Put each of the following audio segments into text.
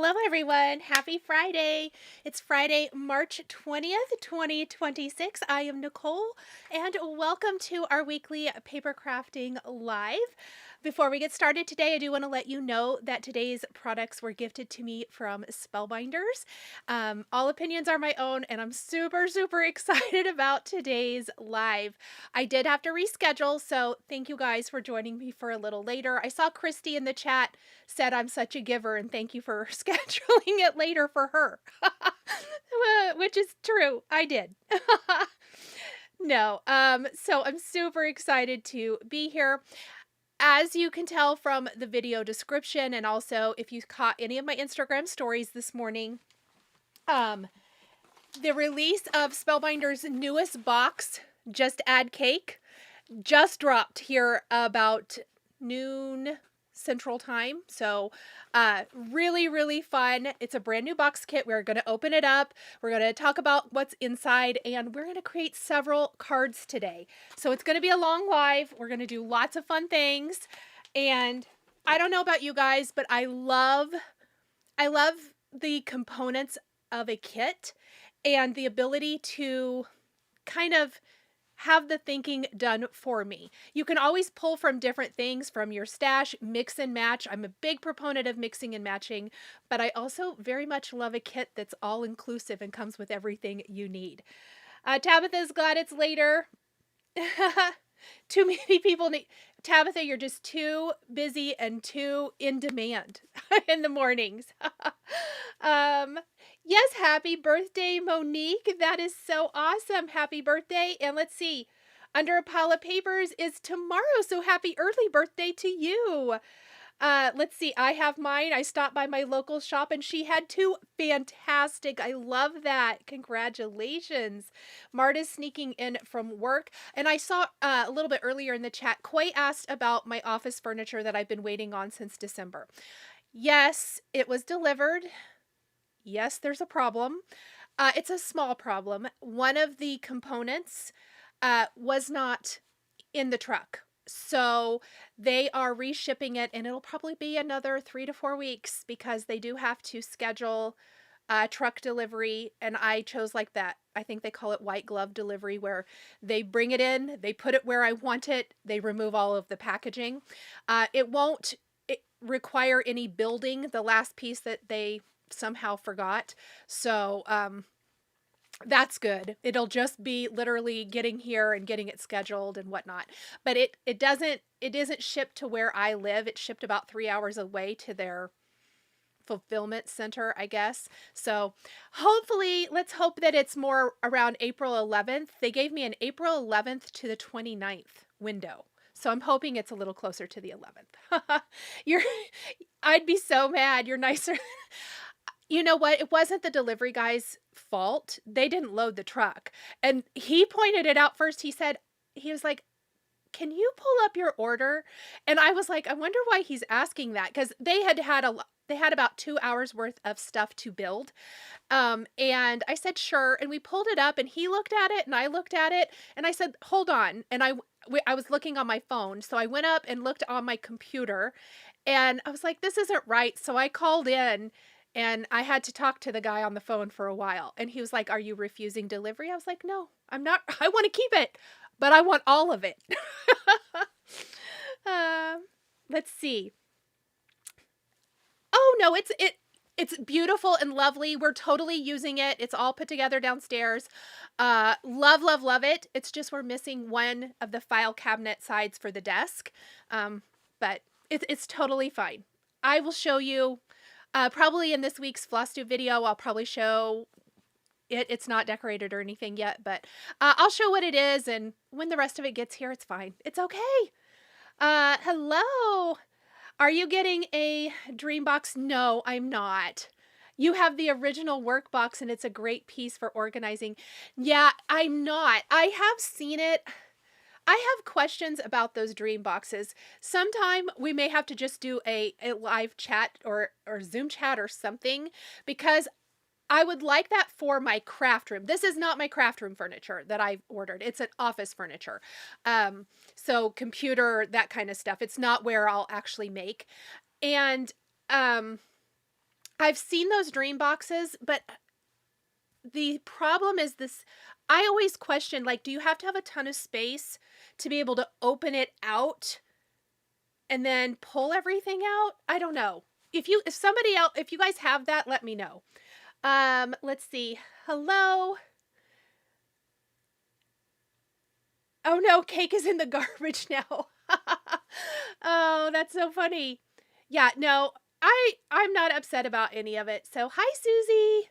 Hello everyone, happy Friday. It's Friday, March 20th, 2026. I am Nicole and welcome to our weekly paper crafting live. Before we get started today, I do want to let you know that today's products were gifted to me from Spellbinders. All opinions are my own and I'm super excited about today's live. I did have to reschedule, so thank you guys for joining me for a little later. I saw Christy in the chat said I'm such a giver and thank you for scheduling it later for her. Which is true. I did. No. So I'm super excited to be here. As you can tell from the video description, and also if you caught any of my Instagram stories this morning, the release of Spellbinders' newest box, Just Add Cake, just dropped here about noon Central Time. So really fun. It's a brand new box kit. We're going to open it up. We're going to talk about what's inside, and we're going to create several cards today. So it's going to be a long live. We're going to do lots of fun things. And I don't know about you guys, but I love the components of a kit and the ability to kind of have the thinking done for me. You can always pull from different things from your stash, mix and match. I'm a big proponent of mixing and matching, but I also very much love a kit that's all inclusive and comes with everything you need. Tabitha's glad it's later. Too many people need... Tabitha, you're just too busy and too in demand in the mornings. Yes, happy birthday, Monique. That is so awesome. Happy birthday. And let's see, Under a Pile of Papers is tomorrow, so happy early birthday to you. Let's see, I have mine. I stopped by my local shop and she had two. Fantastic. I love that. Congratulations. Marta's sneaking in from work. And I saw a little bit earlier in the chat, Quay asked about my office furniture that I've been waiting on since December. Yes, it was delivered. Yes, there's a problem. It's a small problem. One of the components was not in the truck. So they are reshipping it, and it'll probably be another 3 to 4 weeks because they do have to schedule truck delivery, and I chose like that. I think they call it white glove delivery, where they bring it in, they put it where I want it, they remove all of the packaging. It won't require any building, the last piece that they somehow forgot. So that's good. It'll just be literally getting here and getting it scheduled and whatnot. But it isn't shipped to where I live. It's shipped about 3 hours away to their fulfillment center, I guess. So hopefully, let's hope that it's more around April 11th. They gave me an April 11th to the 29th window. So I'm hoping it's a little closer to the 11th. I'd be so mad. You're nicer. You know what? It wasn't the delivery guy's fault. They didn't load the truck. And he pointed it out first. He was like, can you pull up your order? And I was like, I wonder why he's asking that. Because they had about 2 hours worth of stuff to build. And I said, sure. And we pulled it up and he looked at it and I looked at it and I said, hold on. And I was looking on my phone. So I went up and looked on my computer and I was like, this isn't right. So I called in and I had to talk to the guy on the phone for a while. And he was like, are you refusing delivery? I was like, no, I'm not. I want to keep it, but I want all of it. Let's see. Oh, no, it's beautiful and lovely. We're totally using it. It's all put together downstairs. Love it. It's just we're missing one of the file cabinet sides for the desk. But it's totally fine. I will show you probably in this week's Floss Do video. I'll probably show it. It's not decorated or anything yet, but I'll show what it is. And when the rest of it gets here, it's fine. It's okay. Hello. Are you getting a dream box? No, I'm not. You have the original workbox and it's a great piece for organizing. Yeah, I'm not. I have seen it. I have questions about those dream boxes. Sometime we may have to just do a live chat or Zoom chat or something, because I would like that for my craft room. This is not my craft room furniture that I've ordered. It's an office furniture. So computer, that kind of stuff. It's not where I'll actually make. And I've seen those dream boxes, but the problem is this, I always question, like, do you have to have a ton of space to be able to open it out and then pull everything out? I don't know. If somebody else, if you guys have that, let me know. Let's see. Hello. Oh no, cake is in the garbage now. Oh, that's so funny. Yeah, no, I'm not upset about any of it. So, hi Susie.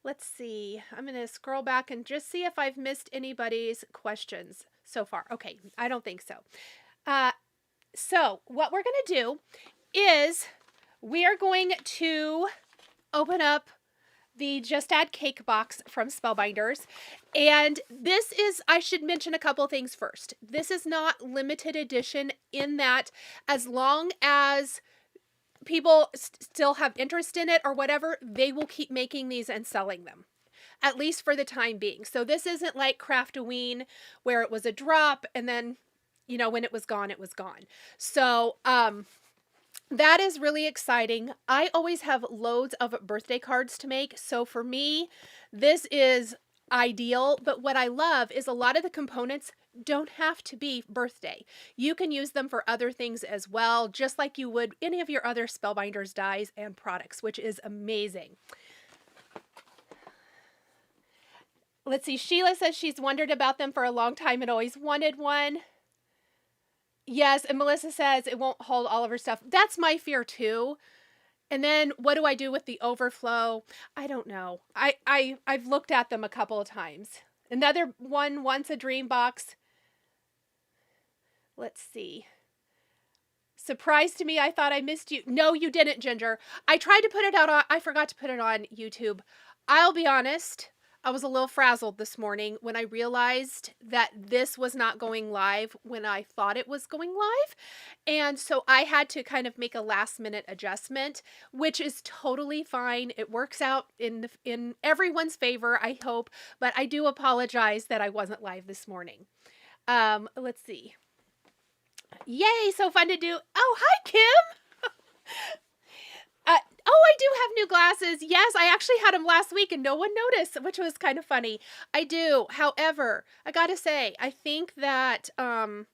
Let's see. I'm going to scroll back and just see if I've missed anybody's questions so far. Okay, I don't think so. So what we're going to do is we are going to open up the Just Add Cake box from Spellbinders. And this is, I should mention a couple things first. This is not limited edition in that as long as people still have interest in it or whatever, they will keep making these and selling them, at least for the time being. So this isn't like Craft-A-Ween where it was a drop and then, you know, when it was gone, it was gone. So, that is really exciting. I always have loads of birthday cards to make. So for me, this is ideal. But what I love is a lot of the components don't have to be birthday. You can use them for other things as well, just like you would any of your other Spellbinders dies and products, which is amazing. Let's see. Sheila says she's wondered about them for a long time and always wanted one. Yes, and Melissa says it won't hold all of her stuff. That's my fear too. And then what do I do with the overflow? I don't know. I've looked at them a couple of times. Another one wants a dream box. Let's see. Surprise to me, I thought I missed you. No, you didn't, Ginger. I tried to put it out on, I forgot to put it on YouTube. I'll be honest, I was a little frazzled this morning when I realized that this was not going live when I thought it was going live. And so I had to kind of make a last minute adjustment, which is totally fine. It works out in everyone's favor, I hope, but I do apologize that I wasn't live this morning. Let's see. Yay, so fun to do. Oh, hi, Kim. Oh, I do have new glasses. Yes, I actually had them last week and no one noticed, which was kind of funny. I do. However, I gotta say, I think that I'm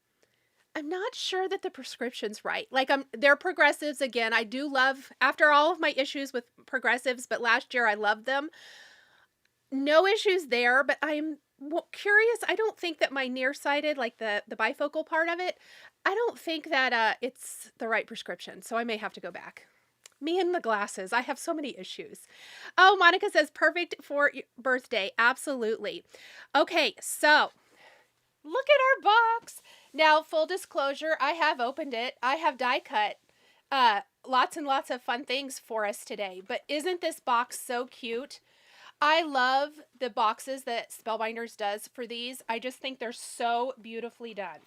not sure that the prescription's right. Like, they're progressives again. I do love, after all of my issues with progressives, but last year I loved them. No issues there, but I'm curious. I don't think that my nearsighted, like the bifocal part of it, I don't think that it's the right prescription. So I may have to go back. Me and the glasses. I have so many issues. Oh, Monica says perfect for your birthday. Absolutely. Okay, so look at our box. Now, full disclosure, I have opened it. I have die cut lots and lots of fun things for us today. But isn't this box so cute? I love the boxes that Spellbinders does for these. I just think they're so beautifully done.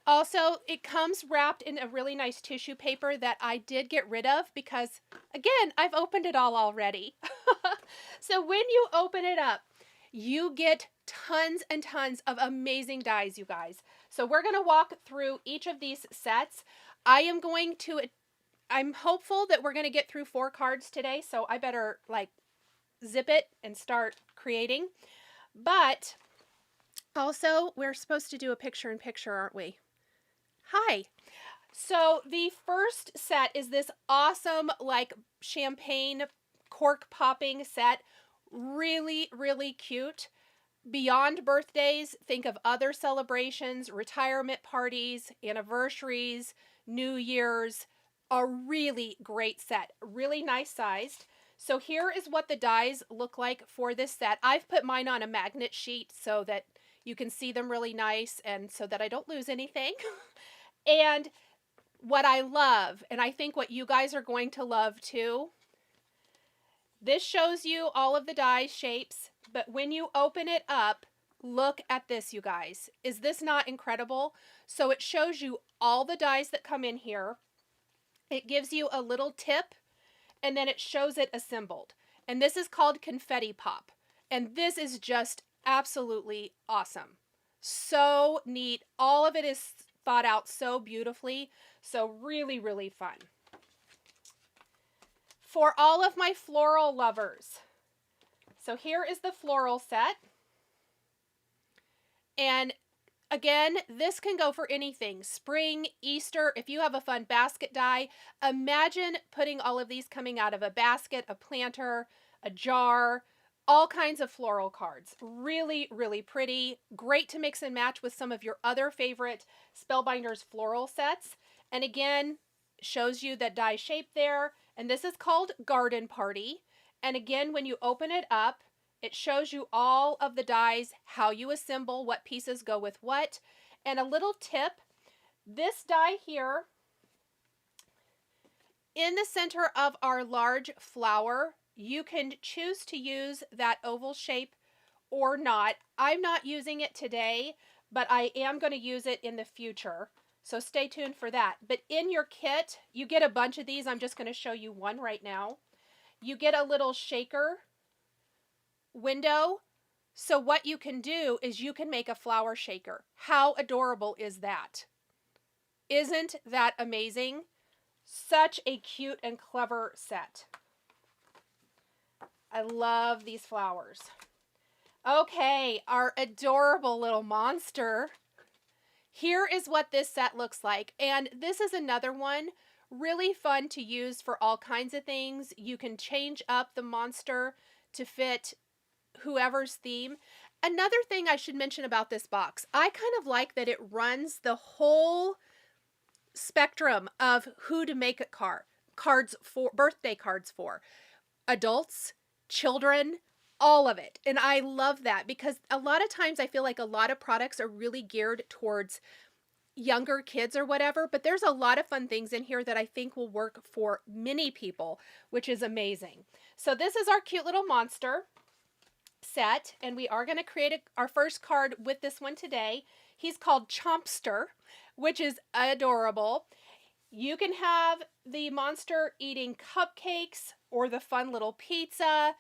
Also, it comes wrapped in a really nice tissue paper that I did get rid of because, again, I've opened it all already. So when you open it up, you get tons and tons of amazing dies, you guys. So we're going to walk through each of these sets. I'm hopeful that we're going to get through 4 cards today, so I better, like, zip it and start creating. But also, we're supposed to do a picture-in-picture, aren't we? Hi. So the first set is this awesome, like, champagne cork popping set. Really, really cute. Beyond birthdays, think of other celebrations, retirement parties, anniversaries, New Year's. A really great set. Really nice sized. So here is what the dies look like for this set. I've put mine on a magnet sheet so that you can see them really nice and so that I don't lose anything. And what I love, and I think what you guys are going to love too, this shows you all of the die shapes, but when you open it up, look at this, you guys. Is this not incredible? So it shows you all the dies that come in here. It gives you a little tip, and then it shows it assembled. And this is called Confetti Pop. And this is just absolutely awesome. So neat. All of it is thought out so beautifully. So really, really fun. For all of my floral lovers, so here is the floral set. And again, this can go for anything. Spring, Easter, if you have a fun basket die, imagine putting all of these coming out of a basket, a planter, a jar, all kinds of floral cards. Really, really pretty. Great to mix and match with some of your other favorite Spellbinders floral sets. And again, shows you that die shape there. And this is called Garden Party. And again, when you open it up, it shows you all of the dies, how you assemble, what pieces go with what. And a little tip, this die here, in the center of our large flower, you can choose to use that oval shape or not. I'm not using it today, but I am going to use it in the future. So stay tuned for that. But in your kit, you get a bunch of these. I'm just going to show you one right now. You get a little shaker window. So what you can do is you can make a flower shaker. How adorable is that? Isn't that amazing? Such a cute and clever set. I love these flowers. Okay, our adorable little monster. Here is what this set looks like. And this is another one really fun to use for all kinds of things. You can change up the monster to fit whoever's theme. Another thing I should mention about this box, I kind of like that it runs the whole spectrum of who to make it cards for, birthday cards for. Adults, children, all of it. And I love that because a lot of times I feel like a lot of products are really geared towards younger kids or whatever, but there's a lot of fun things in here that I think will work for many people, which is amazing. So this is our cute little monster set, and we are going to create our first card with this one today. He's called Chompster, which is adorable. You can have the monster eating cupcakes or the fun little pizza.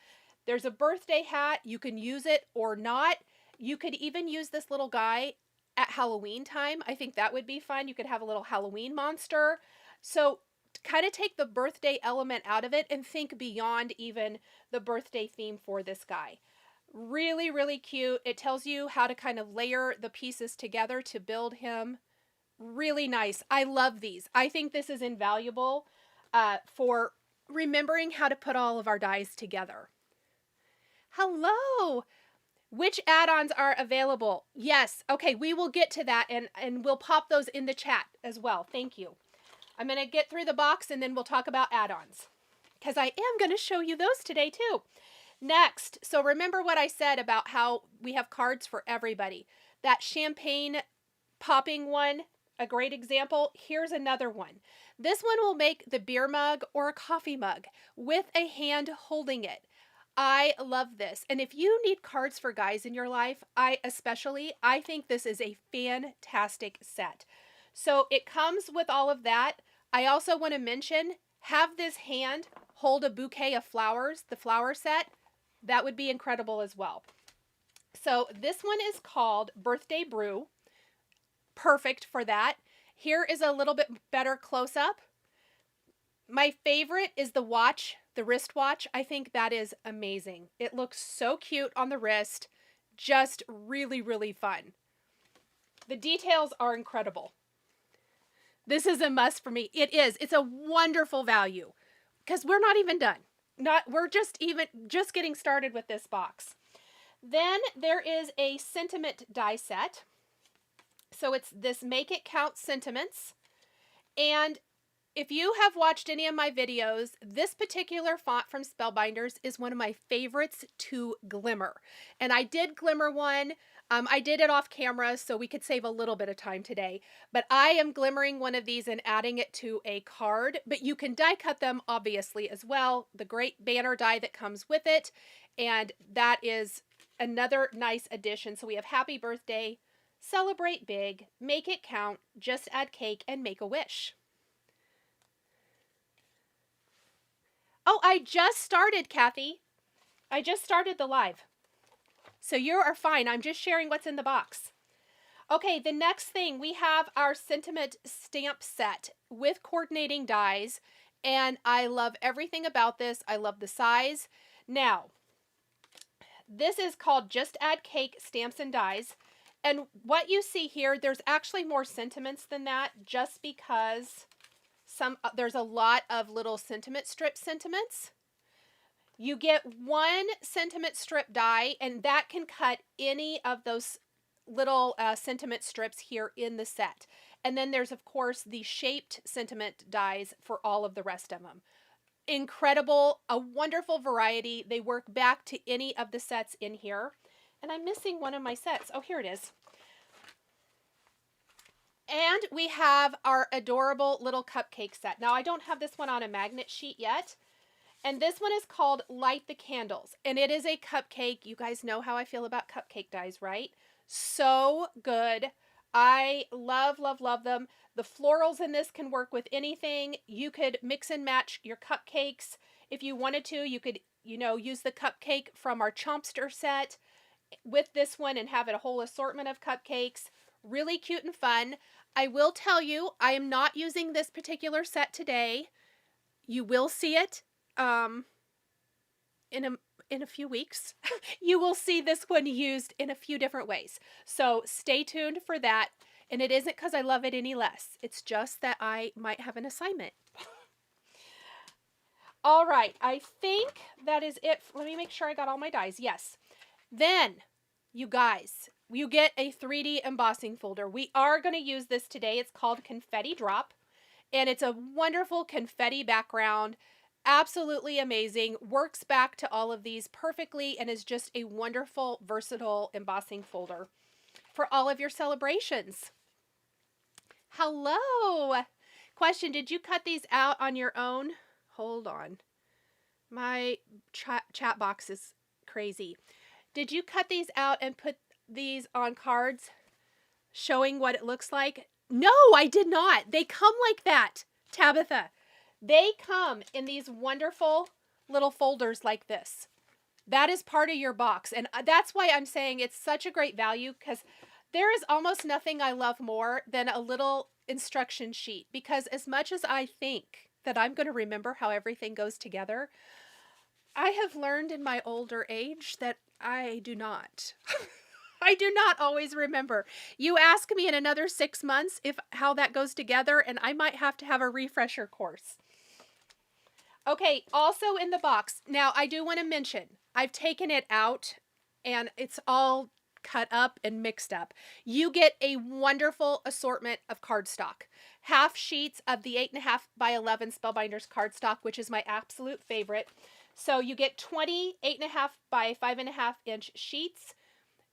There's a birthday hat. You can use it or not. You could even use this little guy at Halloween time. I think that would be fun. You could have a little Halloween monster. So kind of take the birthday element out of it and think beyond even the birthday theme for this guy. Really, really cute. It tells you how to kind of layer the pieces together to build him. Really nice. I love these. I think this is invaluable for remembering how to put all of our dies together. Hello. Which add-ons are available? Yes. Okay, we will get to that and we'll pop those in the chat as well. Thank you. I'm going to get through the box and then we'll talk about add-ons because I am going to show you those today too. Next, so remember what I said about how we have cards for everybody. That champagne popping one, a great example. Here's another one. This one will make the beer mug or a coffee mug with a hand holding it. I love this. And if you need cards for guys in your life, I think this is a fantastic set. So it comes with all of that. I also want to mention, have this hand hold a bouquet of flowers, the flower set. That would be incredible as well. So this one is called Birthday Brew. Perfect for that. Here is a little bit better close-up. My favorite is the watch, the wristwatch. I think that is amazing. It looks so cute on the wrist. Just really, really fun. The details are incredible. This is a must for me. It is. It's a wonderful value because we're not even done. We're just getting started with this box. Then there is a sentiment die set. So it's this Make It Count sentiments. And if you have watched any of my videos, this particular font from Spellbinders is one of my favorites to glimmer. And I did glimmer one. I did it off camera so we could save a little bit of time today. But I am glimmering one of these and adding it to a card. But you can die cut them obviously as well. The great banner die that comes with it. And that is another nice addition. So we have Happy Birthday, Celebrate Big, Make It Count, Just Add Cake, and Make a Wish. Oh, I just started, Kathy. I just started the live. So you are fine. I'm just sharing what's in the box. Okay, the next thing, we have our sentiment stamp set with coordinating dies. And I love everything about this. I love the size. Now, this is called Just Add Cake Stamps and Dies. And what you see here, there's actually more sentiments than that, just because there's a lot of little sentiment strip sentiments. You get one sentiment strip die, and that can cut any of those little sentiment strips here in the set. And then there's, of course, the shaped sentiment dies for all of the rest of them. Incredible, a wonderful variety. They work back to any of the sets in here. And I'm missing one of my sets. Oh, here it is. And we have our adorable little cupcake set. Now, I don't have this one on a magnet sheet yet. And this one is called Light the Candles. And it is a cupcake. You guys know how I feel about cupcake dies, right? So good. I love, love, love them. The florals in this can work with anything. You could mix and match your cupcakes. If you wanted to, you could, use the cupcake from our Chompster set with this one and have a whole assortment of cupcakes. Really cute and fun. I will tell you, I am not using this particular set today. You will see it in a few weeks. You will see this one used in a few different ways. So stay tuned for that. And it isn't because I love it any less. It's just that I might have an assignment. All right, I think that is it. Let me make sure I got all my dies. Yes. Then, you guys, you get a 3D embossing folder. We are going to use this today. It's called Confetti Drop, and it's a wonderful confetti background. Absolutely amazing. Works back to all of these perfectly and is just a wonderful, versatile embossing folder for all of your celebrations. Hello. Question, did you cut these out on your own? Hold on. My chat box is crazy. Did you cut these out and put these on cards showing what it looks like? No, I did not. They come like that, Tabitha. They come in these wonderful little folders like this. That is part of your box. And that's why I'm saying it's such a great value, because there is almost nothing I love more than a little instruction sheet. Because as much as I think that I'm going to remember how everything goes together, I have learned in my older age that I do not. I do not always remember. You ask me in another 6 months how that goes together, and I might have to have a refresher course. Okay, also in the box, now I do want to mention, I've taken it out and it's all cut up and mixed up. You get a wonderful assortment of cardstock. Half sheets of the 8.5 by 11 Spellbinders cardstock, which is my absolute favorite. So you get 20 8.5 by 5.5 inch sheets.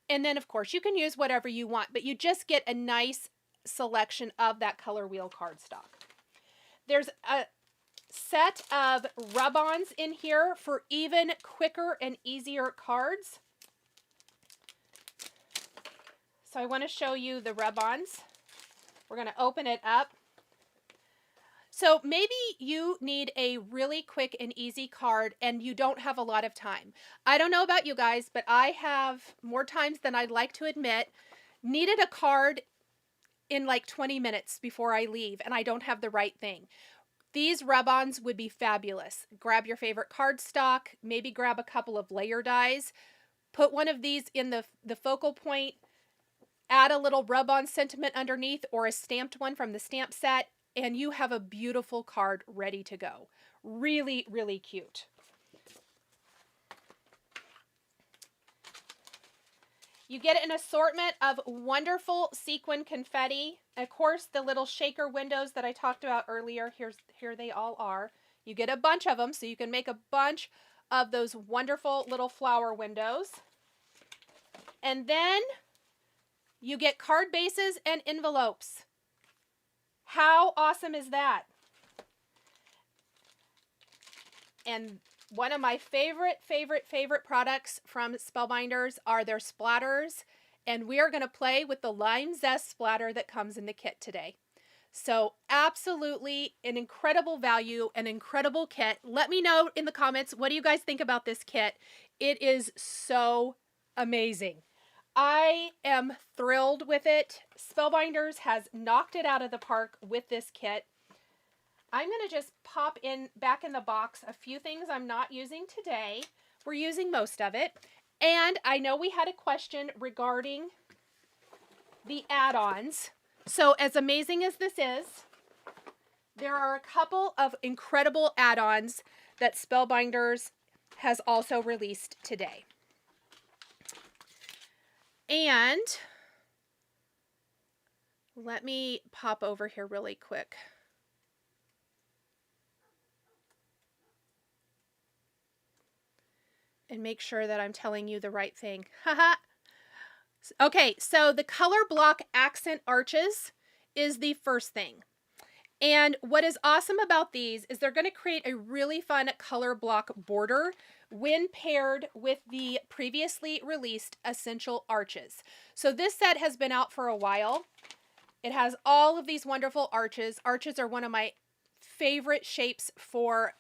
And then, of course, you can use whatever you want, but you just get a nice selection of that color wheel cardstock. There's a set of rub-ons in here for even quicker and easier cards. So I want to show you the rub-ons. We're going to open it up. So maybe you need a really quick and easy card and you don't have a lot of time. I don't know about you guys, but I have, more times than I'd like to admit, needed a card in like 20 minutes before I leave and I don't have the right thing. These rub-ons would be fabulous. Grab your favorite cardstock, maybe grab a couple of layer dies, put one of these in the focal point, add a little rub-on sentiment underneath or a stamped one from the stamp set, and you have a beautiful card ready to go. Really, really cute. You get an assortment of wonderful sequin confetti. Of course, the little shaker windows that I talked about earlier, here they all are. You get a bunch of them, so you can make a bunch of those wonderful little flower windows. And then you get card bases and envelopes. How awesome is that? And one of my favorite products from Spellbinders are their splatters. And we are going to play with the lime zest splatter that comes in the kit today. So absolutely an incredible value, an incredible kit. Let me know in the comments, what do you guys think about this kit? It is so amazing. I am thrilled with it. Spellbinders has knocked it out of the park with this kit. I'm going to just pop in back in the box a few things I'm not using today. We're using most of it. And I know we had a question regarding the add-ons. So as amazing as this is, there are a couple of incredible add-ons that Spellbinders has also released today. And let me pop over here really quick. And make sure that I'm telling you the right thing. Haha. Okay, so the color block accent arches is the first thing. And what is awesome about these is they're going to create a really fun color block border when paired with the previously released Essential Arches. So this set has been out for a while. It has all of these wonderful arches. Arches are one of my favorite shapes for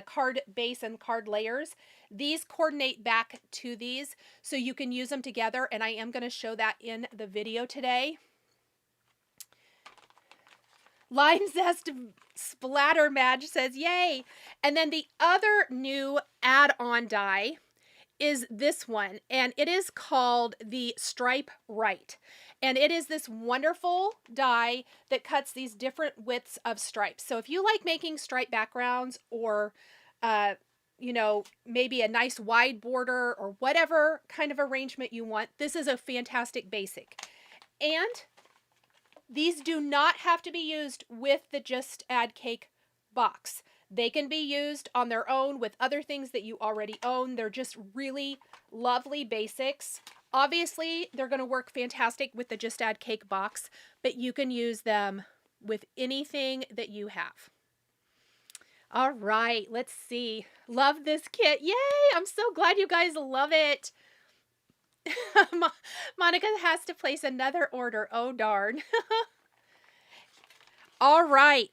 card base and card layers. These coordinate back to these, so you can use them together, and I am going to show that in the video today. Lime Zest Splatter Madge says, yay! And then the other new add-on die is this one, and it is called the Stripe Right. And it is this wonderful die that cuts these different widths of stripes. So if you like making stripe backgrounds or, you know, maybe a nice wide border or whatever kind of arrangement you want, this is a fantastic basic. And these do not have to be used with the Just Add Cake box. They can be used on their own with other things that you already own. They're just really lovely basics. Obviously, they're going to work fantastic with the Just Add Cake box, but you can use them with anything that you have. All right, let's see. Love this kit. Yay! I'm so glad you guys love it. Monica has to place another order. Oh, darn. All right.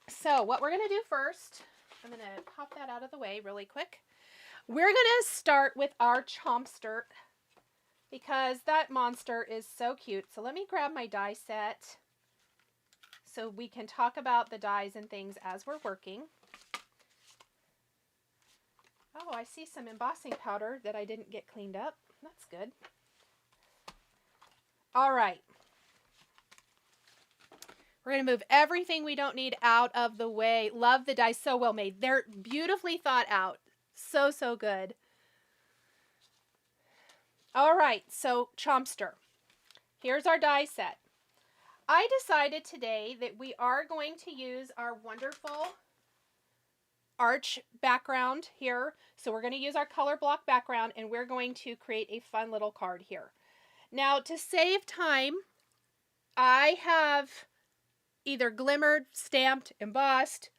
So what we're going to do first, I'm going to pop that out of the way really quick. We're going to start with our Chompster because that monster is so cute. So let me grab my die set so we can talk about the dies and things as we're working. Oh, I see some embossing powder that I didn't get cleaned up. That's good. All right. We're going to move everything we don't need out of the way. Love the dies, so well made. They're beautifully thought out. So, so good. All right, so Chompster. Here's our die set. I decided today that we are going to use our wonderful arch background here. So we're going to use our color block background and we're going to create a fun little card here. Now, to save time, I have either glimmered, stamped, embossed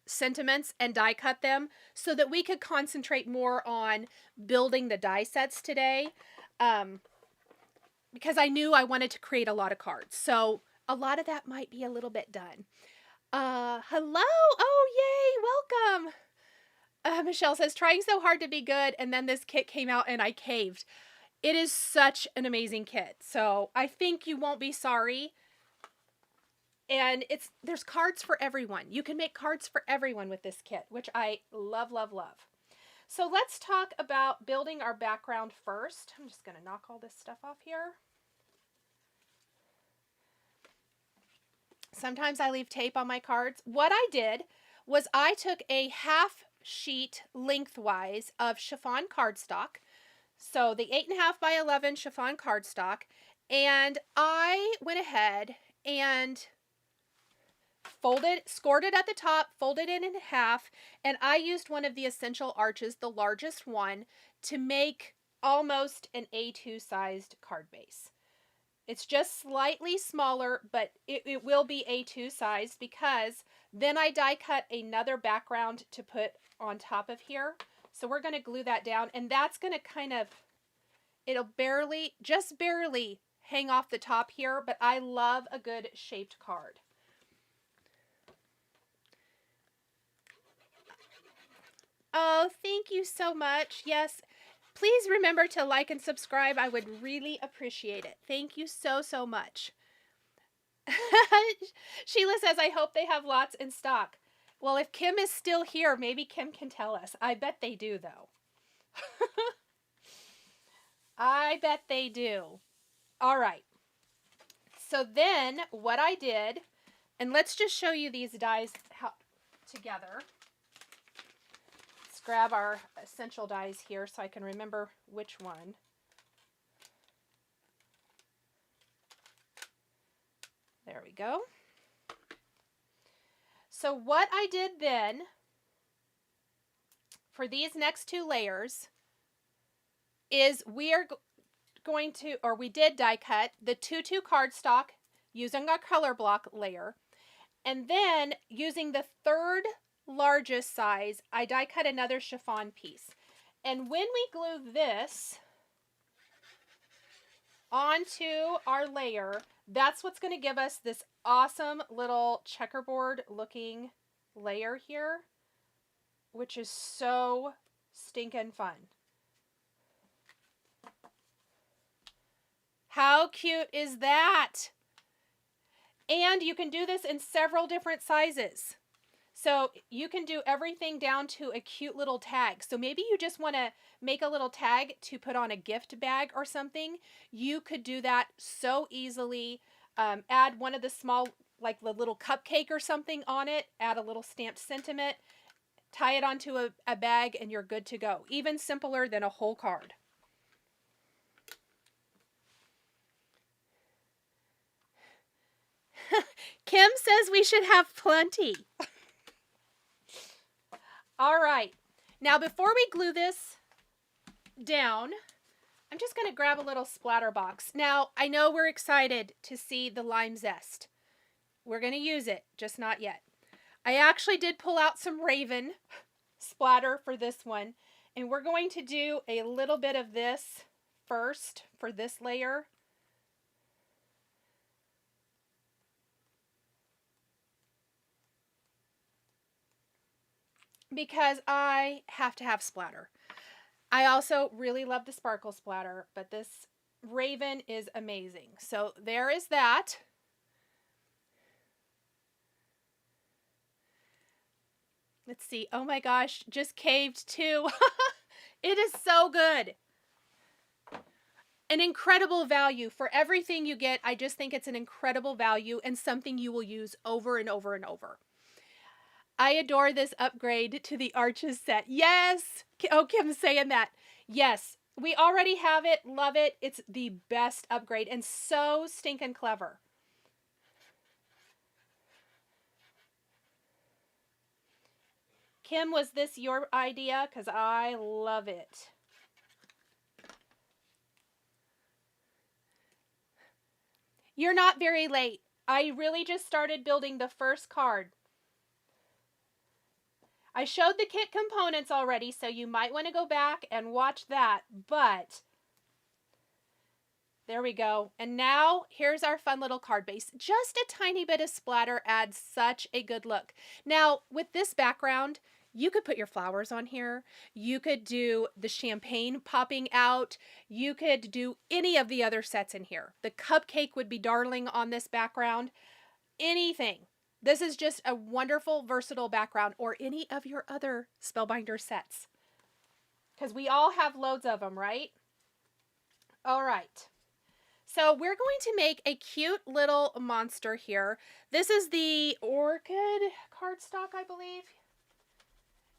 sentiments and die cut them so that we could concentrate more on building the die sets today, because I knew I wanted to create a lot of cards. So a lot of that might be a little bit done. Hello. Oh, yay. Welcome. Michelle says, trying so hard to be good, and then this kit came out and I caved. It is such an amazing kit. So I think you won't be sorry. And there's cards for everyone. You can make cards for everyone with this kit, which I love, love, love. So let's talk about building our background first. I'm just going to knock all this stuff off here. Sometimes I leave tape on my cards. What I did was I took a half sheet lengthwise of Chiffon Cardstock. So the 8.5 by 11 Chiffon Cardstock. And I went ahead and scored it at the top, folded it in half, and I used one of the Essential Arches, the largest one, to make almost an A2 sized card base. It's just slightly smaller, but it will be A2 sized because then I die cut another background to put on top of here. So we're going to glue that down, and that's going to kind of, it'll barely, just barely hang off the top here, but I love a good shaped card. Oh, thank you so much. Yes, please remember to like and subscribe. I would really appreciate it. Thank you so, so much. Sheila says, I hope they have lots in stock. Well, if Kim is still here, maybe Kim can tell us. I bet they do, though. I bet they do. All right. So then what I did, and let's just show you these dies together. Let's grab our essential dies here so I can remember which one. There we go. So what I did then for these next two layers is we are going to, or we did die cut the Tutu Cardstock using our color block layer. And then using the third largest size, I die cut another chiffon piece. And when we glue this onto our layer, that's what's going to give us this awesome little checkerboard looking layer here, which is so stinking fun. How cute is that? And you can do this in several different sizes. So you can do everything down to a cute little tag. So maybe you just want to make a little tag to put on a gift bag or something. You could do that so easily. Add one of the small, like the little cupcake or something on it. Add a little stamped sentiment. Tie it onto a bag and you're good to go. Even simpler than a whole card. Kim says we should have plenty. All right. Now, before we glue this down, I'm just going to grab a little splatter box. Now, I know we're excited to see the lime zest. We're going to use it, just not yet. I actually did pull out some Raven splatter for this one, and we're going to do a little bit of this first for this layer. Because I have to have splatter. I also really love the sparkle splatter, but this Raven is amazing. So there is that. Let's see. Oh my gosh, just caved too. It is so good. An incredible value for everything you get. I just think it's an incredible value and something you will use over and over and over. I adore this upgrade to the Arches set. Yes! Oh, Kim's saying that. Yes, we already have it. Love it. It's the best upgrade and so stinking clever. Kim, was this your idea? Because I love it. You're not very late. I really just started building the first card. I showed the kit components already, so you might want to go back and watch that, but there we go. And now here's our fun little card base. Just a tiny bit of splatter adds such a good look. Now, with this background, you could put your flowers on here. You could do the champagne popping out. You could do any of the other sets in here. The cupcake would be darling on this background. Anything. This is just a wonderful, versatile background, or any of your other Spellbinder sets. Because we all have loads of them, right? All right. So we're going to make a cute little monster here. This is the Orchid Cardstock, I believe.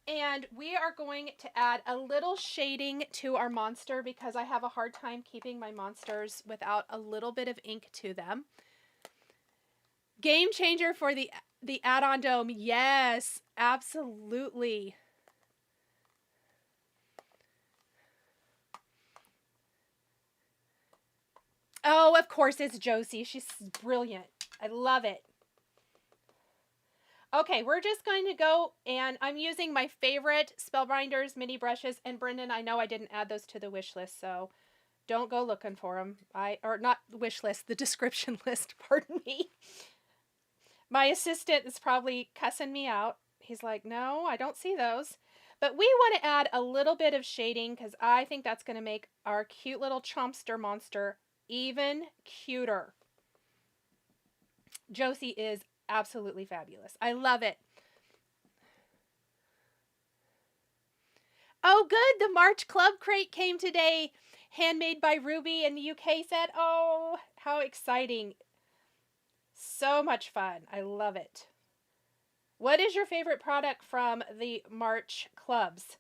And we are going to add a little shading to our monster because I have a hard time keeping my monsters without a little bit of ink to them. Game changer for the add-on dome. Yes, absolutely. Oh, of course it's Josie. She's brilliant. I love it. Okay, we're just going to go, and I'm using my favorite Spellbinders mini brushes. And Brendan, I know I didn't add those to the wish list, so don't go looking for them. Or not the wish list, the description list, pardon me. My assistant is probably cussing me out. He's like, no, I don't see those. But we want to add a little bit of shading because I think that's going to make our cute little Chompster monster even cuter. Josie is absolutely fabulous. I love it. Oh, good. The March Club Crate came today. Handmade by Ruby in the UK set. Oh, how exciting. So much fun. I love it. What is your favorite product from the March clubs?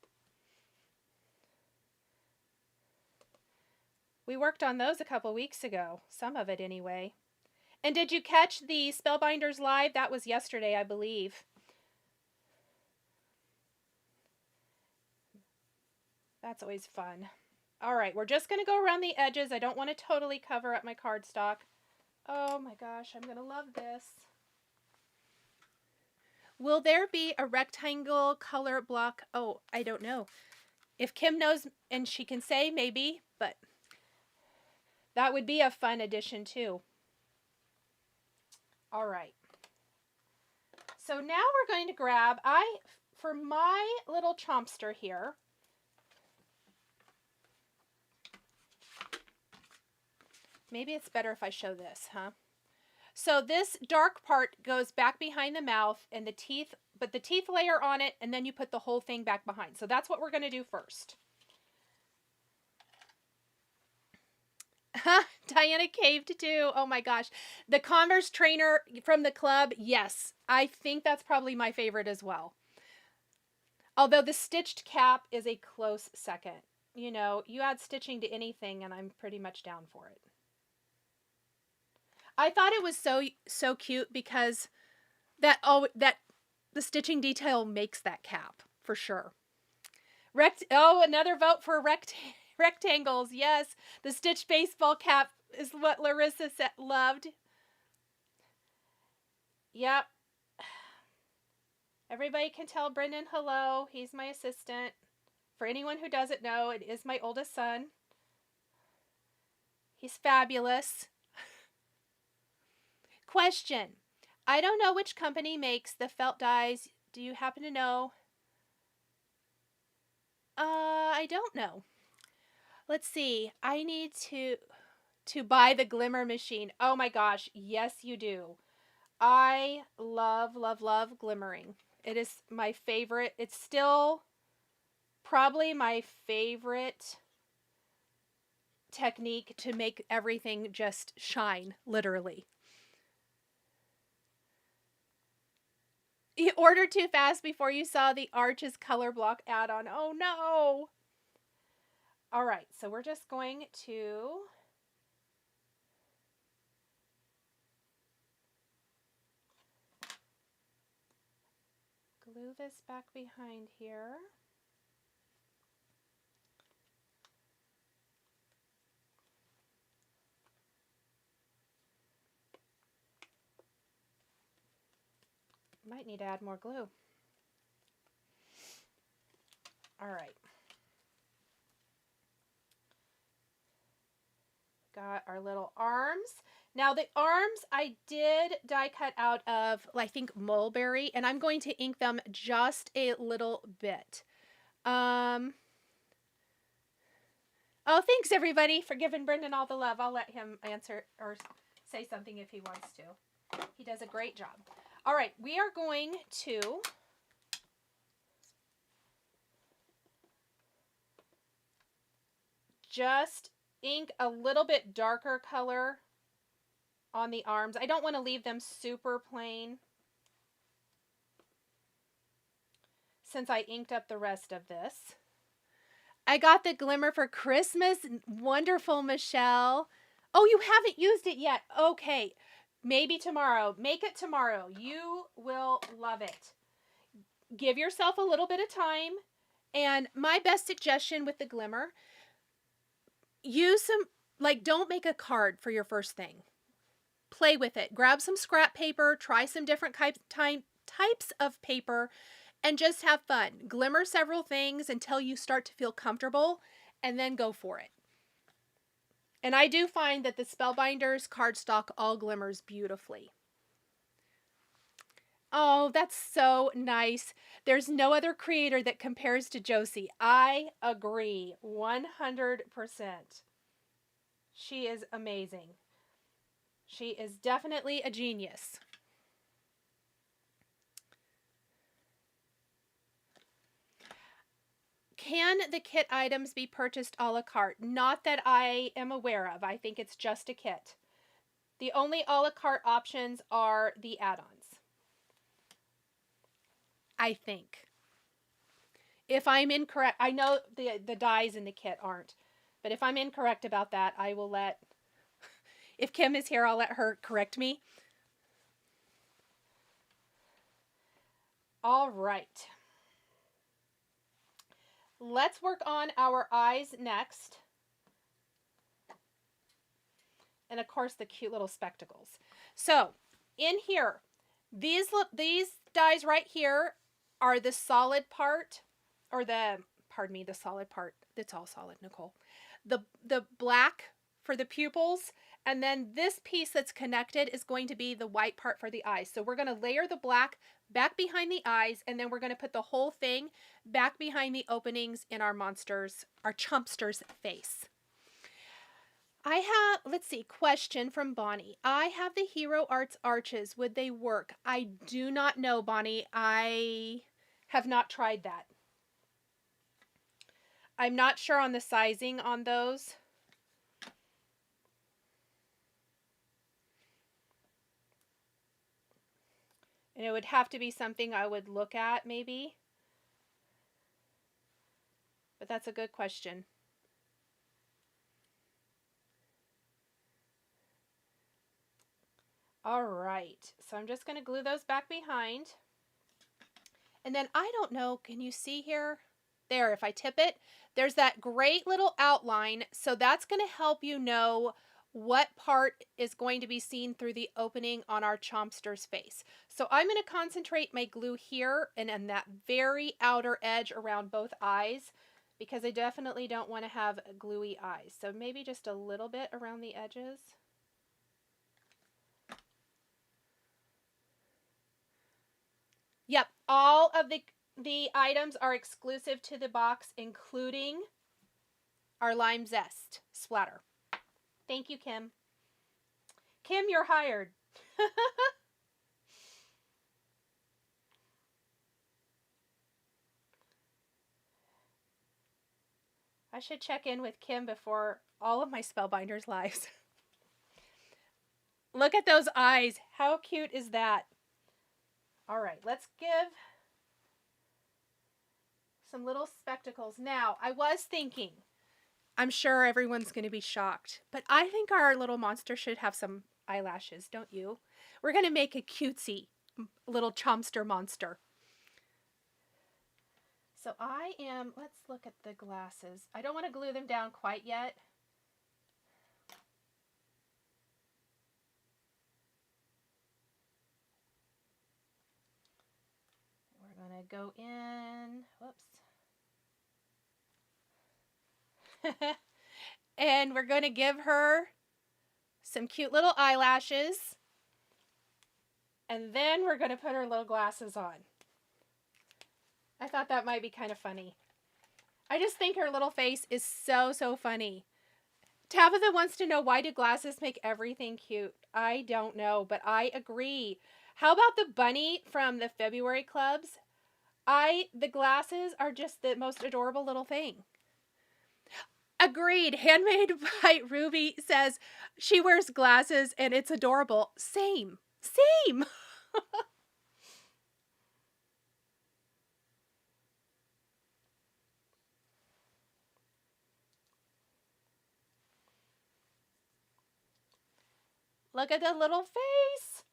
We worked on those a couple weeks ago. Some of it anyway. And did you catch the Spellbinders live? That was yesterday, I believe. That's always fun. All right, we're just going to go around the edges. I don't want to totally cover up my cardstock. Oh my gosh, I'm going to love this. Will there be a rectangle color block? Oh, I don't know. If Kim knows and she can say, maybe, but that would be a fun addition too. All right. So now we're going to grab, for my little chompster here, maybe it's better if I show this, huh? So this dark part goes back behind the mouth and the teeth, but the teeth layer on it, and then you put the whole thing back behind. So that's what we're going to do first. Diana caved too. Oh my gosh. The Converse trainer from the club, yes. I think that's probably my favorite as well. Although the stitched cap is a close second. You know, you add stitching to anything and I'm pretty much down for it. I thought it was so cute because the stitching detail makes that cap for sure. Another vote for rectangles. Yes, the stitched baseball cap is what Larissa loved. Yep. Everybody can tell Brendan hello. He's my assistant. For anyone who doesn't know, it is my oldest son. He's fabulous. Question. I don't know which company makes the felt dies. Do you happen to know? I don't know. Let's see. I need to buy the glimmer machine. Oh my gosh. Yes, you do. I love, love, love glimmering. It is my favorite. It's still probably my favorite technique to make everything just shine, literally. You ordered too fast before you saw the Arches color block add-on. Oh no! All right, so we're just going to glue this back behind here. Might need to add more glue. All right. Got our little arms. Now the arms I did die cut out of, I think, mulberry, and I'm going to ink them just a little bit. Oh, thanks everybody for giving Brendan all the love. I'll let him answer or say something if he wants to. He does a great job. All right, we are going to just ink a little bit darker color on the arms. I don't want to leave them super plain since I inked up the rest of this. I got the glimmer for Christmas. Wonderful, Michelle. Oh, you haven't used it yet. Okay. Maybe tomorrow. Make it tomorrow. You will love it. Give yourself a little bit of time. And my best suggestion with the glimmer, use some, don't make a card for your first thing. Play with it. Grab some scrap paper. Try some different types of paper. And just have fun. Glimmer several things until you start to feel comfortable. And then go for it. And I do find that the Spellbinders cardstock all glimmers beautifully. Oh, that's so nice. There's no other creator that compares to Josie. I agree 100%. She is amazing. She is definitely a genius. Can the kit items be purchased a la carte? Not that I am aware of. I think it's just a kit. The only a la carte options are the add-ons, I think. If I'm incorrect, I know the dies in the kit aren't, but if I'm incorrect about that, I will let, if Kim is here, I'll let her correct me. All right. Let's work on our eyes next. And of course the cute little spectacles. So in here, these dies right here are the solid part, or the, pardon me, the solid part. It's all solid, Nicole. The black for the pupils, and then this piece that's connected is going to be the white part for the eyes. So we're going to layer the black back behind the eyes, and then we're going to put the whole thing back behind the openings in our monster's, our chumpster's face. I have, let's see, question from Bonnie. I have the Hero Arts arches. Would they work? I do not know, Bonnie. I have not tried that. I'm not sure on the sizing on those. And it would have to be something I would look at, maybe. But that's a good question. All right, so I'm just going to glue those back behind. And then I don't know, can you see here? There, if I tip it, there's that great little outline. So that's going to help you know what part is going to be seen through the opening on our chompster's face. So I'm going to concentrate my glue here and on that very outer edge around both eyes, because I definitely don't want to have gluey eyes. So maybe just a little bit around the edges. Yep, all of the items are exclusive to the box, including our lime zest splatter. Thank you, Kim. Kim, you're hired. I should check in with Kim before all of my Spellbinders lives. Look at those eyes. How cute is that? All right, let's give some little spectacles. Now, I was thinking, I'm sure everyone's going to be shocked, but I think our little monster should have some eyelashes, don't you? We're going to make a cutesy little chompster monster. So let's look at the glasses. I don't want to glue them down quite yet. We're going to go in, whoops. And we're going to give her some cute little eyelashes. And then we're going to put her little glasses on. I thought that might be kind of funny. I just think her little face is so, so funny. Tabitha wants to know, why do glasses make everything cute? I don't know, but I agree. How about the bunny from the February clubs? The glasses are just the most adorable little thing. Agreed. Handmade by Ruby says she wears glasses and it's adorable. Same. Same. Look at the little face.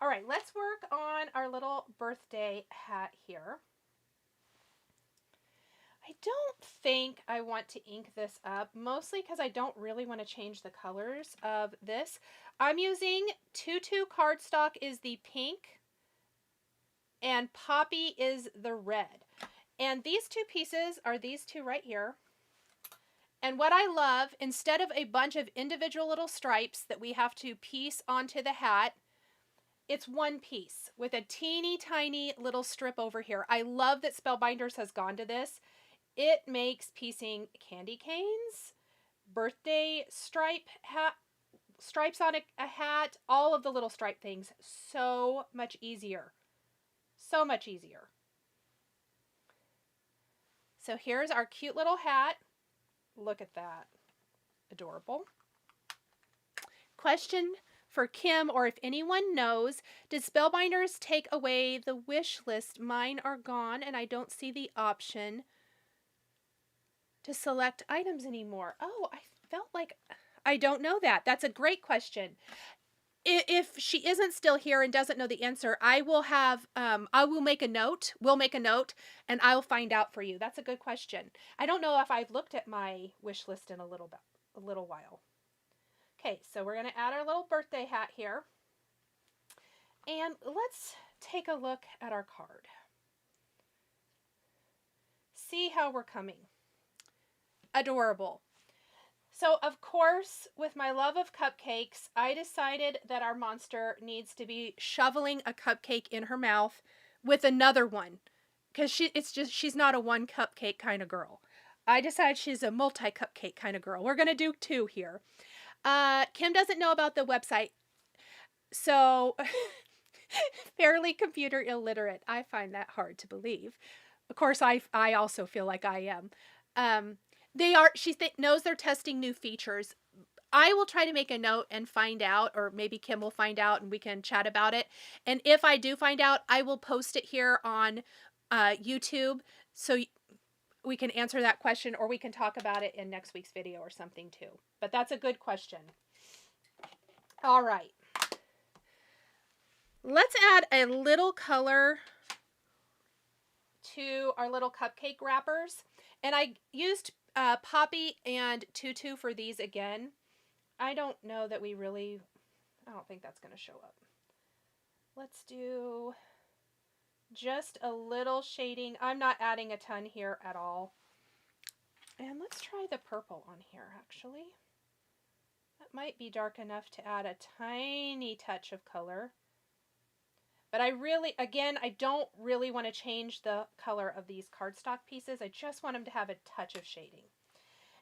All right, let's work on our little birthday hat here. I don't think I want to ink this up, mostly because I don't really want to change the colors of this. I'm using Tutu Cardstock is the pink and Poppy is the red. And these two pieces are these two right here. And what I love, instead of a bunch of individual little stripes that we have to piece onto the hat, it's one piece with a teeny tiny little strip over here. I love that Spellbinders has gone to this. It makes piecing candy canes, birthday stripe hat, stripes on a hat, all of the little stripe things. So much easier. So much easier. So here's our cute little hat. Look at that. Adorable. Question for Kim, or if anyone knows, did Spellbinders take away the wish list? Mine are gone and I don't see the option to select items anymore. Oh, I felt like I don't know that. That's a great question. If she isn't still here and doesn't know the answer, I will have, I will make a note. We'll make a note and I'll find out for you. That's a good question. I don't know if I've looked at my wish list in a little while. Okay, so we're going to add our little birthday hat here. And let's take a look at our card. See how we're coming. Adorable. So, of course, with my love of cupcakes, I decided that our monster needs to be shoveling a cupcake in her mouth with another one. Because she's not a one cupcake kind of girl. I decided she's a multi-cupcake kind of girl. We're going to do 2 here. Kim doesn't know about the website. So, fairly computer illiterate. I find that hard to believe. Of course, I also feel like I am. She knows they're testing new features. I will try to make a note and find out, or maybe Kim will find out and we can chat about it. And if I do find out, I will post it here on YouTube so we can answer that question, or we can talk about it in next week's video or something too. But that's a good question. All right. Let's add a little color to our little cupcake wrappers. And I used Poppy and Tutu for these again. I don't know that I don't think that's going to show up. Let's do just a little shading. I'm not adding a ton here at all. And let's try the purple on here, actually. That might be dark enough to add a tiny touch of color. But I don't really want to change the color of these cardstock pieces. I just want them to have a touch of shading.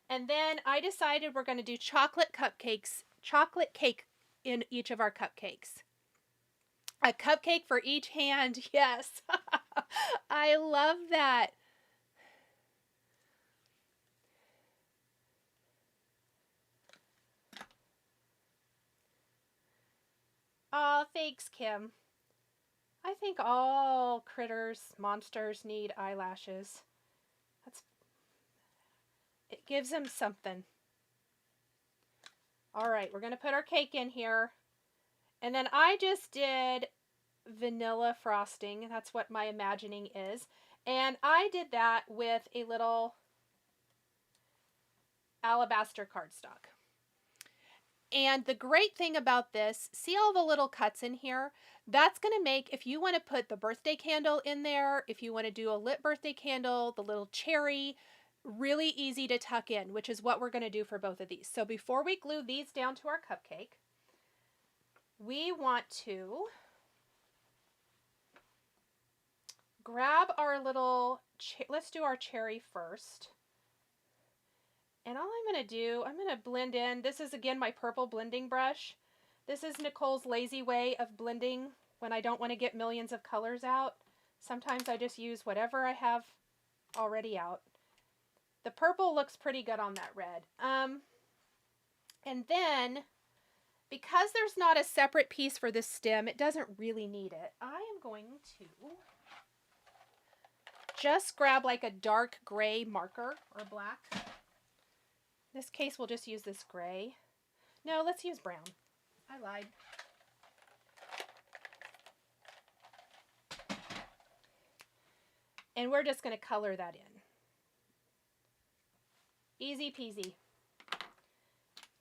And then I decided we're going to do chocolate cake in each of our cupcakes. A cupcake for each hand. Yes. I love that. Oh, thanks, Kim. I think all monsters need eyelashes. It gives them something. All right, we're going to put our cake in here. And then I just did vanilla frosting. That's what my imagining is. And I did that with a little Alabaster Cardstock. And the great thing about this, see all the little cuts in here? That's going to make, if you want to put the birthday candle in there, if you want to do a lit birthday candle, the little cherry, really easy to tuck in, which is what we're going to do for both of these. So before we glue these down to our cupcake, we want to grab our little, let's do our cherry first. And all I'm going to do, I'm going to blend in, this is again my purple blending brush. This is Nichole's lazy way of blending when I don't want to get millions of colors out. Sometimes I just use whatever I have already out. The purple looks pretty good on that red. And then, because there's not a separate piece for this stem, it doesn't really need it. I am going to just grab like a dark gray marker or black. In this case, we'll just use this gray. No, let's use brown. I lied. And we're just going to color that in. Easy peasy.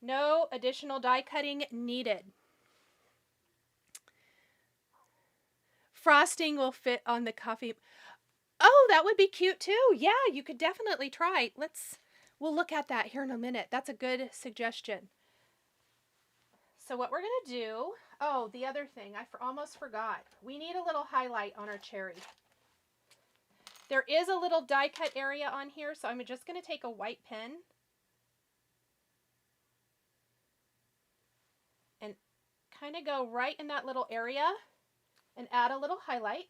No additional die cutting needed. Frosting will fit on the coffee. Oh, that would be cute too. Yeah, you could definitely try. We'll look at that here in a minute. That's a good suggestion. So what we're going to do, oh, the other thing, I almost forgot. We need a little highlight on our cherry. There is a little die cut area on here, so I'm just going to take a white pen. kind of go right in that little area and add a little highlight.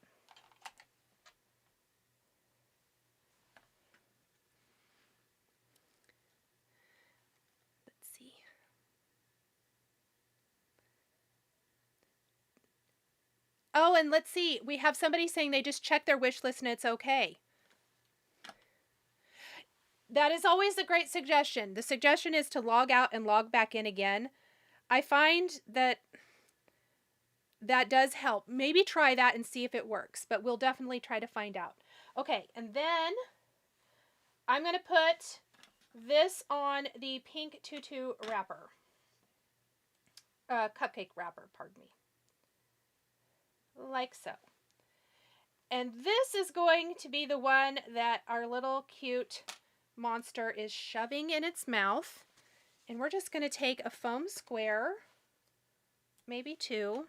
Let's see. Oh, and let's see. We have somebody saying they just checked their wish list and it's okay. That is always a great suggestion. The suggestion is to log out and log back in again. I find that that does help. Maybe try that and see if it works, but we'll definitely try to find out. Okay, and then I'm going to put this on the pink tutu wrapper. Cupcake wrapper, pardon me. Like so. And this is going to be the one that our little cute monster is shoving in its mouth. And we're just going to take a foam square, maybe two.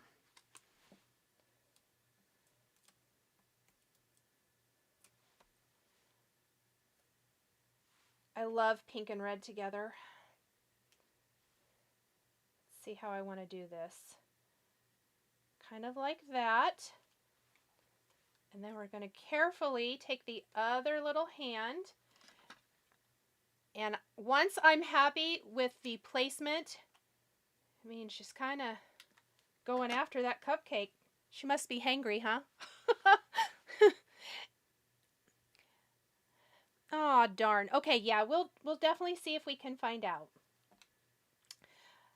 I love pink and red together. Let's see how I want to do this. Kind of like that. And then we're going to carefully take the other little hand. And once I'm happy with the placement, I mean, she's kind of going after that cupcake. She must be hangry, huh? Oh, darn. Okay, yeah, we'll definitely see if we can find out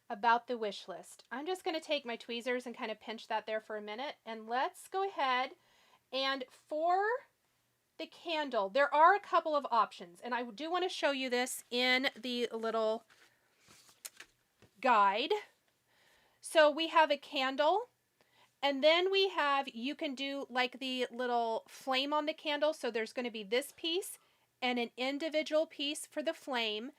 about the wish list. I'm just going to take my tweezers and kind of pinch that there for a minute. And let's go ahead and for the candle, there are a couple of options. And I do want to show you this in the little guide. So we have a candle. And then we have, you can do like the little flame on the candle. So there's going to be this piece and an individual piece for the flame.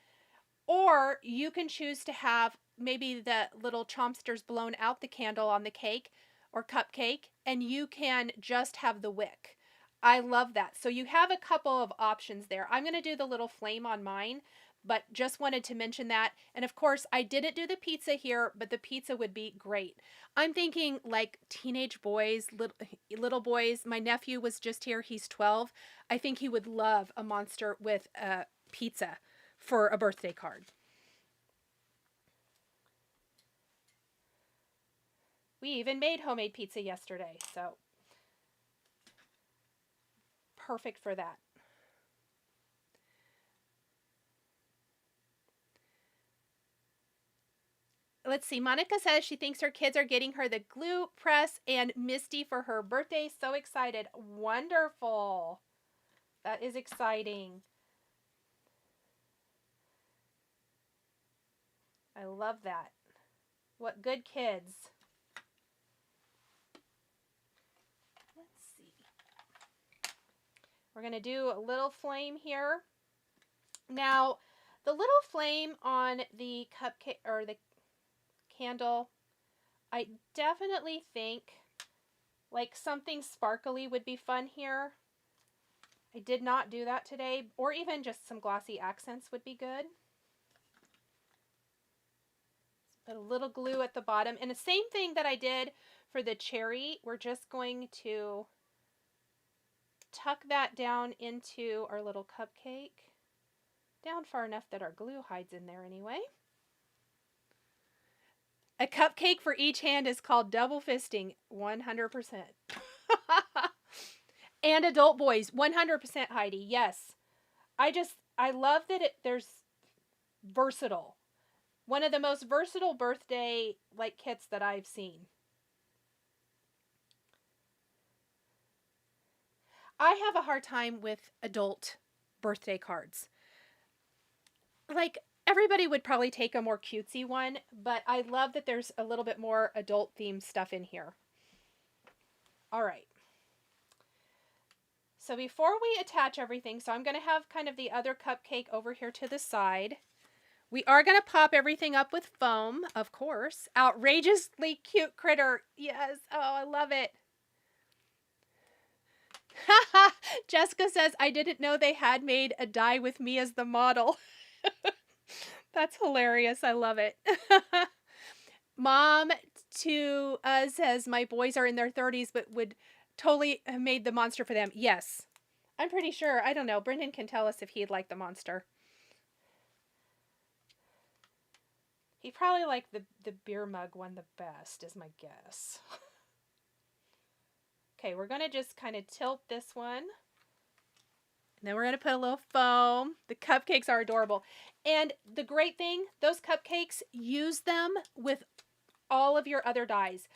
Or you can choose to have maybe the little chompsters blown out the candle on the cake or cupcake, and you can just have the wick. I love that. So you have a couple of options there. I'm going to do the little flame on mine, but just wanted to mention that. And of course, I didn't do the pizza here, but the pizza would be great. I'm thinking like teenage boys, little boys. My nephew was just here. He's 12. I think he would love a monster with a pizza for a birthday card. We even made homemade pizza yesterday, so perfect for that. Let's see. Monica says she thinks her kids are getting her the glue press and Misty for her birthday. So excited. Wonderful. That is exciting. I love that. What good kids. Let's see. We're going to do a little flame here. Now, the little flame on the cupcake or the candle, I definitely think like something sparkly would be fun here. I did not do that today, or even just some glossy accents would be good. Put a little glue at the bottom, and the same thing that I did for the cherry, we're just going to tuck that down into our little cupcake, down far enough that our glue hides in there anyway. A cupcake for each hand is called double fisting, 100%. And adult boys, 100% Heidi, yes. I love that there's versatile. One of the most versatile birthday kits that I've seen. I have a hard time with adult birthday cards. Like, everybody would probably take a more cutesy one, but I love that there's a little bit more adult themed stuff in here. All right. So before we attach everything, so I'm going to have kind of the other cupcake over here to the side. We are going to pop everything up with foam, of course. Outrageously cute critter. Yes. Oh, I love it. Jessica says, I didn't know they had made a die with me as the model. That's hilarious. I love it. Mom to says, my boys are in their 30s, but would totally have made the monster for them. Yes. I'm pretty sure. I don't know. Brendan can tell us if he'd like the monster. He probably liked the beer mug one the best, is my guess. Okay, we're going to just kind of tilt this one. And then we're going to put a little foam. The cupcakes are adorable. And the great thing, those cupcakes, use them with all of your other dies.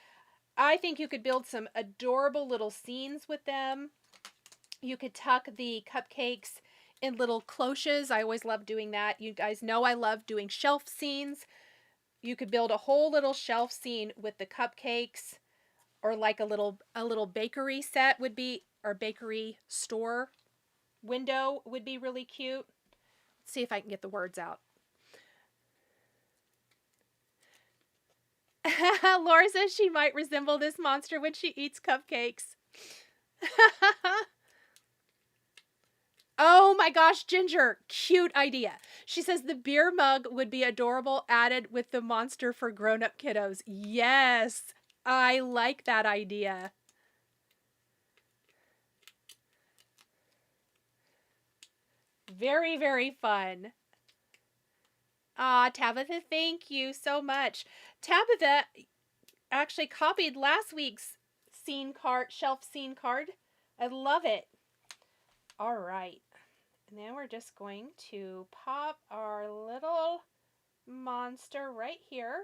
I think you could build some adorable little scenes with them. You could tuck the cupcakes in little cloches. I always love doing that. You guys know I love doing shelf scenes. You could build a whole little shelf scene with the cupcakes, or like a little bakery set would be, or bakery store window would be really cute. Let's see if I can get the words out. Laura says she might resemble this monster when she eats cupcakes. Oh my gosh, Ginger, cute idea. She says the beer mug would be adorable added with the monster for grown-up kiddos. Yes, I like that idea. Very, very fun. Ah, Tabitha, thank you so much. Tabitha actually copied last week's scene card, shelf scene card. I love it. All right. And then we're just going to pop our little monster right here.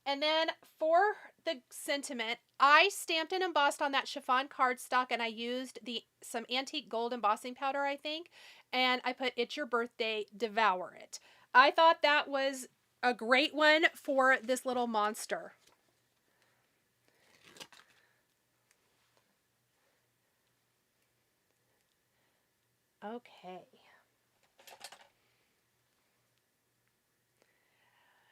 And then for the sentiment, I stamped and embossed on that chiffon cardstock, and I used some antique gold embossing powder, I think, and I put "It's Your Birthday, Devour It." I thought that was a great one for this little monster. Okay.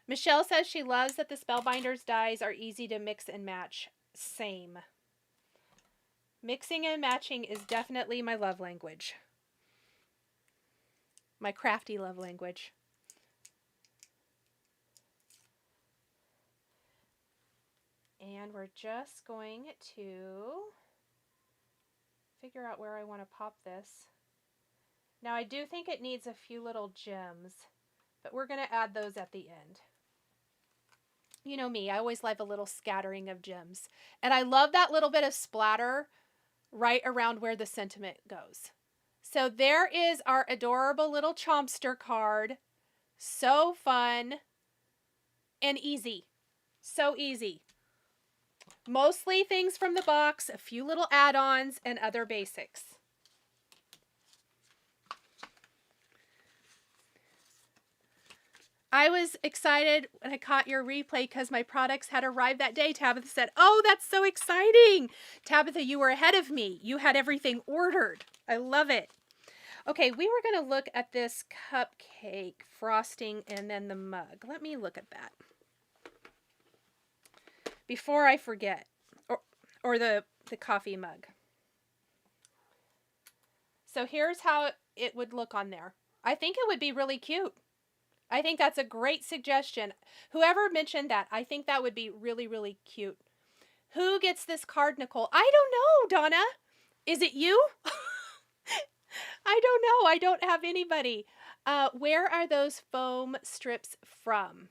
Michelle says she loves that the Spellbinders dies are easy to mix and match. Same. Mixing and matching is definitely my love language. My crafty love language. And we're just going to figure out where I want to pop this. Now I do think it needs a few little gems, but we're going to add those at the end. You know me, I always like a little scattering of gems. And I love that little bit of splatter right around where the sentiment goes. So there is our adorable little Chompster card. So fun and easy. So easy. Mostly things from the box, a few little add-ons, and other basics. I was excited when I caught your replay because my products had arrived that day. Tabitha said, "Oh, that's so exciting." Tabitha, you were ahead of me. You had everything ordered. I love it. Okay, we were going to look at this cupcake frosting and then the mug. Let me look at that before I forget. Or the coffee mug. So here's how it would look on there. I think it would be really cute. I think that's a great suggestion. Whoever mentioned that, I think that would be really, really cute. Who gets this card, Nichol? I don't know, Donna. Is it you? I don't know. I don't have anybody. Where are those foam strips from?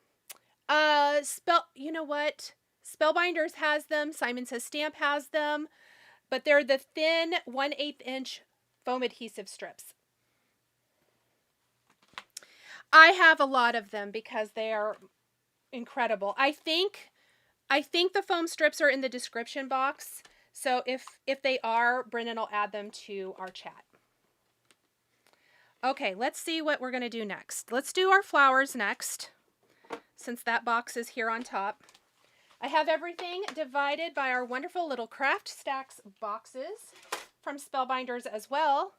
You know what? Spellbinders has them. Simon Says Stamp has them. But they're the thin 1/8 inch foam adhesive strips. I have a lot of them because they are incredible. I think the foam strips are in the description box. So if they are, Brennan will add them to our chat. Okay, let's see what we're going to do next. Let's do our flowers next, since that box is here on top. I have everything divided by our wonderful little Craft Stacks boxes from Spellbinders as well.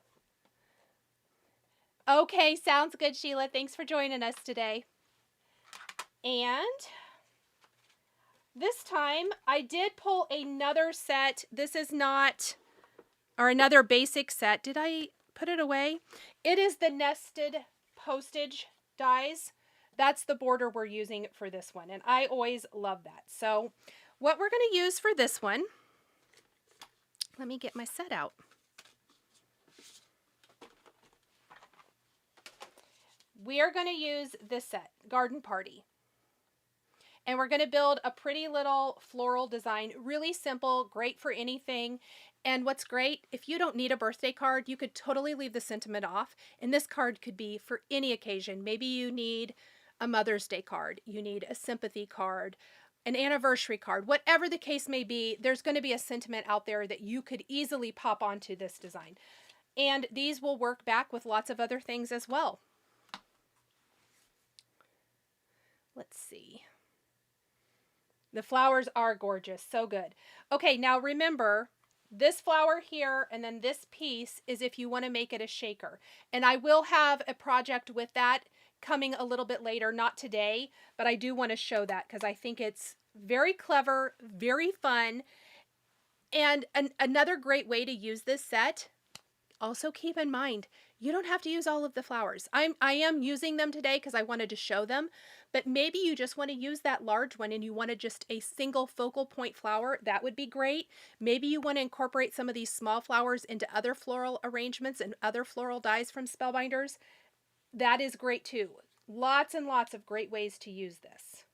Okay, sounds good, Sheila. Thanks for joining us today. And this time I did pull another set. This is not, or another basic set. Did I put it away? It is the nested postage dies. That's the border we're using for this one, and I always love that. So what we're going to use for this one, let me get my set out. We are going to use this set, Garden Party. And we're going to build a pretty little floral design, really simple, great for anything. And what's great, if you don't need a birthday card, you could totally leave the sentiment off. And this card could be for any occasion. Maybe you need a Mother's Day card, you need a sympathy card, an anniversary card, whatever the case may be, there's going to be a sentiment out there that you could easily pop onto this design. And these will work back with lots of other things as well. Let's see. The flowers are gorgeous, so good. Okay, now remember, this flower here and then this piece is if you want to make it a shaker. And I will have a project with that coming a little bit later, not today, but I do want to show that because I think it's very clever, very fun. And another great way to use this set, also keep in mind, you don't have to use all of the flowers. I am using them today because I wanted to show them, but maybe you just want to use that large one and you wanted just a single focal point flower. That would be great. Maybe you want to incorporate some of these small flowers into other floral arrangements and other floral dies from Spellbinders. That is great too. Lots and lots of great ways to use this.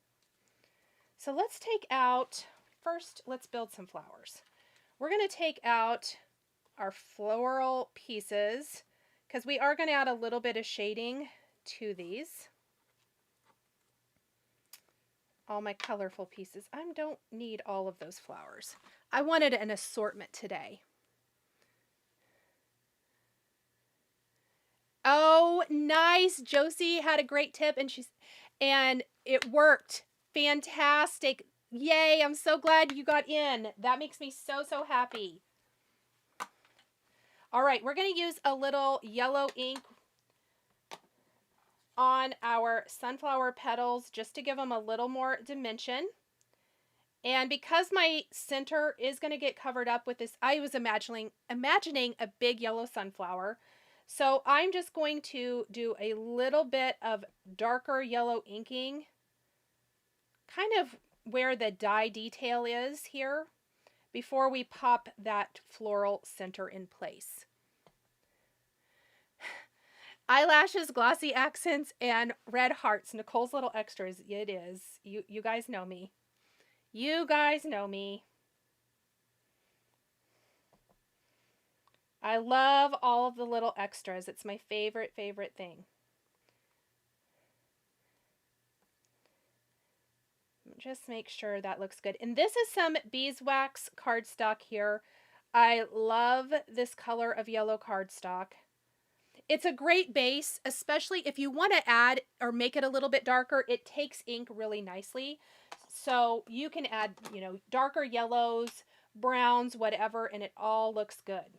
So let's take out, first let's build some flowers. We're going to take out our floral pieces because we are going to add a little bit of shading to these. All my colorful pieces. I don't need all of those flowers. I wanted an assortment today. Oh, nice. Josie had a great tip and it worked. Fantastic. Yay, I'm so glad you got in. That makes me so, so happy. All right, we're going to use a little yellow ink on our sunflower petals just to give them a little more dimension. And because my center is going to get covered up with this, I was imagining a big yellow sunflower. So I'm just going to do a little bit of darker yellow inking, kind of where the die detail is here, before we pop that floral center in place. Eyelashes, glossy accents, and red hearts. Nicole's little extras. It is. You guys know me. You guys know me. I love all of the little extras. It's my favorite thing. Just make sure that looks good. And this is some Beeswax Cardstock here. I love this color of yellow cardstock. It's a great base, especially if you want to add or make it a little bit darker. It takes ink really nicely. So you can add, you know, darker yellows, browns, whatever, and it all looks good.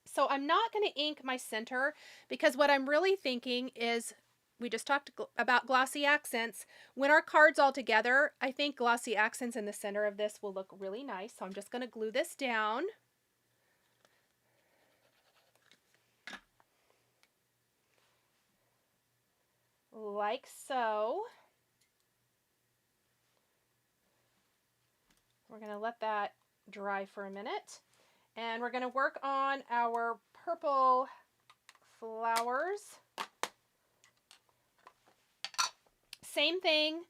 So I'm not going to ink my center because what I'm really thinking is, we just talked about glossy accents. When our card's all together, I think glossy accents in the center of this will look really nice. So I'm just going to glue this down. Like so. We're going to let that dry for a minute. And we're going to work on our purple flowers. Same thing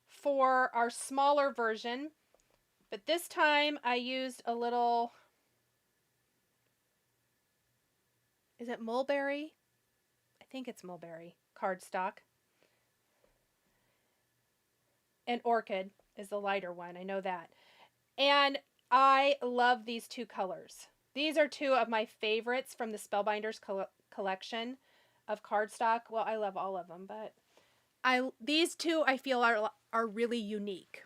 for our smaller version, but this time I used a little, is it Mulberry? I think it's Mulberry Cardstock. And Orchid is the lighter one, I know that. And I love these two colors. These are two of my favorites from the Spellbinders collection of cardstock. Well, I love all of them, but these two I feel are really unique.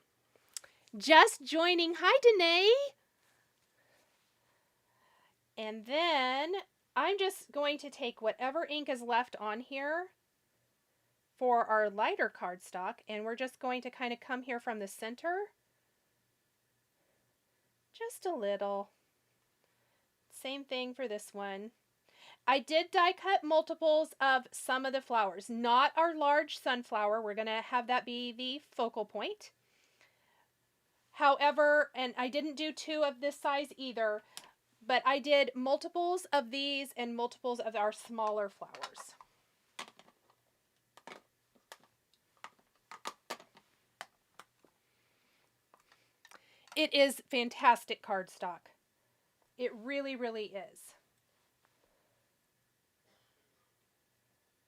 Just joining. Hi, Danae. And then I'm just going to take whatever ink is left on here for our lighter cardstock, and we're just going to kind of come here from the center. Just a little. Same thing for this one. I did die cut multiples of some of the flowers, not our large sunflower. We're going to have that be the focal point. However, and I didn't do 2 of this size either, but I did multiples of these and multiples of our smaller flowers. It is fantastic cardstock. It really, really is.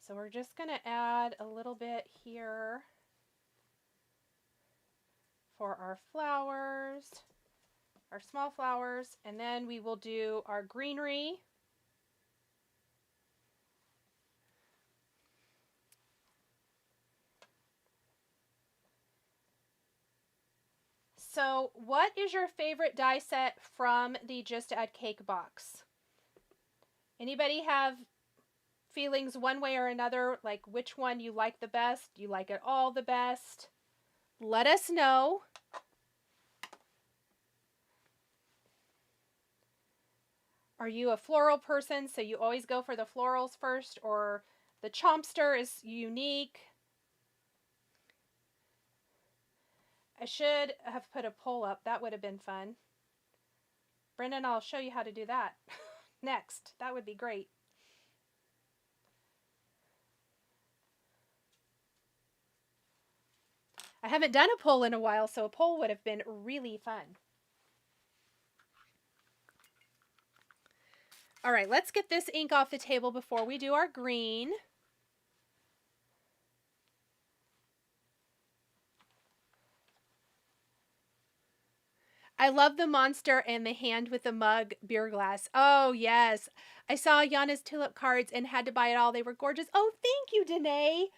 So we're just going to add a little bit here for our flowers, our small flowers, and then we will do our greenery. So what is your favorite die set from the Just Add Cake box? Anybody have feelings one way or another, like which one you like the best? You like it all the best? Let us know. Are you a floral person, so you always go for the florals first, or the Chompster is unique? I should have put a poll up. That would have been fun. Brendan, I'll show you how to do that next. That would be great. I haven't done a poll in a while, so a poll would have been really fun. All right, let's get this ink off the table before we do our green. I love the monster and the hand with the mug beer glass. Oh, yes. I saw Yana's tulip cards and had to buy it all. They were gorgeous. Oh, thank you, Danae.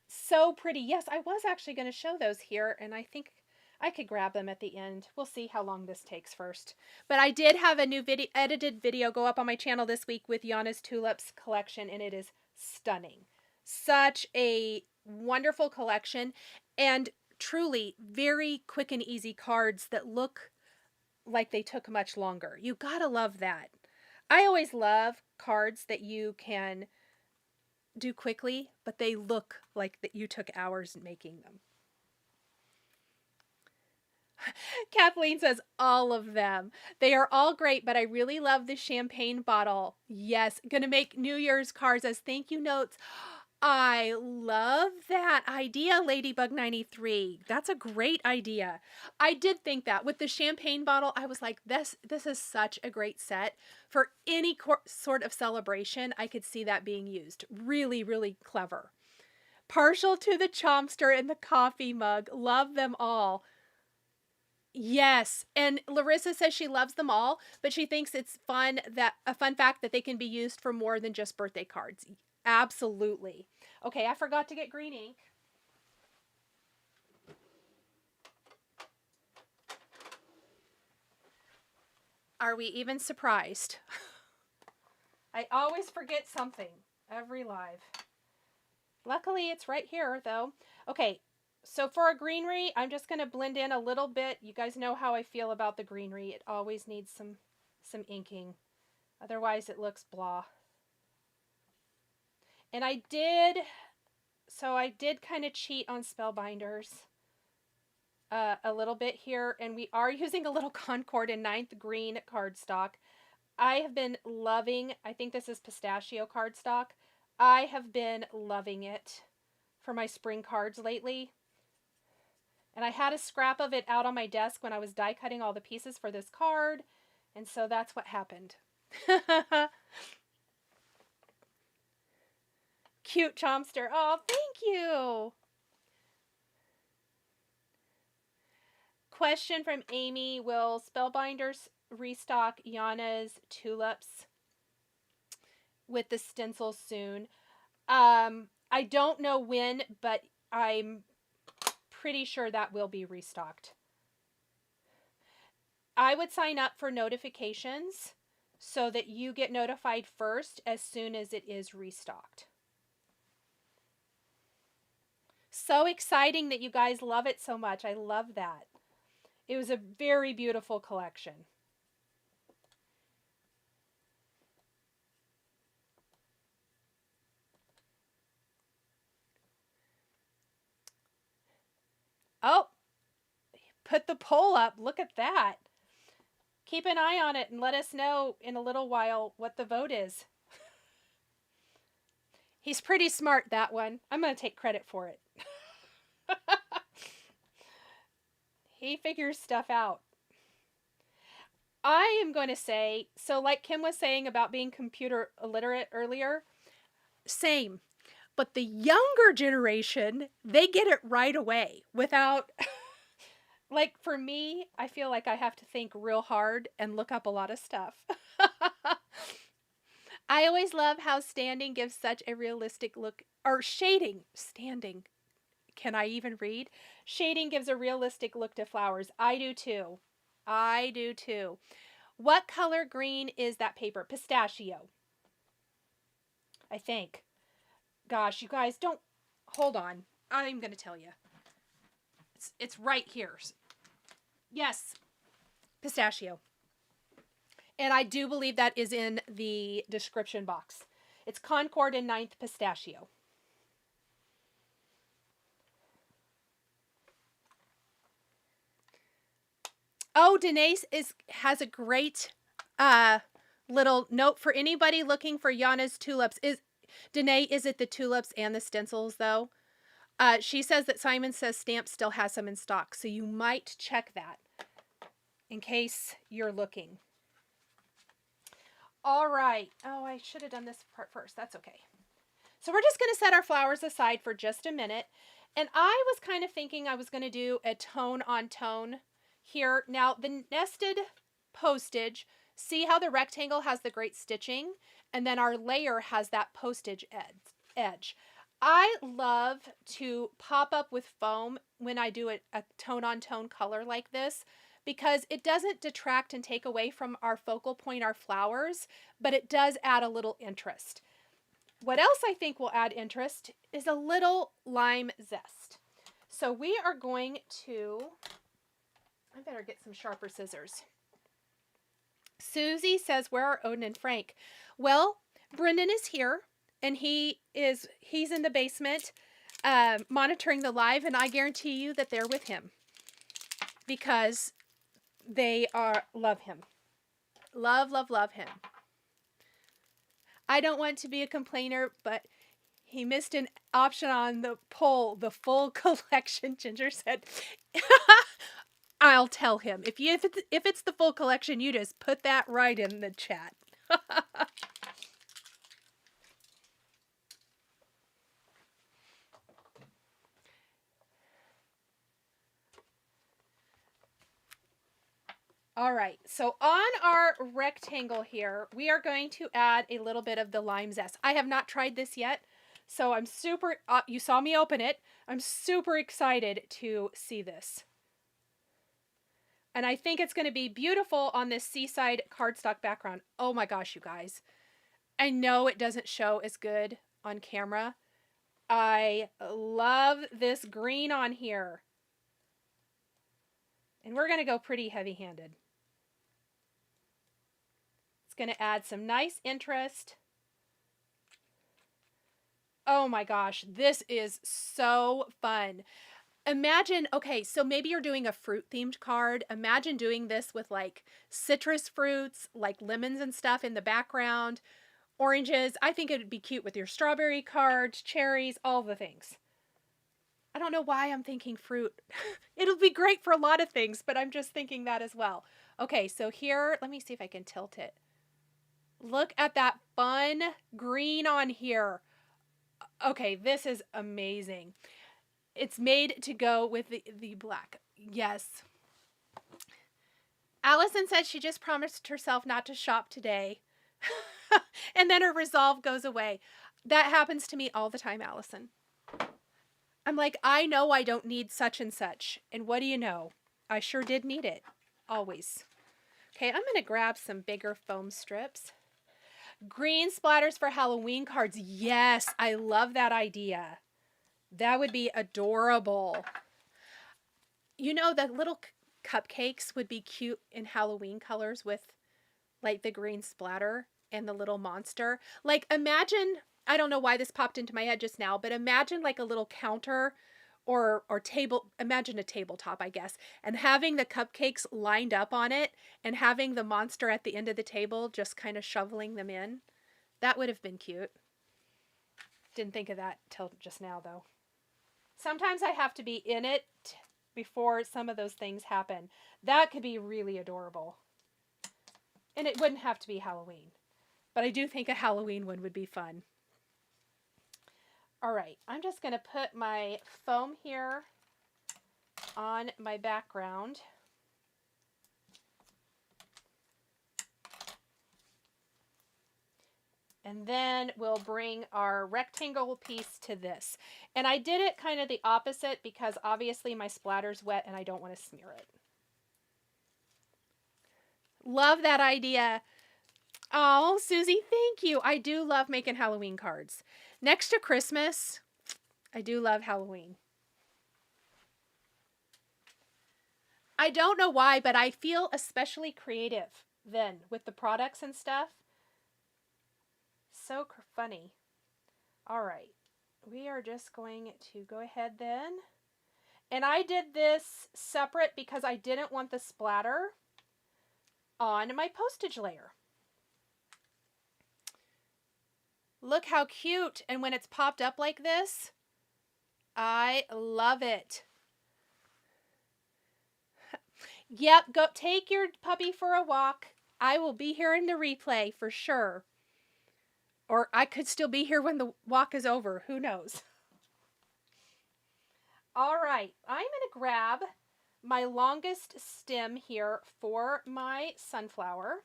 So pretty. Yes, I was actually going to show those here, and I think I could grab them at the end. We'll see how long this takes first. But I did have a new edited video go up on my channel this week with Yana's tulips collection, and it is stunning. Such a wonderful collection, and truly very quick and easy cards that look like they took much longer. You gotta love that. I always love cards that you can do quickly, but they look like that you took hours making them. Kathleen says all of them. They are all great, but I really love the champagne bottle. Yes, gonna make New Year's cards as thank you notes. I love that idea, Ladybug93. That's a great idea. I did think that with the champagne bottle, I was like, this is such a great set for any sort of celebration. I could see that being used. Really, really clever. Partial to the Chompster and the coffee mug. Love them all. Yes, and Larissa says she loves them all, but she thinks it's fun a fun fact that they can be used for more than just birthday cards. Absolutely. Okay, I forgot to get green ink. Are we even surprised? I always forget something every live. Luckily, it's right here, though. Okay, so for our greenery, I'm just going to blend in a little bit. You guys know how I feel about the greenery. It always needs some inking. Otherwise, it looks blah. And I did kind of cheat on Spellbinders a little bit here, and we are using a little Concord in 9th green cardstock. I have been loving, I think this is Pistachio cardstock. I have been loving it for my spring cards lately. And I had a scrap of it out on my desk when I was die cutting all the pieces for this card, and so that's what happened. Cute Chompster. Oh, thank you. Question from Amy. Will Spellbinders restock Yana's tulips with the stencil soon? I don't know when, but I'm pretty sure that will be restocked. I would sign up for notifications so that you get notified first as soon as it is restocked. So exciting that you guys love it so much. I love that. It was a very beautiful collection. Oh, put the poll up. Look at that. Keep an eye on it and let us know in a little while what the vote is. He's pretty smart, that one. I'm going to take credit for it. He figures stuff out. I am going to say, so like Kim was saying about being computer illiterate earlier, same. But the younger generation, they get it right away without, like for me, I feel like I have to think real hard and look up a lot of stuff. I always love how standing gives such a realistic look, or shading, standing. Can I even read? Shading gives a realistic look to flowers. I do too. I do too. What color green is that paper? Pistachio. I think. Gosh, you guys, don't... Hold on. I'm going to tell you. It's right here. Yes. Pistachio. And I do believe that is in the description box. It's Concord and 9th Pistachio. Oh, Denise has a great little note for anybody looking for Yana's tulips. Danae, is it the tulips and the stencils, though? She says that Simon Says Stamp still has some in stock, so you might check that in case you're looking. All right. Oh, I should have done this part first. That's okay. So we're just going to set our flowers aside for just a minute. And I was kind of thinking I was going to do a tone on tone here. Now, the nested postage, see how the rectangle has the great stitching? And then our layer has that postage edge. I love to pop up with foam when I do a tone on tone color like this, because it doesn't detract and take away from our focal point, our flowers, but it does add a little interest. What else I think will add interest is a little lime zest. So we are going to, I better get some sharper scissors. Susie says, where are Odin and Frank? Well, Brendan is here, and he's in the basement monitoring the live, and I guarantee you that they're with him because they love him. Love, love, love him. I don't want to be a complainer, but he missed an option on the poll, the full collection, Ginger said. I'll tell him. If it's the full collection, you just put that right in the chat. All right, so on our rectangle here, we are going to add a little bit of the lime zest. I have not tried this yet, so I'm super, you saw me open it. I'm super excited to see this. And I think it's going to be beautiful on this Seaside Cardstock background. Oh my gosh, you guys. I know it doesn't show as good on camera. I love this green on here. And we're going to go pretty heavy-handed. It's going to add some nice interest. Oh my gosh, this is so fun. Imagine, okay, so maybe you're doing a fruit-themed card. Imagine doing this with like citrus fruits, like lemons and stuff in the background, oranges. I think it would be cute with your strawberry cards, cherries, all the things. I don't know why I'm thinking fruit. It'll be great for a lot of things, but I'm just thinking that as well. Okay, so here, let me see if I can tilt it. Look at that fun green on here. Okay, this is amazing. It's made to go with the black. Yes. Allison said she just promised herself not to shop today. And then her resolve goes away. That happens to me all the time, Allison. I'm like, I know I don't need such and such. And what do you know? I sure did need it. Always. Okay, I'm going to grab some bigger foam strips. Green splatters for Halloween cards. Yes, I love that idea. That would be adorable. You know, the little cupcakes would be cute in Halloween colors with like the green splatter and the little monster. Like imagine, I don't know why this popped into my head just now, but imagine like a little counter or table, imagine a tabletop, I guess, and having the cupcakes lined up on it and having the monster at the end of the table just kind of shoveling them in. That would have been cute. Didn't think of that till just now, though. Sometimes I have to be in it before some of those things happen. That could be really adorable. And it wouldn't have to be Halloween. But I do think a Halloween one would be fun. All right, I'm just going to put my foam here on my background. And then we'll bring our rectangle piece to this. And I did it kind of the opposite because obviously my splatter's wet and I don't want to smear it. Love that idea. Oh, Susie, thank you. I do love making Halloween cards. Next to Christmas, I do love Halloween. I don't know why, but I feel especially creative then with the products and stuff. So funny. All right, we are just going to go ahead then. And I did this separate because I didn't want the splatter on my postage layer. Look how cute. And when it's popped up like this, I love it. Yep, go take your puppy for a walk. I will be here in the replay for sure. Or I could still be here when the walk is over. Who knows? All right, I'm going to grab my longest stem here for my sunflower.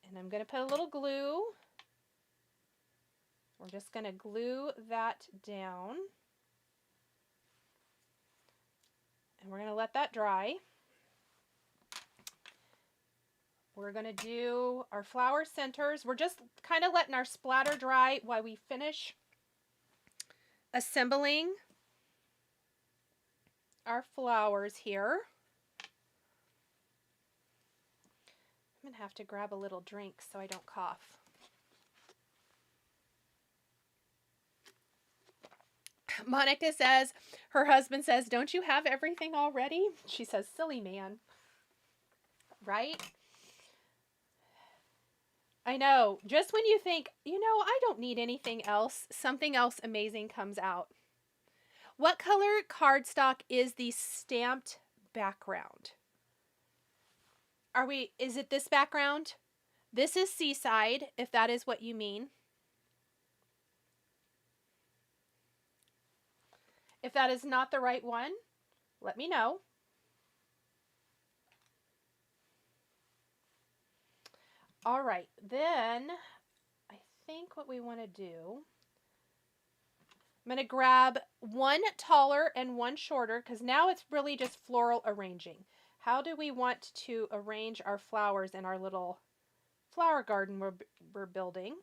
And I'm going to put a little glue. We're just going to glue that down. And we're going to let that dry. We're going to do our flower centers. We're just kind of letting our splatter dry while we finish assembling our flowers here. I'm going to have to grab a little drink so I don't cough. Monica says, her husband says, don't you have everything already? She says, silly man. Right? I know. Just when you think, you know, I don't need anything else, something else amazing comes out. What color cardstock is the stamped background? Is it this background? This is Seaside, if that is what you mean. If that is not the right one, let me know. All right, then I think what we want to do, I'm going to grab one taller and one shorter because now it's really just floral arranging. How do we want to arrange our flowers in our little flower garden we're building?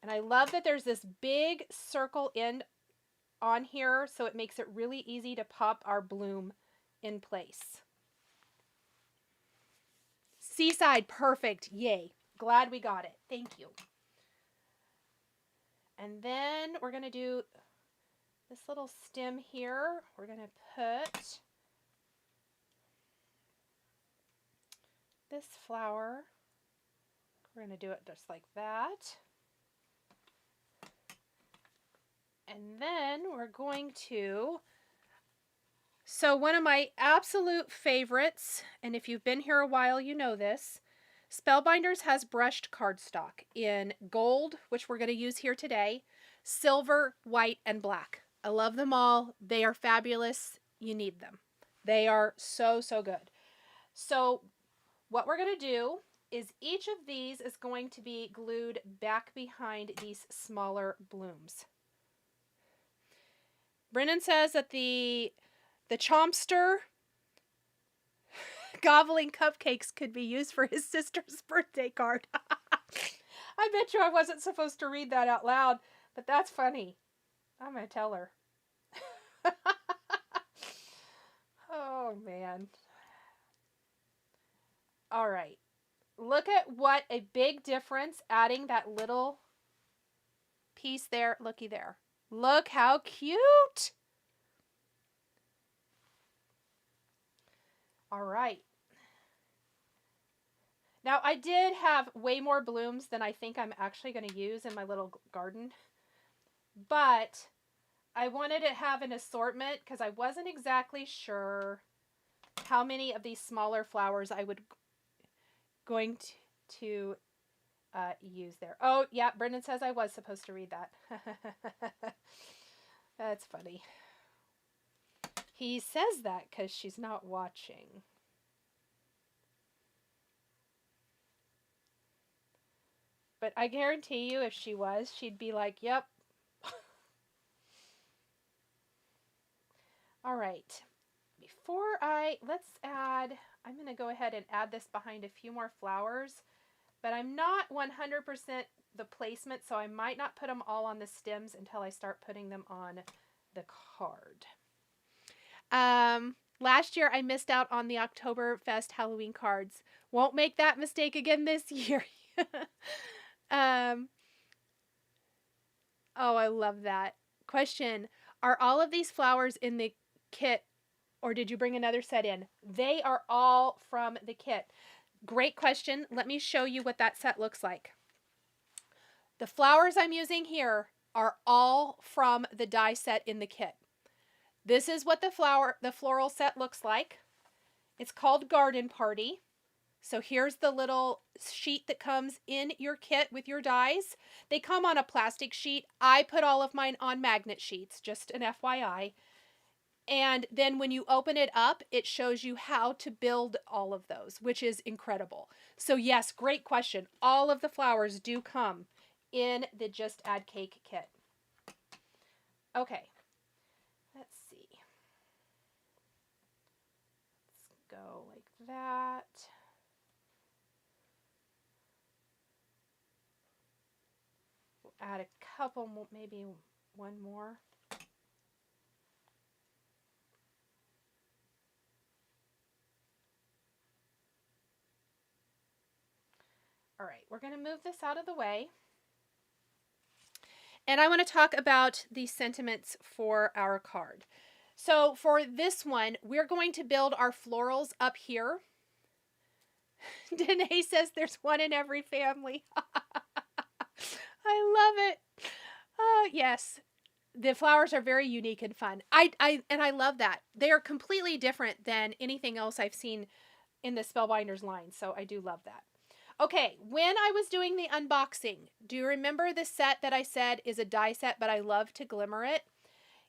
And I love that there's this big circle end on here, so it makes it really easy to pop our bloom in place. Seaside, perfect. Yay. Glad we got it. Thank you. And then we're going to do this little stem here. We're going to put this flower. We're going to do it just like that. And then we're going to, so one of my absolute favorites, and if you've been here a while, you know this, Spellbinders has brushed cardstock in gold, which we're going to use here today, silver, white, and black. I love them all. They are fabulous. You need them. They are so, so good. So what we're going to do is each of these is going to be glued back behind these smaller blooms. Brennan says that the chompster gobbling cupcakes could be used for his sister's birthday card. I bet you I wasn't supposed to read that out loud, but that's funny. I'm going to tell her. Oh, man. All right. Look at what a big difference adding that little piece there. Looky there. Look how cute. All right. Now, I did have way more blooms than I think I'm actually going to use in my little garden, but I wanted to have an assortment because I wasn't exactly sure how many of these smaller flowers I would going to use there. Oh, yeah, Brendan says I was supposed to read that. That's funny. He says that because she's not watching. But I guarantee you if she was, she'd be like, yep. All right. Let's add, I'm going to go ahead and add this behind a few more flowers, but I'm not 100% the placement, so I might not put them all on the stems until I start putting them on the card. Last year I missed out on the Oktoberfest Halloween cards. Won't make that mistake again this year. Oh, I love that. Question, are all of these flowers in the kit or did you bring another set in? They are all from the kit. Great question. Let me show you what that set looks like. The flowers I'm using here are all from the die set in the kit. This is what the floral set looks like. It's called Garden Party. So here's the little sheet that comes in your kit with your dies. They come on a plastic sheet. I put all of mine on magnet sheets, just an FYI. And then when you open it up, it shows you how to build all of those, which is incredible. So yes, great question. All of the flowers do come in the Just Add Cake kit. Okay, let's see. Let's go like that. We'll add a couple more, maybe one more. All right, we're going to move this out of the way. And I want to talk about the sentiments for our card. So for this one, we're going to build our florals up here. Danae says there's one in every family. I love it. Oh, yes. The flowers are very unique and fun. I love that. They are completely different than anything else I've seen in the Spellbinders line. So I do love that. Okay, when I was doing the unboxing, do you remember the set that I said is a die set, but I love to glimmer it?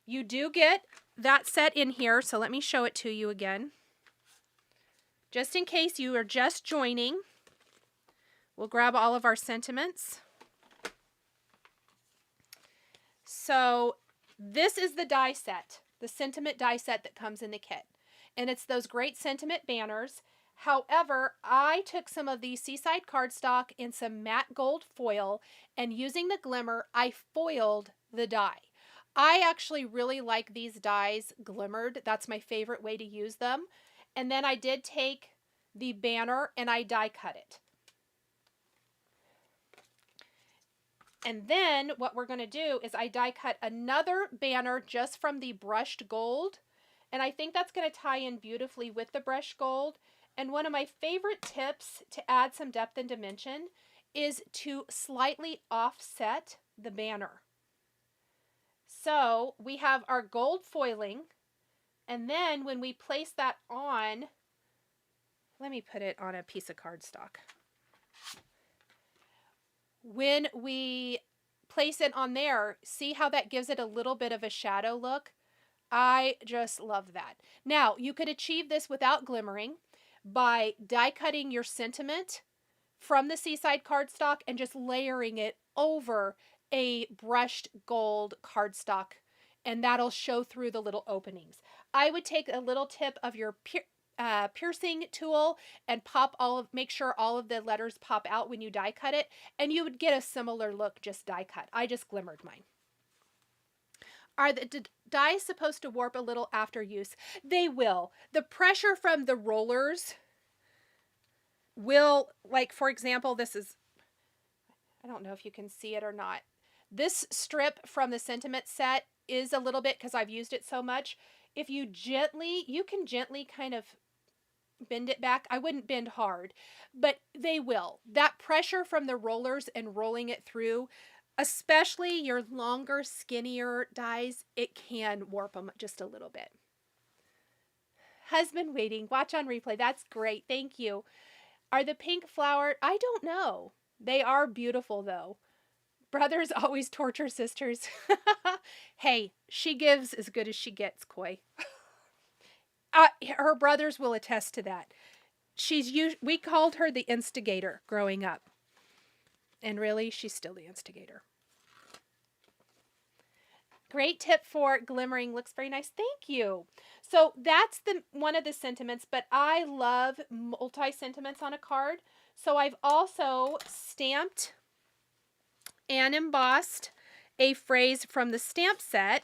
You do get that set in here, so let me show it to you again. Just in case you are just joining, we'll grab all of our sentiments. So this is the die set, the sentiment die set that comes in the kit. And it's those great sentiment banners. However, I took some of the Seaside Cardstock and some matte gold foil, and using the glimmer, I foiled the die. I actually really like these dies glimmered. That's my favorite way to use them. And then I did take the banner and I die cut it. And then what we're going to do is I die cut another banner just from the brushed gold. And I think that's going to tie in beautifully with the brushed gold. And one of my favorite tips to add some depth and dimension is to slightly offset the banner. So we have our gold foiling, and then when we place that on, let me put it on a piece of cardstock. When we place it on there, see how that gives it a little bit of a shadow look? I just love that. Now, you could achieve this without glimmering by die cutting your sentiment from the Seaside Cardstock and just layering it over a brushed gold cardstock, and that'll show through the little openings. I would take a little tip of your piercing tool and make sure all of the letters pop out when you die cut it, and you would get a similar look just die cut. I just glimmered mine. Are the dies supposed to warp a little after use? They will. The pressure from the rollers will, like for example, this is, I don't know if you can see it or not. This strip from the sentiment set is a little bit, because I've used it so much. If you can gently kind of bend it back. I wouldn't bend hard, but they will. That pressure from the rollers and rolling it through, especially your longer, skinnier dies, it can warp them just a little bit. Husband waiting, watch on replay. That's great. Thank you. Are the pink flowered? I don't know. They are beautiful though. Brothers always torture sisters. Hey, she gives as good as she gets, Koi. Her brothers will attest to that. We called her the instigator growing up. And really, she's still the instigator. Great tip for glimmering. Looks very nice. Thank you. So that's one of the sentiments, but I love multi-sentiments on a card. So I've also stamped and embossed a phrase from the stamp set.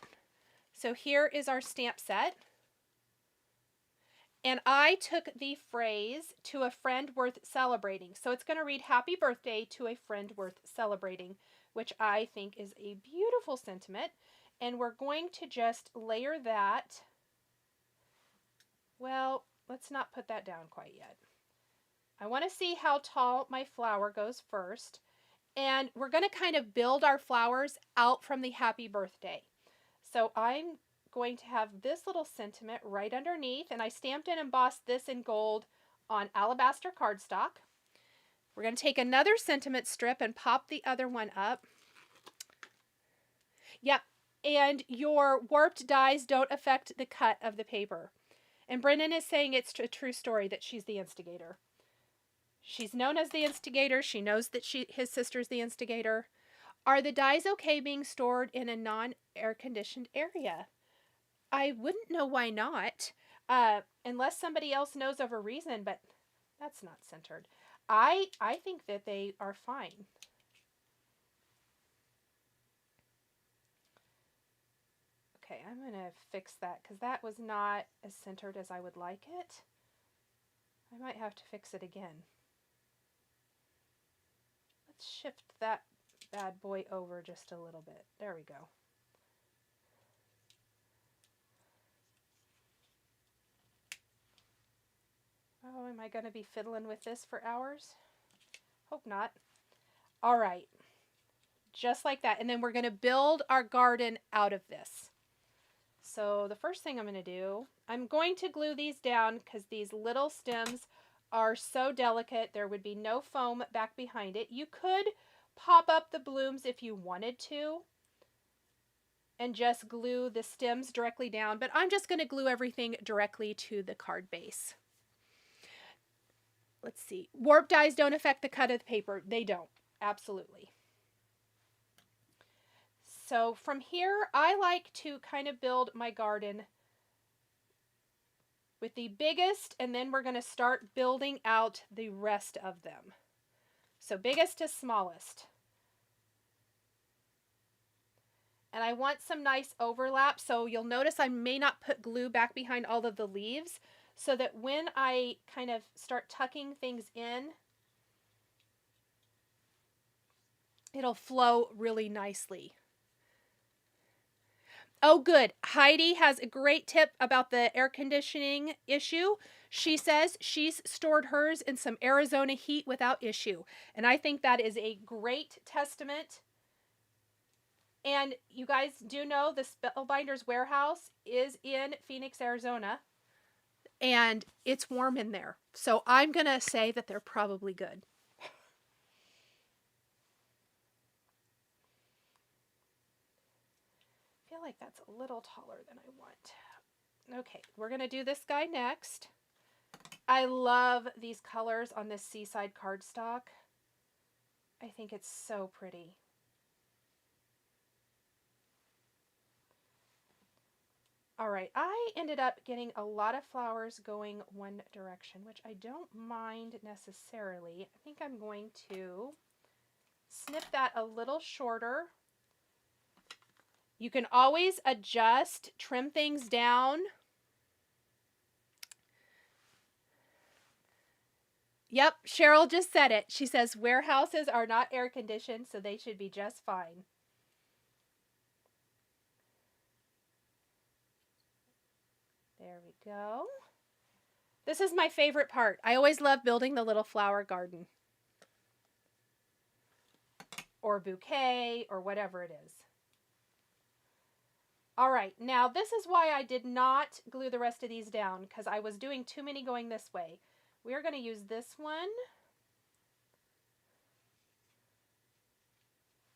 So here is our stamp set. And I took the phrase, to a friend worth celebrating. So it's going to read, happy birthday to a friend worth celebrating, which I think is a beautiful sentiment. And we're going to just layer that. Well, let's not put that down quite yet. I want to see how tall my flower goes first. And we're going to kind of build our flowers out from the happy birthday. So I'm going to have this little sentiment right underneath, and I stamped and embossed this in gold on Alabaster Cardstock. We're going to take another sentiment strip and pop the other one up. Yep, and your warped dies don't affect the cut of the paper. And Brennan is saying it's a true story that she's the instigator. She's known as the instigator. She knows that his sister's the instigator. Are the dies okay being stored in a non-air conditioned area? I wouldn't know why not, unless somebody else knows of a reason, but that's not centered. I think that they are fine. Okay, I'm going to fix that because that was not as centered as I would like it. I might have to fix it again. Let's shift that bad boy over just a little bit. There we go. Oh, am I going to be fiddling with this for hours? Hope not. All right. Just like that. And then we're going to build our garden out of this. So the first thing I'm going to do, I'm going to glue these down because these little stems are so delicate. There would be no foam back behind it. You could pop up the blooms if you wanted to and just glue the stems directly down, but I'm just going to glue everything directly to the card base. Let's see. Warp dies don't affect the cut of the paper. They don't. Absolutely. So from here, I like to kind of build my garden with the biggest, and then we're going to start building out the rest of them. So biggest to smallest. And I want some nice overlap, so you'll notice I may not put glue back behind all of the leaves, so that when I kind of start tucking things in, it'll flow really nicely. Oh, good. Heidi has a great tip about the air conditioning issue. She says she's stored hers in some Arizona heat without issue. And I think that is a great testament. And you guys do know the Spellbinders warehouse is in Phoenix, Arizona. And it's warm in there. So I'm going to say that they're probably good. I feel like that's a little taller than I want. Okay, we're going to do this guy next. I love these colors on this Seaside Cardstock. I think it's so pretty. All right, I ended up getting a lot of flowers going one direction, which I don't mind necessarily. I think I'm going to snip that a little shorter. You can always adjust, trim things down. Yep, Cheryl just said it. She says warehouses are not air conditioned, so they should be just fine. go. This is my favorite part. I always love building the little flower garden. Or bouquet, or whatever it is. All right, now this is why I did not glue the rest of these down, because I was doing too many going this way. We are going to use this one.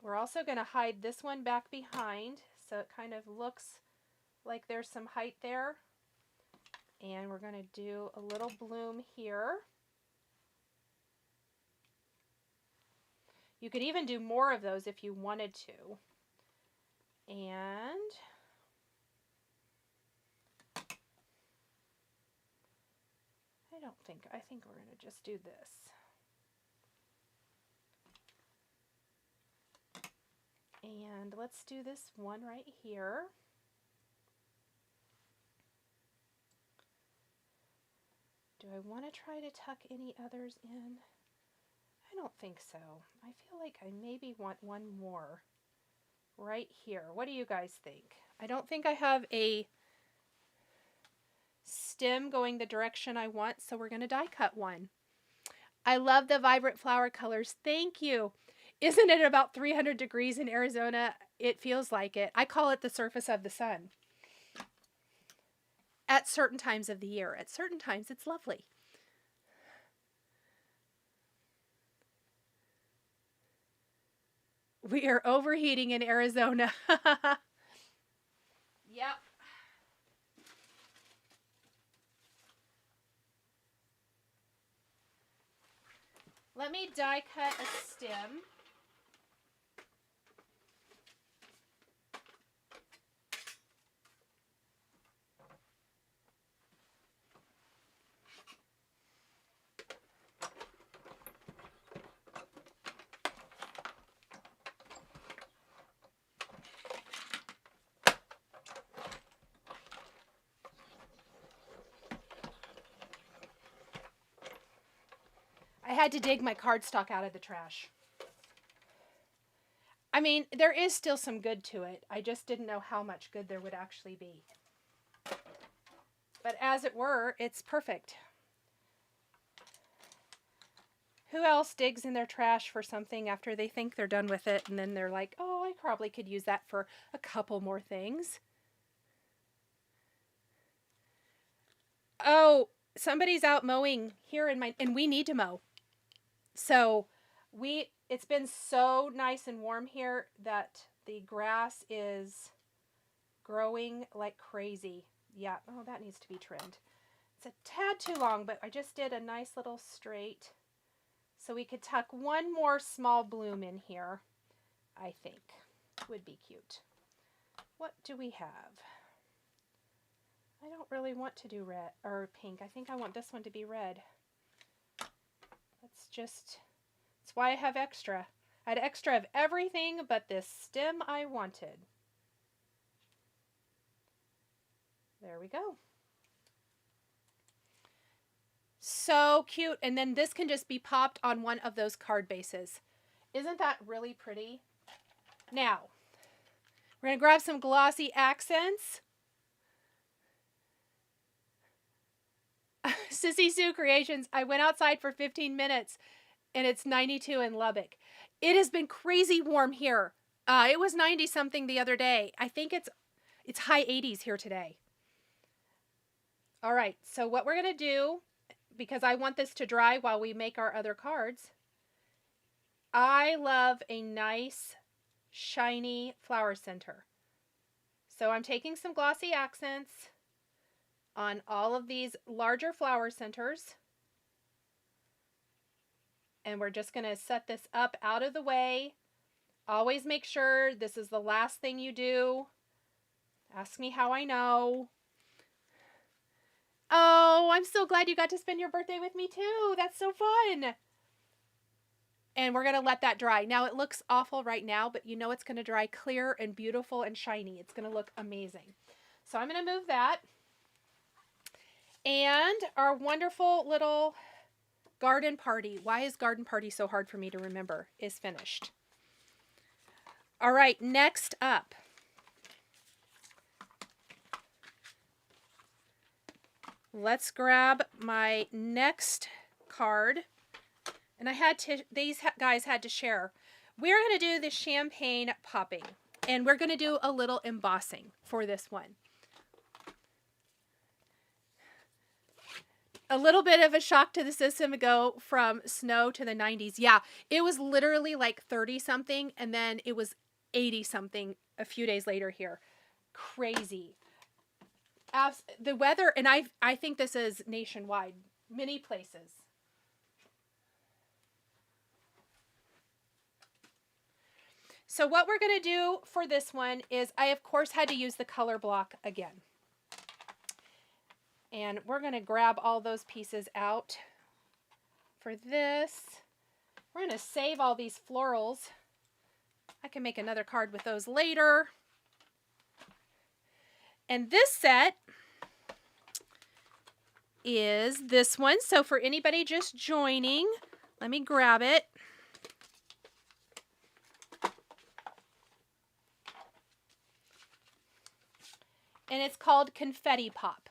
We're also going to hide this one back behind, so it kind of looks like there's some height there. And we're going to do a little bloom here. You could even do more of those if you wanted to. And I think we're going to just do this. And let's do this one right here. Do I want to try to tuck any others in? I don't think so. I feel like I maybe want one more right here. What do you guys think? I don't think I have a stem going the direction I want, so we're going to die cut one. I love the vibrant flower colors. Thank you. Isn't it about 300 degrees in Arizona? It feels like it. I call it the surface of the sun. At certain times of the year. At certain times, it's lovely. We are overheating in Arizona. Yep. Let me die cut a stem. I had to dig my cardstock out of the trash. I mean, there is still some good to it. I just didn't know how much good there would actually be. But as it were, it's perfect. Who else digs in their trash for something after they think they're done with it and then they're like, oh, I probably could use that for a couple more things. Oh, somebody's out mowing here and we need to mow. So it's been so nice and warm here that the grass is growing like crazy. Yeah, oh, that needs to be trimmed. It's a tad too long, but I just did a nice little straight. So we could tuck one more small bloom in here, I think. Would be cute. What do we have? I don't really want to do red or pink. I think I want this one to be red. That's why I have extra. I had extra of everything but this stem I wanted. There we go. So cute. And then this can just be popped on one of those card bases. Isn't that really pretty? Now, we're going to grab some glossy accents. Sissy Sue Creations, I went outside for 15 minutes and it's 92 in Lubbock. It has been crazy warm here. It was 90 something the other day. I think it's high 80s here today. All right, so what we're going to do, because I want this to dry while we make our other cards, I love a nice shiny flower center. So I'm taking some glossy accents on all of these larger flower centers. And we're just going to set this up out of the way. Always make sure this is the last thing you do. Ask me how I know. Oh, I'm so glad you got to spend your birthday with me too. That's so fun. And we're going to let that dry. Now it looks awful right now, but you know it's going to dry clear and beautiful and shiny. It's going to look amazing. So I'm going to move that. And our wonderful little garden party. Why is garden party so hard for me to remember? Is finished. All right, next up. let's grab my next card. And I had to, these guys had to share. We're going to do the champagne popping. And we're going to do a little embossing for this one. A little bit of a shock to the system to go from snow to the 90s. Yeah, it was literally like 30 something and then it was 80 something a few days later here. Crazy. The weather, and I think this is nationwide, many places. So what we're going to do for this one is I, of course, had to use the color block again. And we're going to grab all those pieces out for this. We're going to save all these florals. I can make another card with those later. And this set is this one. So for anybody just joining, let me grab it. And it's called Confetti Pop.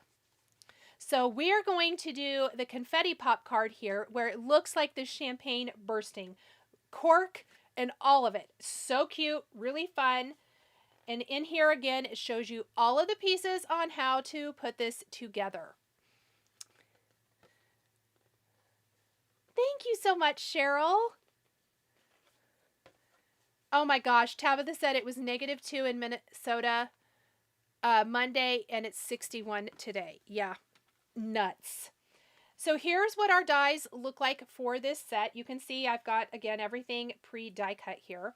So we are going to do the Confetti Pop card here where it looks like the champagne bursting. Cork and all of it. So cute, really fun. And in here again, it shows you all of the pieces on how to put this together. Thank you so much, Cheryl. Oh my gosh, Tabitha said it was -2 in Minnesota Monday and it's 61 today. Yeah, nuts. So here's what our dies look like for this set. You can see I've got, again, everything pre-die cut here.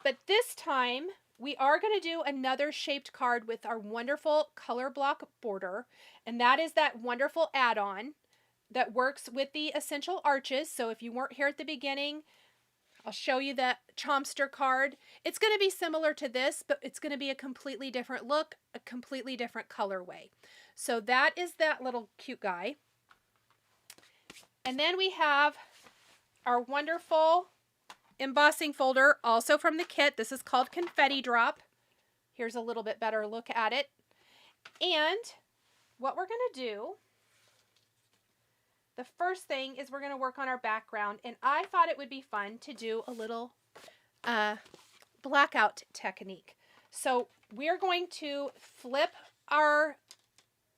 But this time, we are going to do another shaped card with our wonderful color block border. And that is that wonderful add-on that works with the essential arches. So if you weren't here at the beginning, I'll show you the Chomster card. It's going to be similar to this, but it's going to be a completely different look, a completely different colorway. So that is that little cute guy. And then we have our wonderful embossing folder, also from the kit. This is called Confetti Drop. Here's a little bit better look at it. And what we're going to do, the first thing is we're going to work on our background. And I thought it would be fun to do a little blackout technique. So we're going to flip our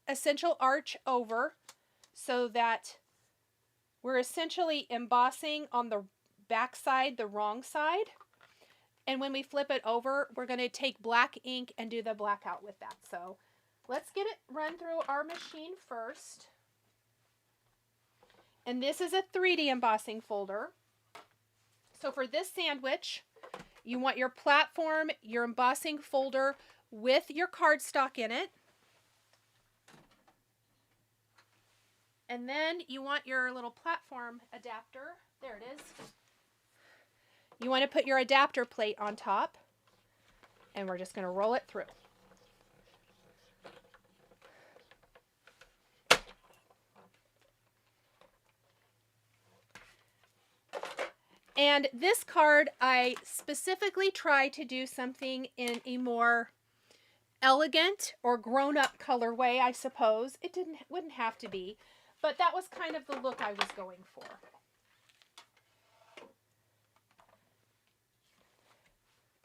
essential arch over so that we're essentially embossing on the back side, the wrong side. And when we flip it over, we're going to take black ink and do the blackout with that. So let's get it run through our machine first. And this is a 3D embossing folder. So for this sandwich, you want your platform, your embossing folder with your cardstock in it. And then you want your little platform adapter. There it is. You want to put your adapter plate on top. And we're just going to roll it through. And this card, I specifically tried to do something in a more elegant or grown-up colorway, I suppose. It wouldn't have to be. But that was kind of the look I was going for.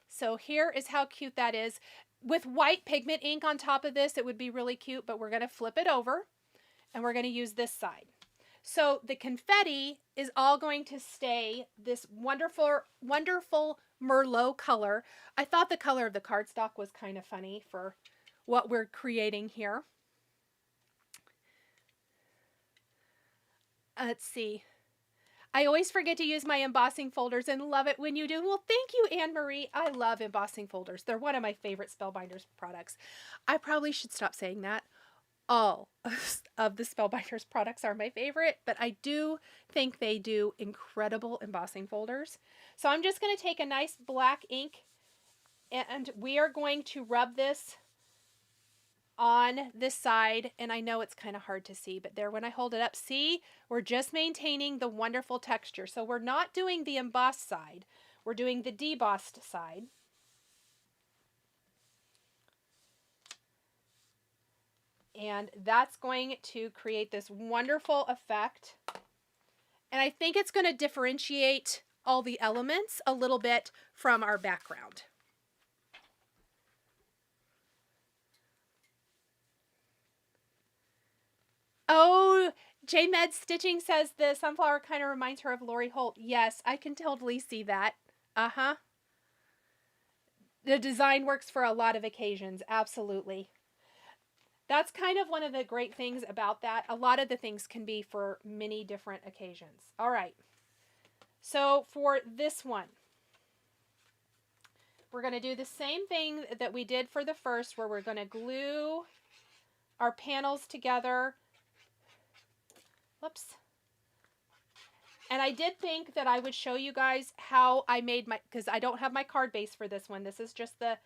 So here is how cute that is. With white pigment ink on top of this, it would be really cute, but we're going to flip it over and we're going to use this side. So the confetti is all going to stay this wonderful, wonderful Merlot color. I thought the color of the cardstock was kind of funny for what we're creating here. Let's see. I always forget to use my embossing folders and love it when you do. Well, thank you, Anne-Marie. I love embossing folders. They're one of my favorite Spellbinders products. I probably should stop saying that. All of the Spellbinders products are my favorite, but I do think they do incredible embossing folders. So I'm just going to take a nice black ink and we are going to rub this on this side, and I know it's kind of hard to see, but there when I hold it up, see, we're just maintaining the wonderful texture. So we're not doing the embossed side, we're doing the debossed side. And that's going to create this wonderful effect. And I think it's going to differentiate all the elements a little bit from our background. Oh, J-Med Stitching says the sunflower kind of reminds her of Lori Holt. Yes, I can totally see that. Uh-huh. The design works for a lot of occasions. Absolutely. That's kind of one of the great things about that. A lot of the things can be for many different occasions. All right. So for this one, we're going to do the same thing that we did for the first, where we're going to glue our panels together. Whoops. And I did think that I would show you guys how I made my, because I don't have my card base for this one. This is just the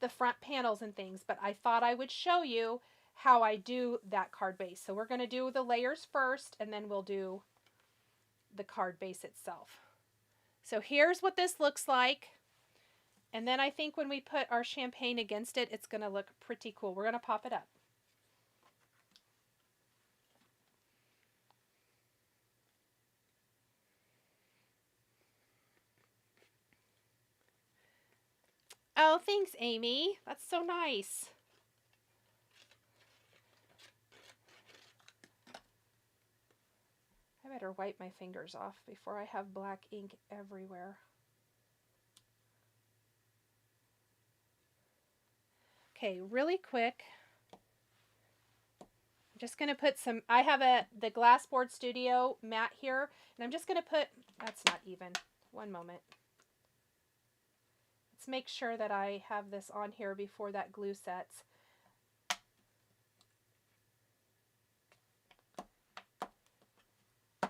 front panels and things, but I thought I would show you how I do that card base. So we're going to do the layers first, and then we'll do the card base itself. So here's what this looks like. And then I think when we put our champagne against it, it's going to look pretty cool. We're going to pop it up. Oh, thanks, Amy. That's so nice. I better wipe my fingers off before I have black ink everywhere. Okay, really quick. I'm just going to put some, I have the Glassboard Studio mat here, and I'm just going to put, that's not even, one moment. Let's make sure that I have this on here before that glue sets.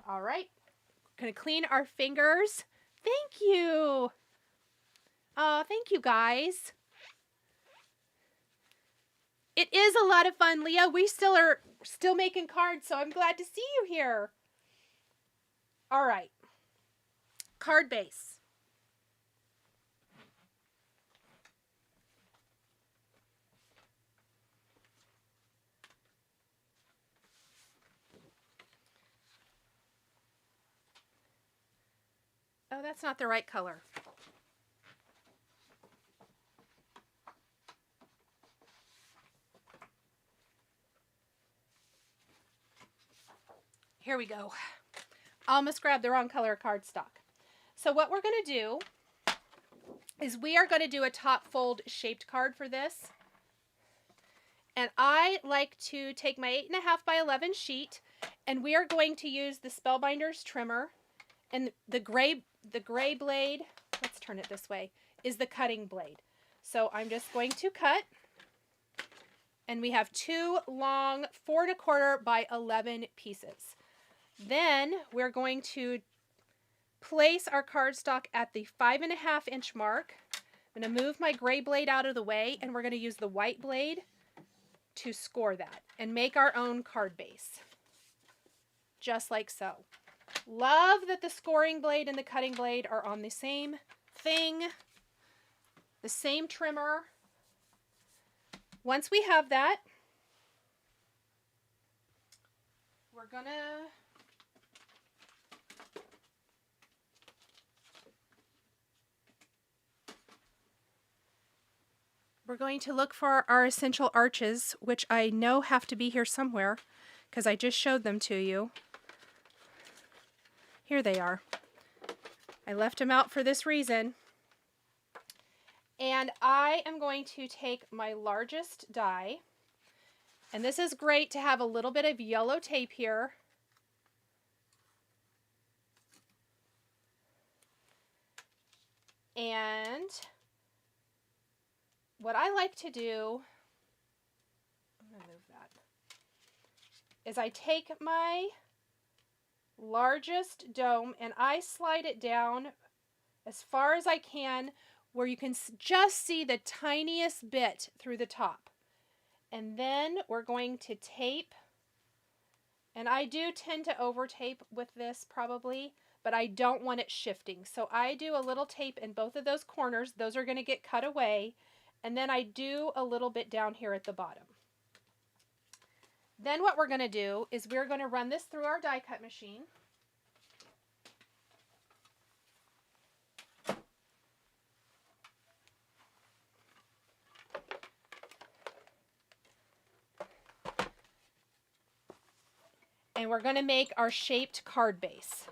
All right, gonna clean our fingers. Thank you. Oh, thank you guys. It is a lot of fun, Leah. We are still making cards, so I'm glad to see you here. All right, card base. Oh, that's not the right color. Here we go. Almost grabbed the wrong color cardstock. So what we're going to do is we are going to do a top fold shaped card for this. And I like to take my 8.5 by 11 sheet, and we are going to use the Spellbinders trimmer, and the gray blade, let's turn it this way, is the cutting blade. So I'm just going to cut, and we have two long 4¼ by 11 pieces. Then we're going to place our cardstock at the 5.5 inch mark. I'm going to move my gray blade out of the way, and we're going to use the white blade to score that and make our own card base. Just like so. Love that the scoring blade and the cutting blade are on the same thing, the same trimmer. Once we have that, we're going to look for our essential arches, which I know have to be here somewhere because I just showed them to you. Here they are. I left them out for this reason. And I am going to take my largest die, and this is great to have a little bit of yellow tape here. And what I like to do, I'm going to move that, is I take my largest dome and I slide it down as far as I can, where you can just see the tiniest bit through the top. And then we're going to tape, and I do tend to over tape with this probably, but I don't want it shifting. So I do a little tape in both of those corners. Those are going to get cut away. And then I do a little bit down here at the bottom. Then what we're going to do is we're going to run this through our die cut machine. And we're going to make our shaped card base.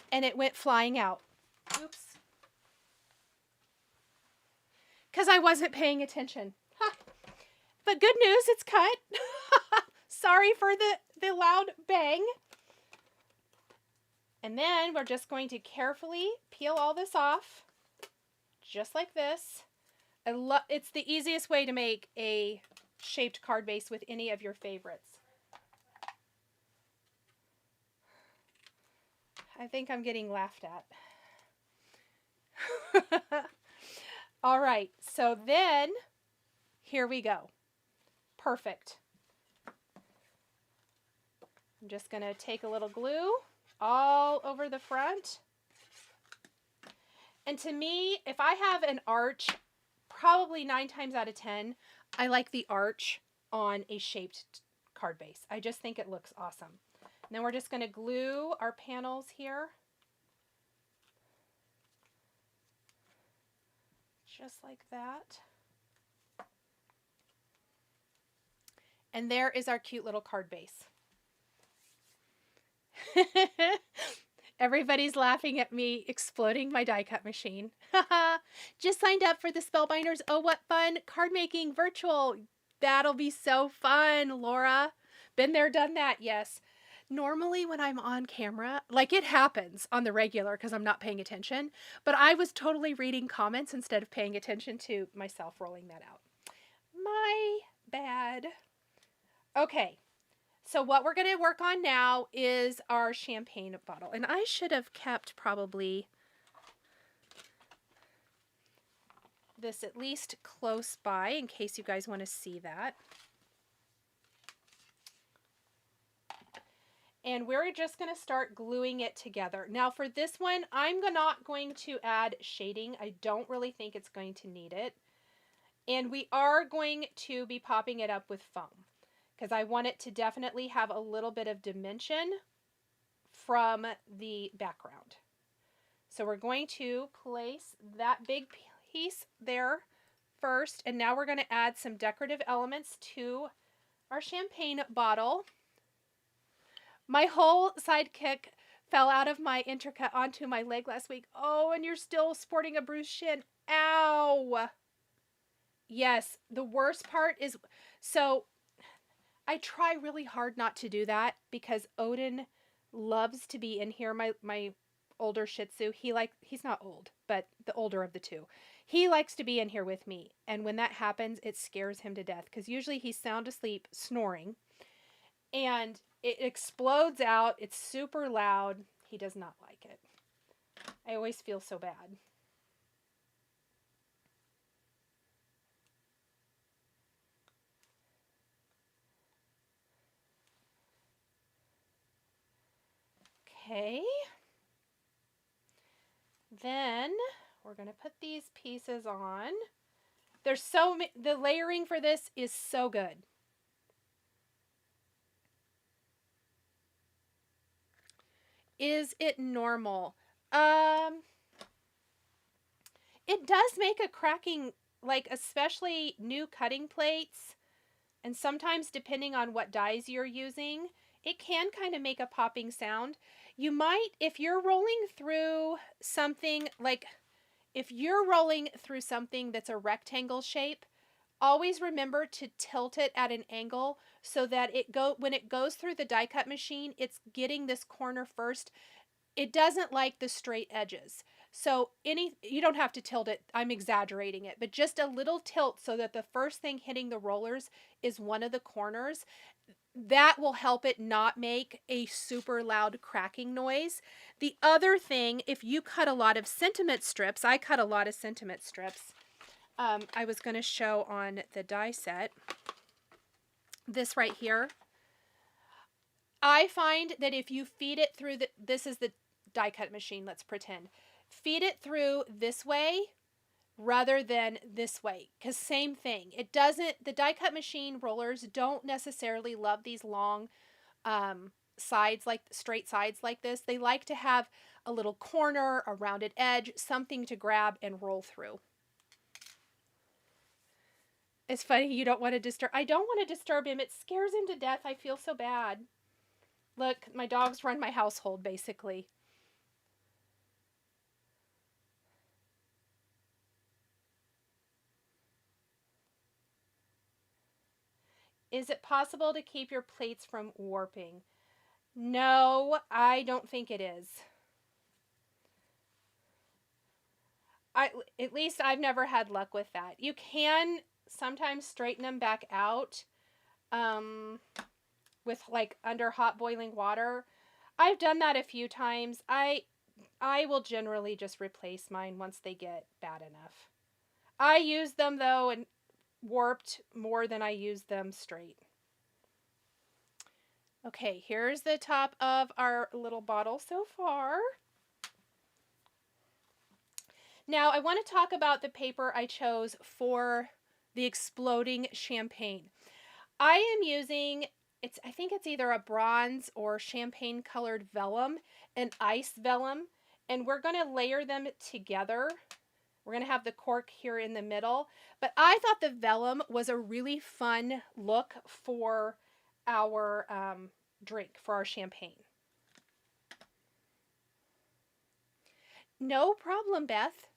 And it went flying out. Oops. Because I wasn't paying attention. Ha. But good news, it's cut. Sorry for the loud bang. And then we're just going to carefully peel all this off. Just like this. It's the easiest way to make a shaped card base with any of your favorites. I think I'm getting laughed at. All right, so then here we go. Perfect. I'm just going to take a little glue all over the front. And to me, if I have an arch, probably 9 times out of 10, I like the arch on a shaped card base. I just think it looks awesome. And then we're just going to glue our panels here. Just like that. And there is our cute little card base. Everybody's laughing at me exploding my die cut machine. Just signed up for the Spellbinders. Oh, what fun. Card making virtual. That'll be so fun, Laura. Been there, done that. Yes. Normally when I'm on camera, like it happens on the regular because I'm not paying attention, but I was totally reading comments instead of paying attention to myself rolling that out. My bad. Okay. So what we're going to work on now is our champagne bottle. And I should have kept probably this at least close by in case you guys want to see that. And we're just going to start gluing it together. Now for this one, I'm not going to add shading. I don't really think it's going to need it. And we are going to be popping it up with foam, because I want it to definitely have a little bit of dimension from the background. So we're going to place that big piece there first, and now we're going to add some decorative elements to our champagne bottle. My whole sidekick fell out of my intercut onto my leg last week. Oh, and you're still sporting a bruised shin. Ow! Yes, the worst part is, so I try really hard not to do that because Odin loves to be in here. My older Shih Tzu, he's not old, but the older of the two. He likes to be in here with me. And when that happens, it scares him to death because usually he's sound asleep, snoring, and it explodes out. It's super loud. He does not like it. I always feel so bad. Okay, then we're going to put these pieces on. There's so many, the layering for this is so good. Is it normal? It does make a cracking, like especially new cutting plates, and sometimes depending on what dies you're using, it can kind of make a popping sound. You might, if you're rolling through something, like if you're rolling through something that's a rectangle shape, always remember to tilt it at an angle so that when it goes through the die cut machine, it's getting this corner first. It doesn't like the straight edges. So you don't have to tilt it. I'm exaggerating it, but just a little tilt so that the first thing hitting the rollers is one of the corners. That will help it not make a super loud cracking noise. The other thing, if you cut a lot of sentiment strips, I cut a lot of sentiment strips. I was going to show on the die set. This right here. I find that if you feed it through this is the die cut machine, let's pretend. Feed it through this way. rather than this way, because same thing. It doesn't, the die cut machine rollers don't necessarily love these long sides, like straight sides like this. They like to have a little corner, a rounded edge, something to grab and roll through. It's funny, you don't want to disturb. I don't want to disturb him. It scares him to death. I feel so bad. Look, my dogs run my household, basically. Is it possible to keep your plates from warping? No, I don't think it is. At least I've never had luck with that. You can sometimes straighten them back out with like under hot boiling water. I've done that a few times. I will generally just replace mine once they get bad enough. I use them though and warped more than I use them straight. Okay, here's the top of our little bottle so far. Now I want to talk about the paper I chose for the exploding champagne. I am using, I think it's either a bronze or champagne colored vellum, an ice vellum, and we're going to layer them together. We're going to have the cork here in the middle, but I thought the vellum was a really fun look for our drink, for our champagne. No problem, Beth.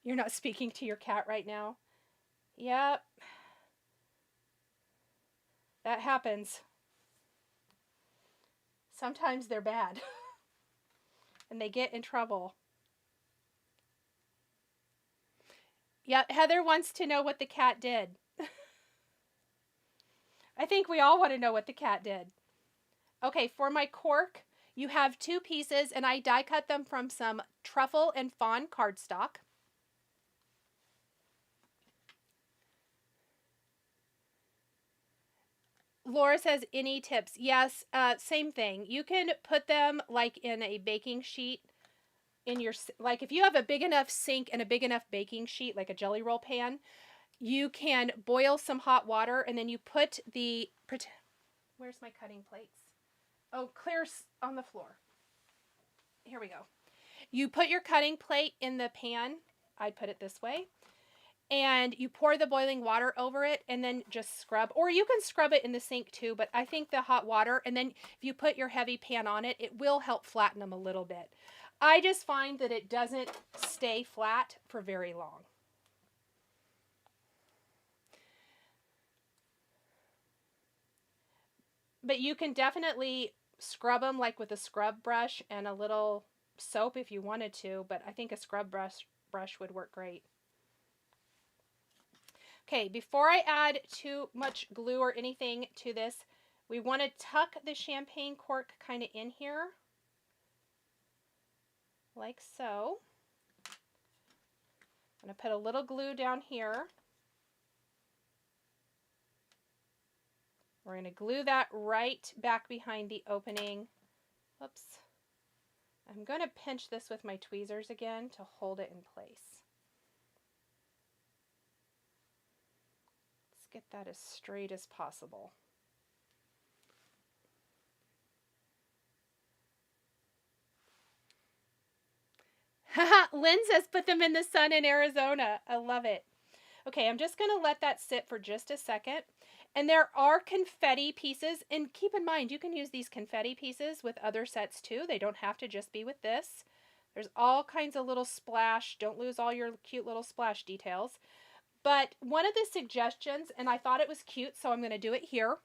You're not speaking to your cat right now? Yep. That happens. Sometimes they're bad. And they get in trouble. Yep, Heather wants to know what the cat did. I think we all want to know what the cat did. Okay, for my cork, you have two pieces, and I die cut them from some Truffle and Fawn cardstock. Laura says, any tips? Yes, same thing. You can put them like in a baking sheet in your, like if you have a big enough sink and a big enough baking sheet, like a jelly roll pan, you can boil some hot water and then you put the, where's my cutting plates? Oh, clear on the floor. Here we go. You put your cutting plate in the pan. I'd put it this way. And you pour the boiling water over it and then just scrub. Or you can scrub it in the sink too, but I think the hot water, and then if you put your heavy pan on it, it will help flatten them a little bit. I just find that it doesn't stay flat for very long. But you can definitely scrub them like with a scrub brush and a little soap if you wanted to, but I think a scrub brush would work great. Okay, before I add too much glue or anything to this, we want to tuck the champagne cork kind of in here, like so. I'm going to put a little glue down here. We're going to glue that right back behind the opening. Oops. I'm going to pinch this with my tweezers again to hold it in place. Get that as straight as possible. Lynn says put them in the sun in Arizona. I love it. Okay, I'm just going to let that sit for just a second. And there are confetti pieces. And keep in mind, you can use these confetti pieces with other sets too. They don't have to just be with this. There's all kinds of little splash. Don't lose all your cute little splash details. But one of the suggestions, and I thought it was cute, so I'm going to do it here.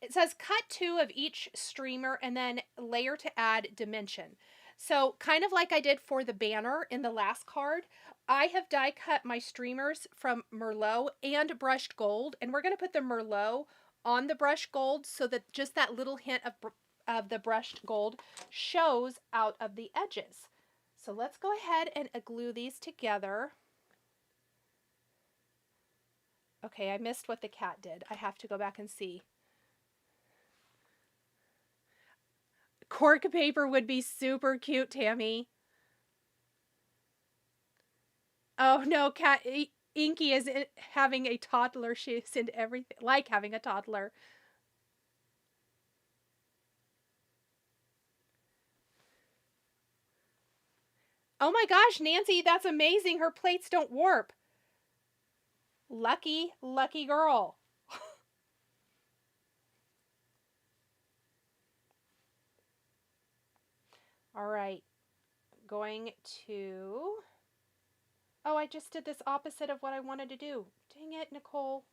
It says cut 2 of each streamer and then layer to add dimension. So kind of like I did for the banner in the last card, I have die cut my streamers from Merlot and brushed gold, and we're going to put the Merlot on the brushed gold so that just that little hint of the brushed gold shows out of the edges. So let's go ahead and glue these together. Okay, I missed what the cat did. I have to go back and see. Cork paper would be super cute, Tammy. Oh no, Inky is having a toddler. She's into everything, like having a toddler. Oh my gosh, Nancy, that's amazing. Her plates don't warp. Lucky, lucky girl. All right, going to... Oh, I just did this opposite of what I wanted to do. Dang it, Nicole.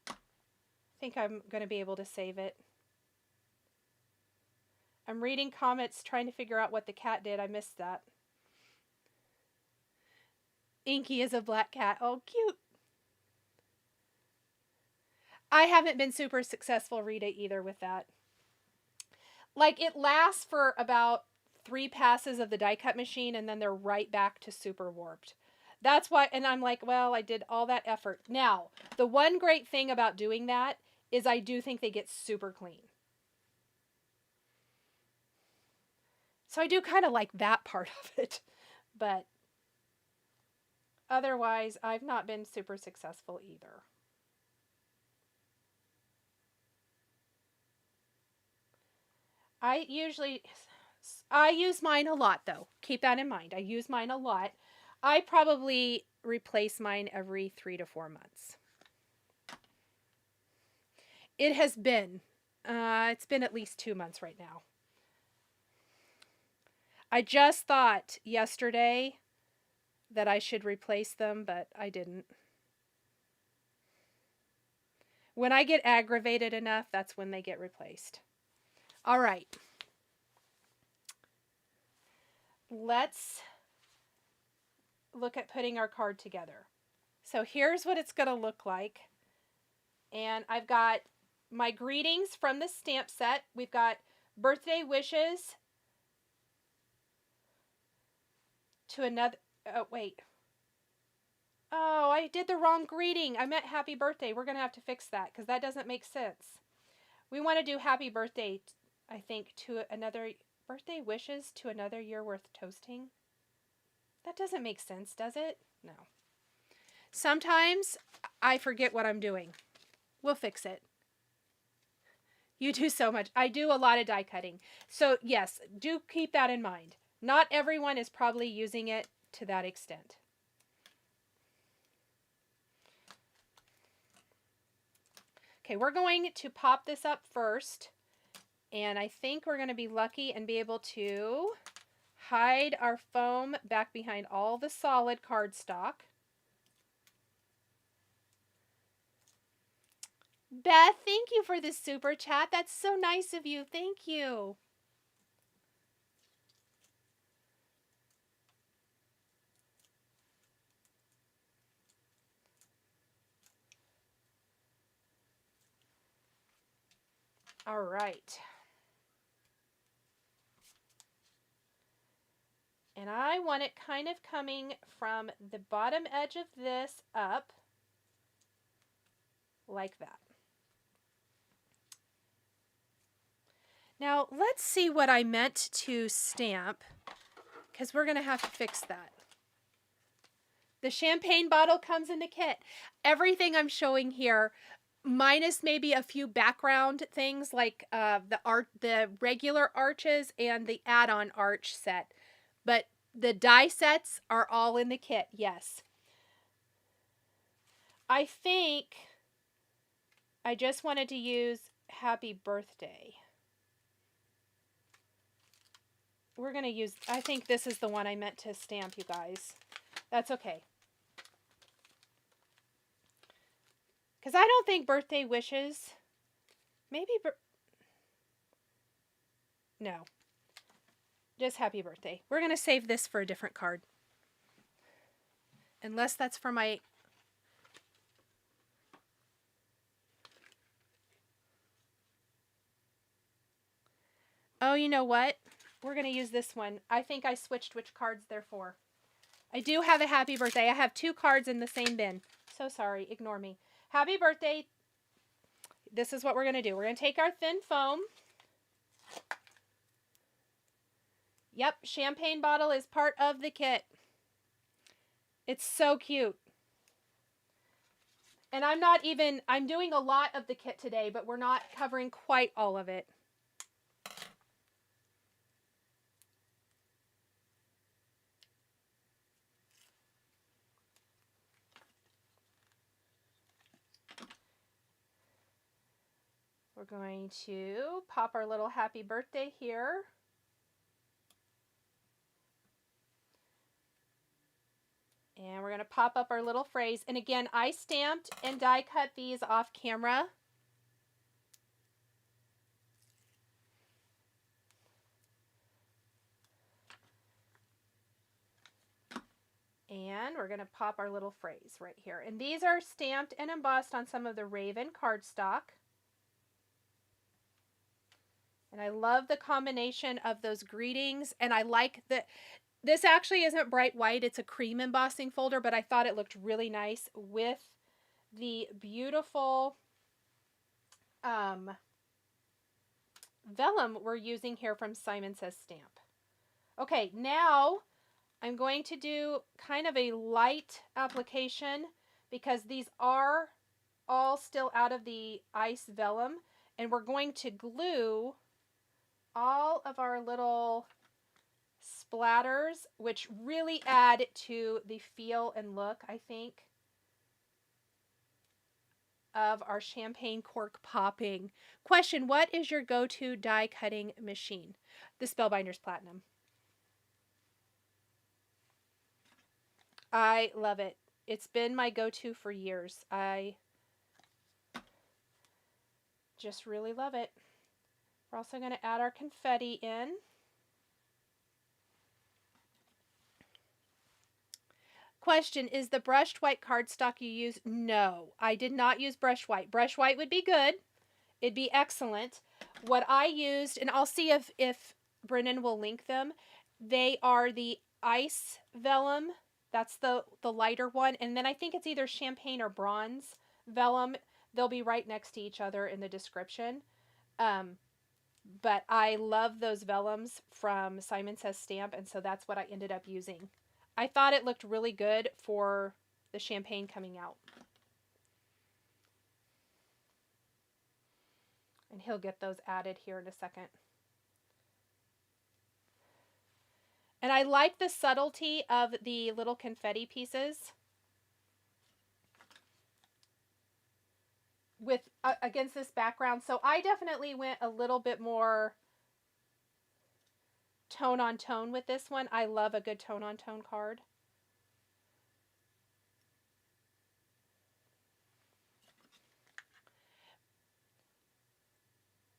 I think I'm going to be able to save it. I'm reading comments trying to figure out what the cat did. I missed that. Inky is a black cat. Oh, cute. I haven't been super successful, Rita, either with that. Like, it lasts for about 3 passes of the die cut machine, and then they're right back to super warped. That's why, and I'm like, well, I did all that effort. Now, the one great thing about doing that is I do think they get super clean. So I do kind of like that part of it. But otherwise, I've not been super successful either. I use mine a lot, though. Keep that in mind. I use mine a lot. I probably replace mine every 3 to 4 months. It has been. It's been at least 2 months right now. I just thought yesterday that I should replace them, but I didn't. When I get aggravated enough, that's when they get replaced. All right. Let's look at putting our card together. So here's what it's going to look like. And I've got my greetings from the stamp set. We've got birthday wishes to another... Oh, wait. Oh, I did the wrong greeting. I meant happy birthday. We're going to have to fix that because that doesn't make sense. We want to do happy birthday, I think, to another... Birthday wishes to another year worth toasting? That doesn't make sense, does it? No. Sometimes I forget what I'm doing. We'll fix it. You do so much. I do a lot of die cutting. So yes, do keep that in mind. Not everyone is probably using it to that extent. Okay, we're going to pop this up first. And I think we're going to be lucky and be able to hide our foam back behind all the solid cardstock. Beth, thank you for the super chat. That's so nice of you. Thank you. All right. And I want it kind of coming from the bottom edge of this up like that. Now, let's see what I meant to stamp, because we're going to have to fix that. The champagne bottle comes in the kit. Everything I'm showing here, minus maybe a few background things like the regular arches and the add-on arch set. But the die sets are all in the kit, yes. I think I just wanted to use happy birthday. We're going to use, I think this is the one I meant to stamp, you guys. That's okay. Because I don't think birthday wishes, maybe, no. Just happy birthday. We're going to save this for a different card. Unless that's for my... Oh, you know what? We're going to use this one. I think I switched which cards they're for. I do have a happy birthday. I have 2 cards in the same bin. So sorry. Ignore me. Happy birthday. This is what we're going to do. We're going to take our thin foam. Yep, champagne bottle is part of the kit. It's so cute. And I'm doing a lot of the kit today, but we're not covering quite all of it. We're going to pop our little happy birthday here. And we're going to pop up our little phrase. And again, I stamped and die cut these off camera. And we're going to pop our little phrase right here. And these are stamped and embossed on some of the Raven cardstock. And I love the combination of those greetings. And I like that this actually isn't bright white. It's a cream embossing folder, but I thought it looked really nice with the beautiful vellum we're using here from Simon Says Stamp. Okay, now I'm going to do kind of a light application because these are all still out of the ice vellum, and we're going to glue all of our little splatters, which really add to the feel and look, I think, of our champagne cork popping. Question, what is your go-to die cutting machine? The Spellbinders Platinum. I love it. It's been my go-to for years. I just really love it. We're also going to add our confetti in. Question, is the brushed white cardstock you use? No, I did not use brush white. Brush white would be good. It'd be excellent. What I used, and I'll see if Brennan will link them, they are the ice vellum. That's the lighter one. And then I think it's either champagne or bronze vellum. They'll be right next to each other in the description. But I love those vellums from Simon Says Stamp, and so that's what I ended up using. I thought it looked really good for the champagne coming out. And he'll get those added here in a second. And I like the subtlety of the little confetti pieces with against this background. So I definitely went a little bit more tone on tone with this one. I love a good tone on tone card.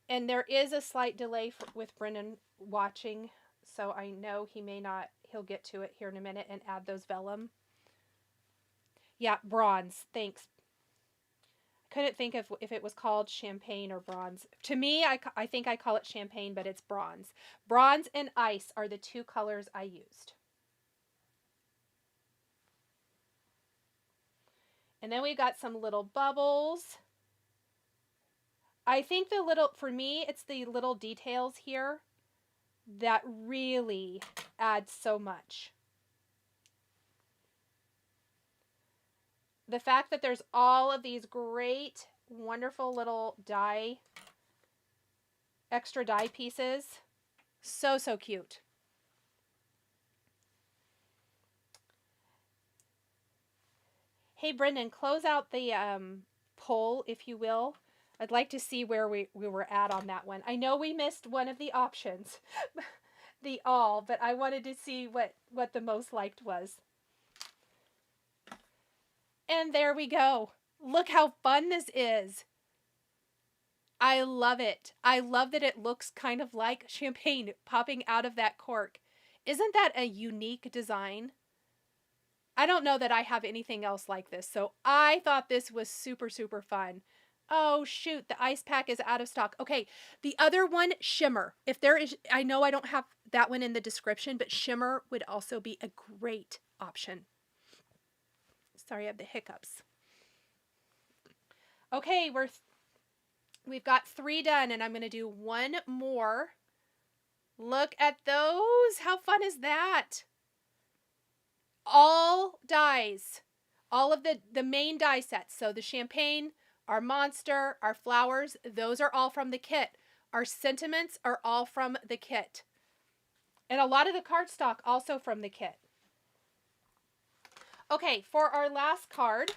And there is a slight delay with Brennan watching, so I know he may not, he'll get to it here in a minute and add those vellum. Yeah, bronze. Thanks. Couldn't think of if it was called champagne or bronze. To me, I think I call it champagne, but it's bronze. Bronze and ice are the two colors I used. And then we got some little bubbles. I think for me, it's the little details here that really add so much. The fact that there's all of these great, wonderful little extra die pieces. So, so cute. Hey, Brendan, close out the poll, if you will. I'd like to see where we were at on that one. I know we missed one of the options, the all, but I wanted to see what the most liked was. And there we go. Look how fun this is. I love it. I love that it looks kind of like champagne popping out of that cork. Isn't that a unique design? I don't know that I have anything else like this, so I thought this was super, super fun. Oh, shoot, the ice pack is out of stock. Okay, the other one, Shimmer. If there is, I know I don't have that one in the description, but Shimmer would also be a great option. Sorry, I have the hiccups. Okay, we've got 3 done, and I'm going to do one more Look at those. How fun is that? All dies. All of the main die sets. So the champagne, our monster, our flowers, those are all from the kit. Our sentiments are all from the kit. And a lot of the cardstock also from the kit. Okay, for our last card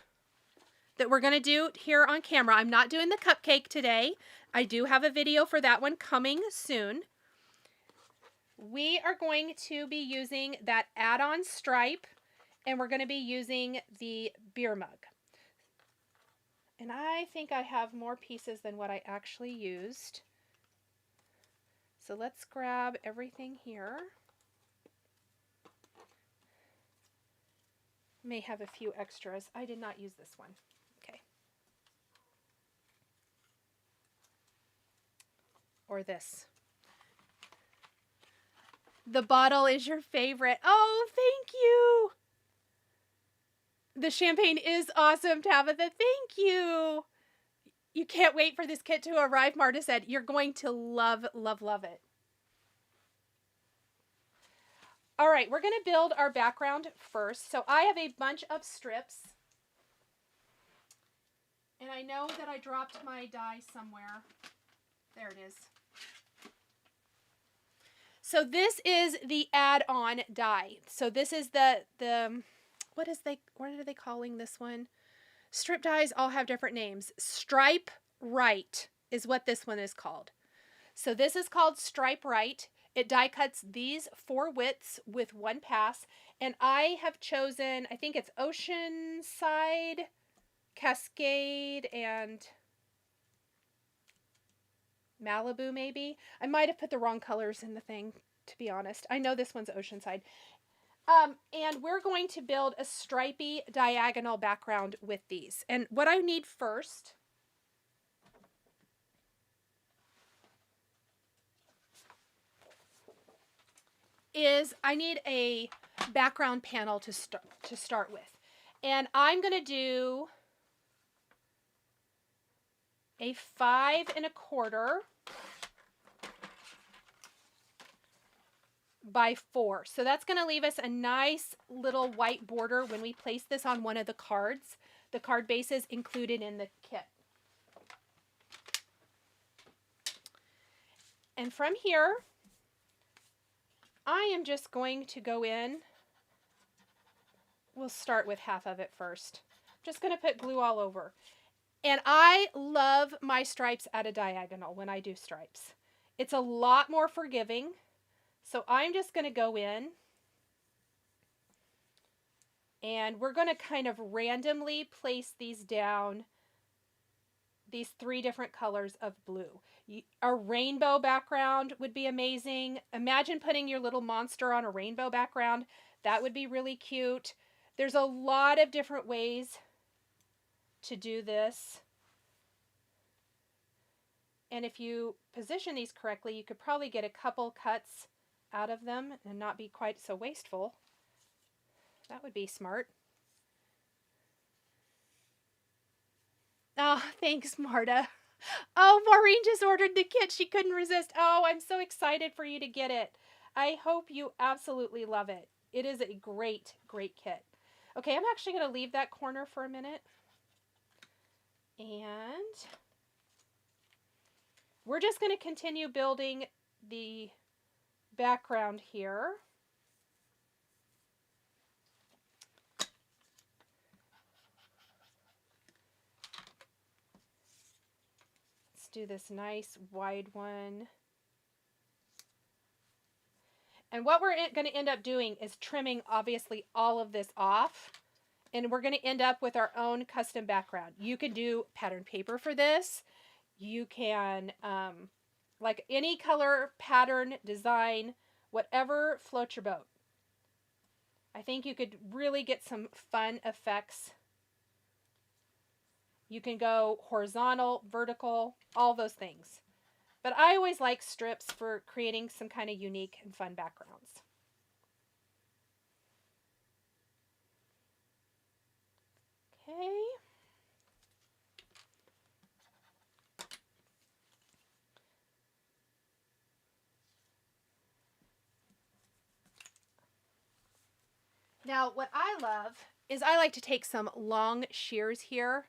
that we're going to do here on camera, I'm not doing the cupcake today. I do have a video for that one coming soon. We are going to be using that add-on stripe, and we're going to be using the beer mug. And I think I have more pieces than what I actually used. So let's grab everything here. May have a few extras. I did not use this one. Okay. Or this. The bottle is your favorite. Oh, thank you. The champagne is awesome, Tabitha. Thank you. You can't wait for this kit to arrive, Marta said. You're going to love, love, love it. All right, we're going to build our background first. So I have a bunch of strips. And I know that I dropped my die somewhere. There it is. So this is the add-on die. So this is the what are they calling this one? Strip dies all have different names. Stripe Right is what this one is called. So this is called Stripe Right. It die cuts these 4 widths with 1 pass. And I have chosen, I think it's Oceanside, Cascade, and Malibu maybe. I might have put the wrong colors in the thing, to be honest. I know this one's Oceanside. And we're going to build a stripy diagonal background with these. And what I need first is I need a background panel to start with. And I'm going to do a 5 1/4 by 4. So that's going to leave us a nice little white border when we place this on one of the cards. The card bases included in the kit. And from here, I am just going to go in. We'll start with half of it first. Just going to put glue all over. And I love my stripes at a diagonal when I do stripes. It's a lot more forgiving. So I'm just going to go in and we're going to kind of randomly place these down, these 3 different colors of blue. A rainbow background would be amazing. Imagine putting your little monster on a rainbow background. That would be really cute. There's a lot of different ways to do this. And if you position these correctly, you could probably get a couple cuts out of them and not be quite so wasteful. That would be smart. Oh, thanks, Marta. Oh, Maureen just ordered the kit. She couldn't resist. Oh, I'm so excited for you to get it. I hope you absolutely love it. It is a great, great kit. Okay, I'm actually going to leave that corner for a minute. And we're just going to continue building the background here. Let's do this nice wide one. And what we're going to end up doing is trimming, obviously, all of this off. And we're going to end up with our own custom background. You can do pattern paper for this. You can, like any color, pattern, design, whatever floats your boat. I think you could really get some fun effects. You can go horizontal, vertical, all those things. But I always like strips for creating some kind of unique and fun backgrounds. Okay. Now, what I love is I like to take some long shears here.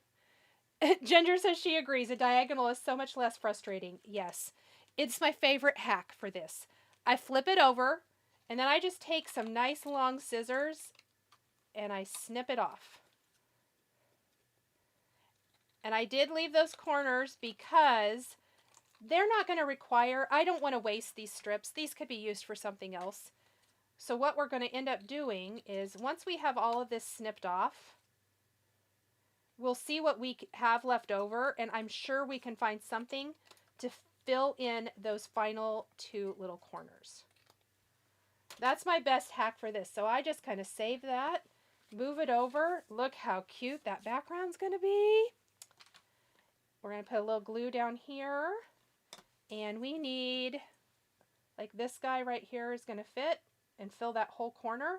Ginger says she agrees. A diagonal is so much less frustrating. Yes, it's my favorite hack for this. I flip it over, and then I just take some nice long scissors, and I snip it off. And I did leave those corners because they're not going to require, I don't want to waste these strips. These could be used for something else. So what we're going to end up doing is once we have all of this snipped off, we'll see what we have left over, and I'm sure we can find something to fill in those final two little corners. That's my best hack for this. So I just kind of save that, move it over. Look how cute that background's going to be. We're going to put a little glue down here, and we need, like this guy right here is going to fit and fill that whole corner.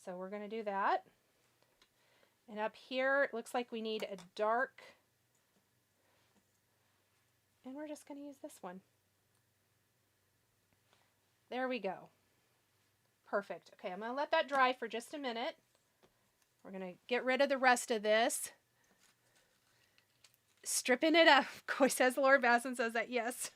So we're going to do that. And up here, it looks like we need a dark, and we're just going to use this one. There we go. Perfect. Okay, I'm going to let that dry for just a minute. We're going to get rid of the rest of this. Stripping it up. Coy says Laura Basson says that, yes.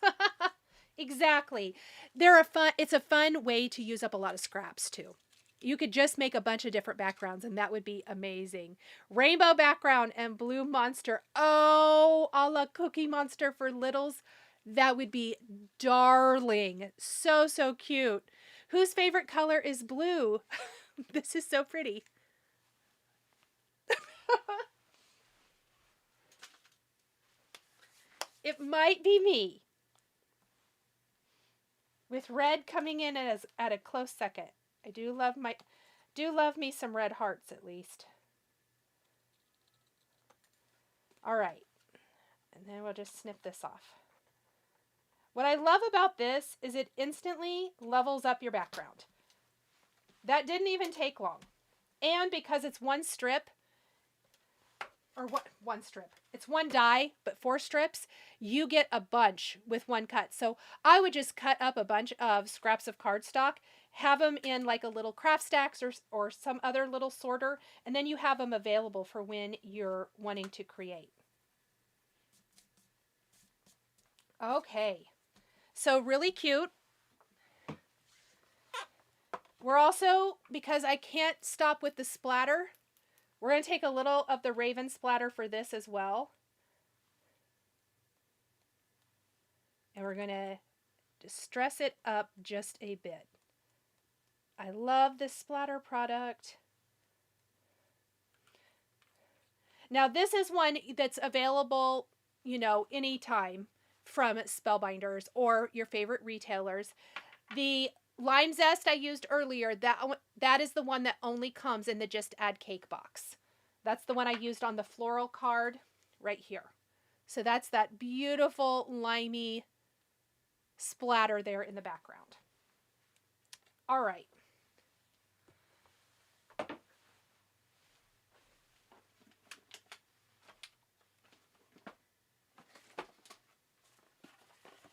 Exactly. It's a fun way to use up a lot of scraps too. You could just make a bunch of different backgrounds and that would be amazing. Rainbow background and blue monster. Oh, a la Cookie Monster for littles. That would be darling. So, so cute. Whose favorite color is blue? This is so pretty. It might be me. With red coming in at a close second. I do love me some red hearts at least. All right. And then we'll just snip this off. What I love about this is it instantly levels up your background. That didn't even take long. And because it's one strip, or one strip, it's one die, but 4 strips, you get a bunch with one cut. So I would just cut up a bunch of scraps of cardstock, have them in like a little craft stacks or some other little sorter, and then you have them available for when you're wanting to create. Okay, so really cute. We're also, because I can't stop with the splatter, we're going to take a little of the Raven splatter for this as well. And we're going to distress it up just a bit. I love this splatter product. Now this is one that's available, you know, anytime from Spellbinders or your favorite retailers. The Lime Zest I used earlier, that is the one that only comes in the Just Add Cake box. That's the one I used on the floral card right here. So that's that beautiful limey splatter there in the background. All right.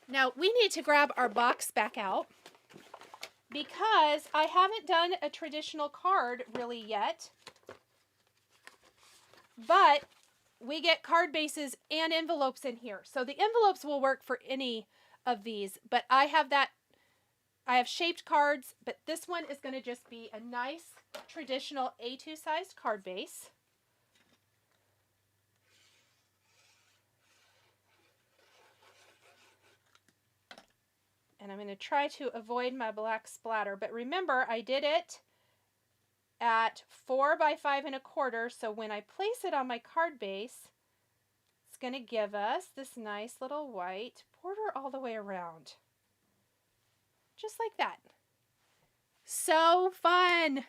Now we need to grab our box back out, because I haven't done a traditional card really yet, but we get card bases and envelopes in here. So the envelopes will work for any of these, but I have shaped cards, but this one is going to just be a nice traditional A2 sized card base. And I'm going to try to avoid my black splatter. But remember, I did it at 4 by 5 1/4. So when I place it on my card base, it's going to give us this nice little white border all the way around. Just like that. So fun.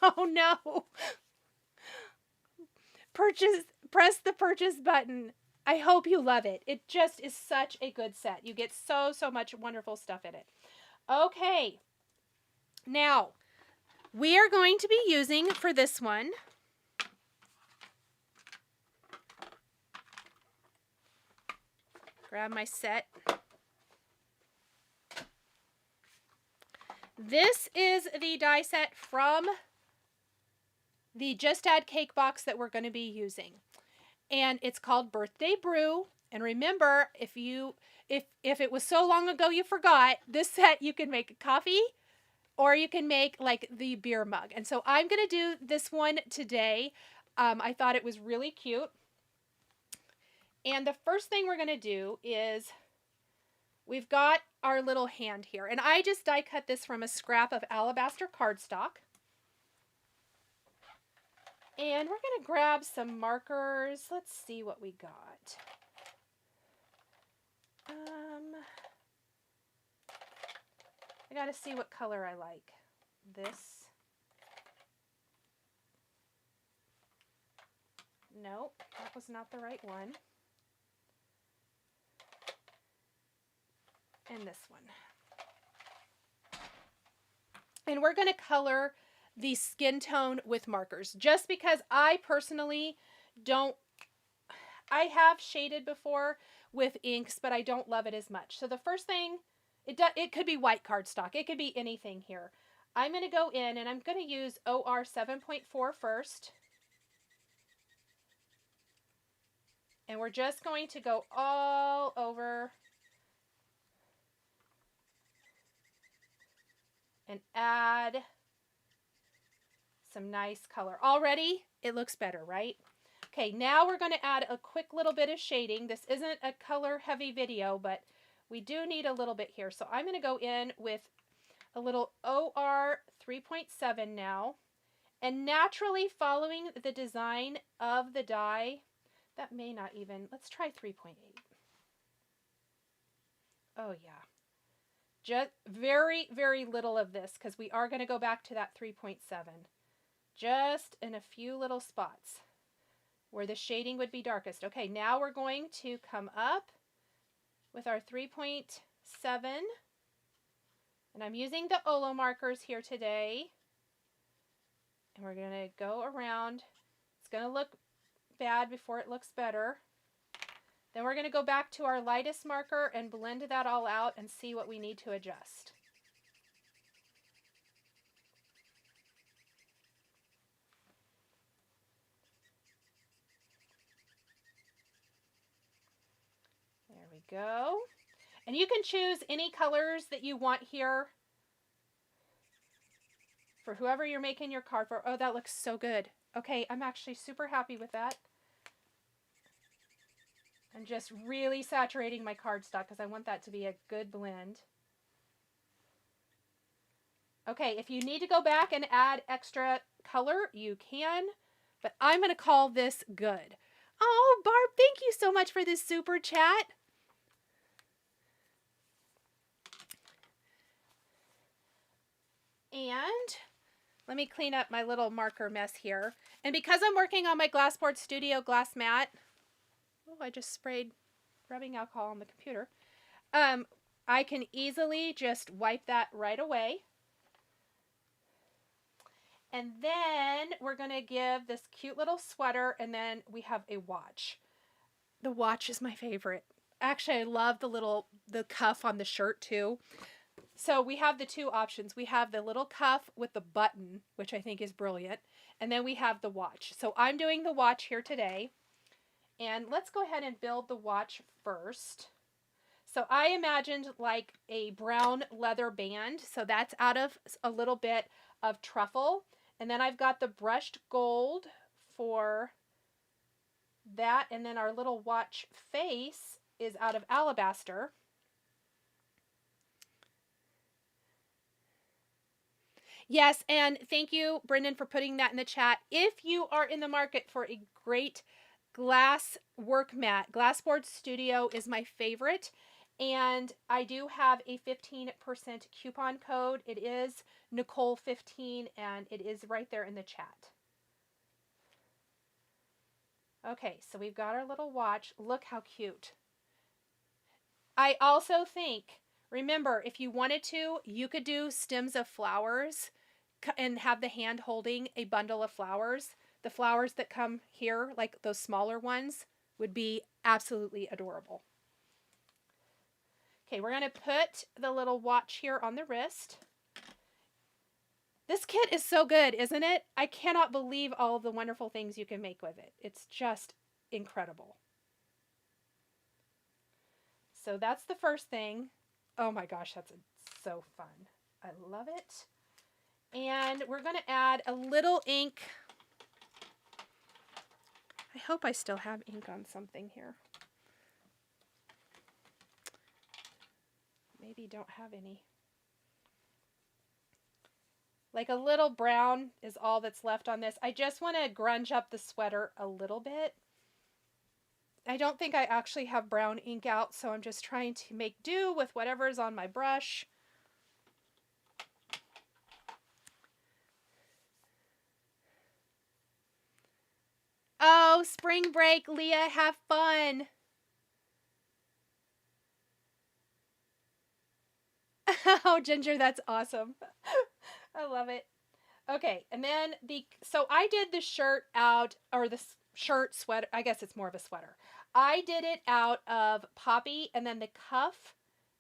Oh no. Press the purchase button. I hope you love it. It just is such a good set. You get so much wonderful stuff in it. Okay. Now, we are going to be using for this one grab my set. This is the die set from the Just Add Cake box that we're going to be using. And it's called Birthday Brew. And remember, if it was so long ago you forgot, this set you can make coffee or you can make like the beer mug. And so I'm going to do this one today. I thought it was really cute. And the first thing we're going to do is we've got our little hand here. And I just die cut this from a scrap of Alabaster Cardstock. And we're going to grab some markers. Let's see what we got. I got to see what color I like. This. Nope, that was not the right one. And this one. And we're going to color the skin tone with markers, just because I personally don't, I have shaded before with inks, but I don't love it as much. So the first thing, it could be white cardstock. It could be anything here. I'm going to go in and I'm going to use OR 7.4 first. And we're just going to go all over and add some nice color. Already, it looks better, right? Okay, now we're going to add a quick little bit of shading. This isn't a color heavy video, but we do need a little bit here. So I'm going to go in with a little OR 3.7 now. And naturally following the design of the die, that may not even, let's try 3.8. Oh yeah. Just very, very little of this because we are going to go back to that 3.7. Just in a few little spots where the shading would be darkest. Okay, now we're going to come up with our 3.7. And I'm using the Olo markers here today. And we're going to go around. It's going to look bad before it looks better. Then we're going to go back to our lightest marker and blend that all out and see what we need to adjust. There we go. And you can choose any colors that you want here for whoever you're making your card for. Oh, that looks so good. Okay, I'm actually super happy with that. I'm just really saturating my cardstock because I want that to be a good blend. Okay, if you need to go back and add extra color, you can, but I'm going to call this good. Oh, Barb, thank you so much for this super chat. And let me clean up my little marker mess here. And because I'm working on my Glassport Studio glass mat, oh, I just sprayed rubbing alcohol on the computer. I can easily just wipe that right away. And then we're going to give this cute little sweater, and then we have a watch. The watch is my favorite. Actually, I love the cuff on the shirt too. So we have the two options. We have the little cuff with the button, which I think is brilliant. And then we have the watch. So I'm doing the watch here today. And let's go ahead and build the watch first. So I imagined like a brown leather band. So that's out of a little bit of truffle. And then I've got the brushed gold for that. And then our little watch face is out of alabaster. Yes, and thank you, Brendan, for putting that in the chat. If you are in the market for a great glass work mat, Glassport Studio is my favorite. And I do have a 15% coupon code. It is Nichol 15, and it is right there in the chat. Okay, so we've got our little watch. Look how cute. I also think, remember, if you wanted to, you could do stems of flowers and have the hand holding a bundle of flowers. The flowers that come here, like those smaller ones, would be absolutely adorable. Okay, we're going to put the little watch here on the wrist. This kit is so good, isn't it? I cannot believe all of the wonderful things you can make with it. It's just incredible. So that's the first thing. Oh my gosh, that's so fun. I love it. And we're going to add a little ink. I hope I still have ink on something here. Maybe don't have any. Like a little brown is all that's left on this. I just want to grunge up the sweater a little bit. I don't think I actually have brown ink out, so I'm just trying to make do with whatever is on my brush. Oh, spring break, Leah, have fun. Oh, Ginger, that's awesome. I love it. Okay, and then so I did the shirt out, or the shirt sweater, I guess it's more of a sweater. I did it out of Poppy, and then the cuff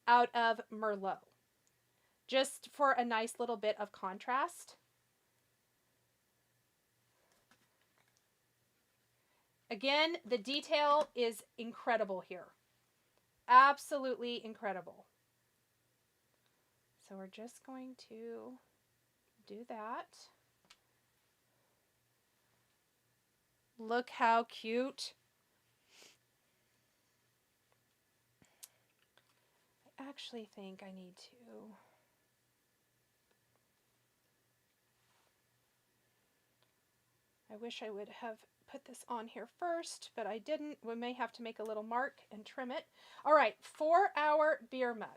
out of Merlot, just for a nice little bit of contrast. Again, the detail is incredible here. Absolutely incredible. So we're just going to do that. Look how cute. I actually think I need to. I wish I would have put this on here first, but I didn't. We may have to make a little mark and trim it. All right, for our beer mug.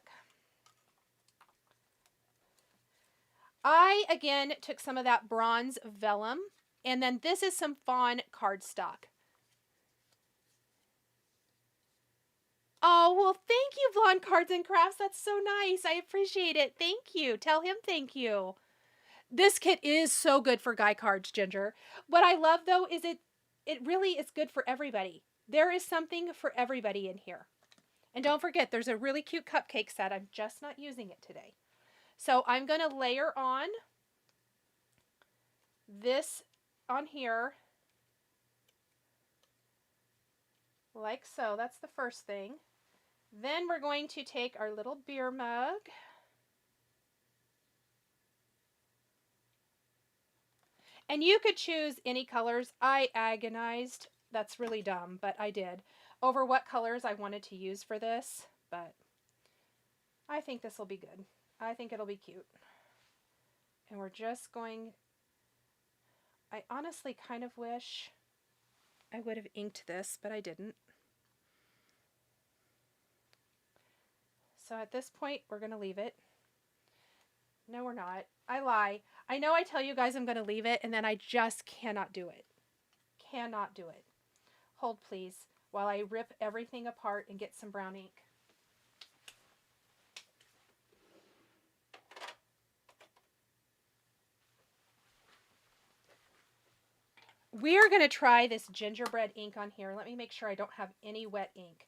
I, again, took some of that bronze vellum, and then this is some fawn cardstock. Oh, well, thank you, Blonde Cards and Crafts. That's so nice. I appreciate it. Thank you. Tell him thank you. This kit is so good for guy cards, Ginger. What I love, though, is it really is good for everybody. There is something for everybody in here. And don't forget, there's a really cute cupcake set. I'm just not using it today. So I'm going to layer on this on here like so. That's the first thing. Then we're going to take our little beer mug. And you could choose any colors. I agonized, that's really dumb, but I did, over what colors I wanted to use for this. But I think this will be good. I think it'll be cute. And we're just going, I honestly kind of wish I would have inked this, but I didn't. So at this point, we're going to leave it. No, we're not. I lie. I know I tell you guys I'm going to leave it, and then I just cannot do it. Cannot do it. Hold, please, while I rip everything apart and get some brown ink. We are going to try this gingerbread ink on here. Let me make sure I don't have any wet ink.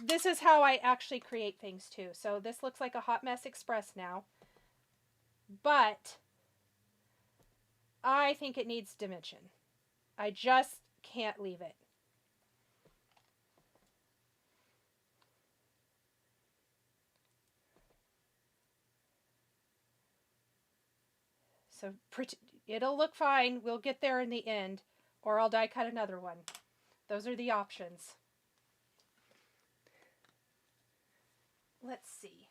This is how I actually create things too. So this looks like a Hot Mess Express now, but I think it needs dimension. I just can't leave it. So it'll look fine. We'll get there in the end, or I'll die cut another one. Those are the options. Let's see.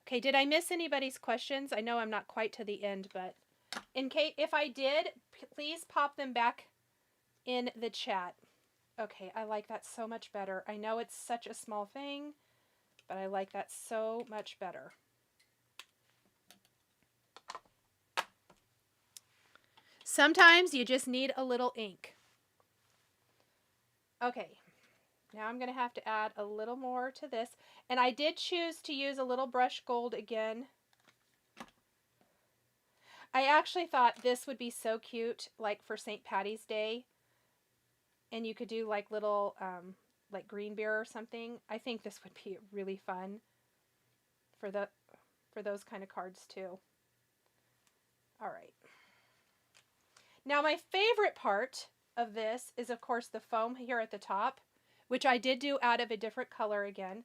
Okay, did I miss anybody's questions? I know I'm not quite to the end, but in case if I did, please pop them back in the chat. Okay, I like that so much better. I know it's such a small thing, but I like that so much better. Sometimes you just need a little ink. Okay, now I'm going to have to add a little more to this. And I did choose to use a little brush gold again. I actually thought this would be so cute, like for St. Patty's Day. And you could do like little, like green beer or something. I think this would be really fun for those kind of cards too. All right. Now my favorite part of this is of course the foam here at the top, which I did do out of a different color again.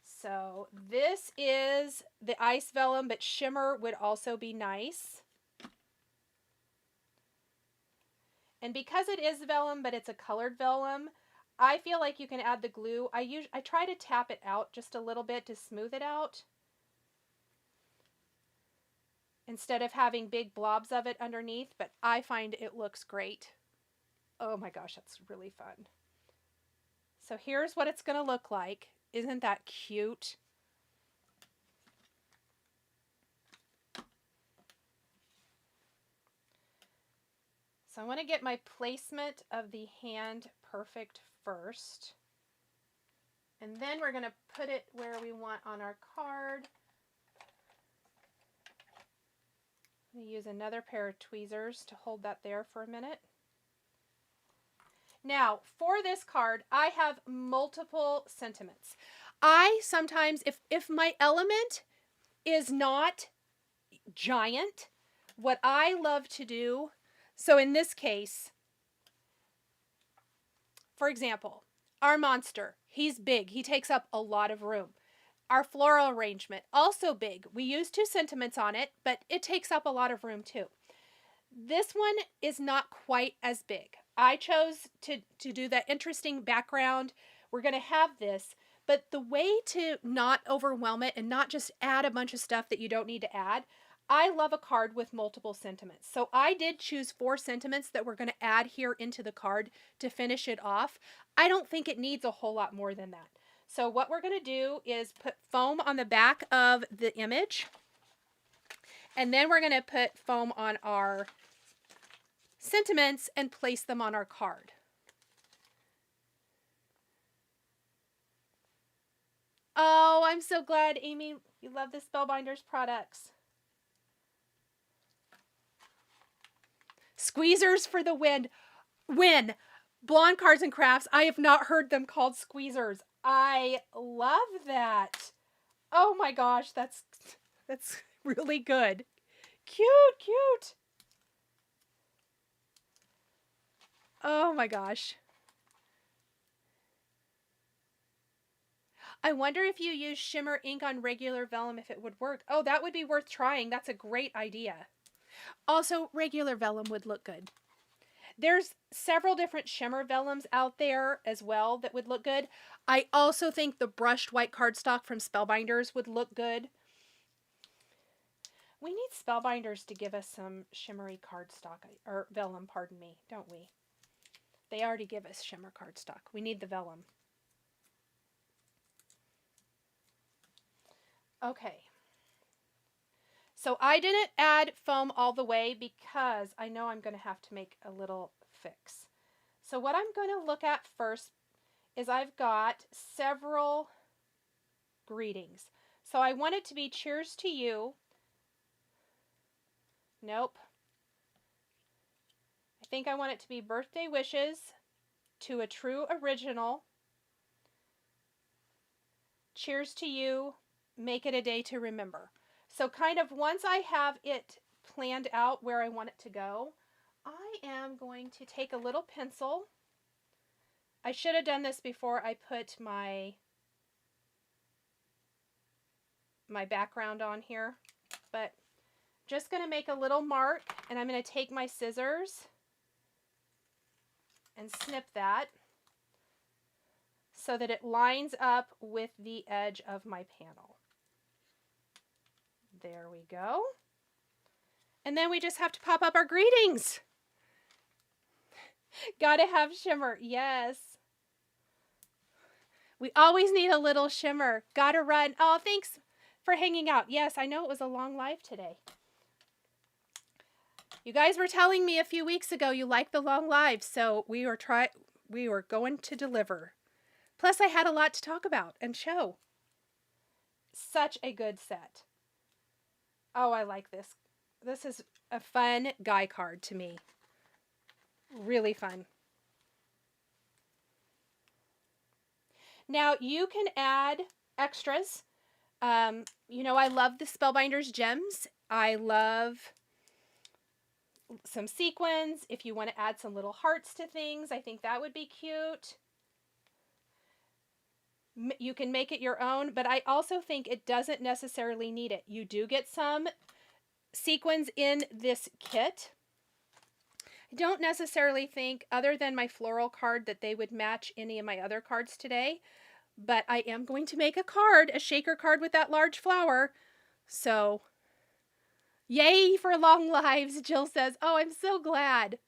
So this is the ice vellum, but shimmer would also be nice. And because it is vellum, but it's a colored vellum, I feel like you can add the glue. I try to tap it out just a little bit to smooth it out, instead of having big blobs of it underneath, but I find it looks great. Oh my gosh, that's really fun. So here's what it's going to look like. Isn't that cute? So I want to get my placement of the hand perfect first. And then we're going to put it where we want on our card. I'm going to use another pair of tweezers to hold that there for a minute. Now, for this card, I have multiple sentiments. I sometimes, if my element is not giant, what I love to do, so in this case, for example, our monster, he's big. He takes up a lot of room. Our floral arrangement, also big. We use 2 sentiments on it, but it takes up a lot of room too. This one is not quite as big. I chose to do that interesting background. We're going to have this, but the way to not overwhelm it and not just add a bunch of stuff that you don't need to add, I love a card with multiple sentiments. So I did choose 4 sentiments that we're going to add here into the card to finish it off. I don't think it needs a whole lot more than that. So what we're going to do is put foam on the back of the image, and then we're going to put foam on our sentiments and place them on our card. Oh, I'm so glad, Amy, you love the Spellbinders products. Squeezers for the win. Blonde Cards and Crafts, I have not heard them called squeezers. I love that. Oh my gosh, that's really good. Cute. Oh my gosh. I wonder if you use shimmer ink on regular vellum if it would work. Oh, that would be worth trying. That's a great idea. Also, regular vellum would look good. There's several different shimmer vellums out there as well that would look good. I also think the brushed white cardstock from Spellbinders would look good. We need Spellbinders to give us some shimmery cardstock, or vellum, pardon me, don't we? They already give us shimmer cardstock. We need the vellum. Okay. So I didn't add foam all the way because I know I'm going to have to make a little fix. So what I'm going to look at first is I've got several greetings. So I want it to be cheers to you. Nope. I think I want it to be birthday wishes to a true original. Cheers to you. Make it a day to remember. So kind of once I have it planned out where I want it to go, I am going to take a little pencil. I should have done this before I put my background on here, but just going to make a little mark, and I'm going to take my scissors and snip that so that it lines up with the edge of my panel. There we go. And then we just have to pop up our greetings. Gotta have shimmer, yes. We always need a little shimmer. Gotta run. Oh, thanks for hanging out. Yes, I know it was a long live today. You guys were telling me a few weeks ago you like the long lives, so we were going to deliver. Plus, I had a lot to talk about and show. Such a good set. Oh, I like this. This is a fun guy card to me. Really fun. Now you can add extras. You know, I love the Spellbinders gems. I love some sequins. If you want to add some little hearts to things, I think that would be cute. You can make it your own, but I also think it doesn't necessarily need it. You do get some sequins in this kit. I don't necessarily think, other than my floral card, that they would match any of my other cards today, but I am going to make a card, a shaker card with that large flower. So, yay for long lives, Jill says. Oh, I'm so glad.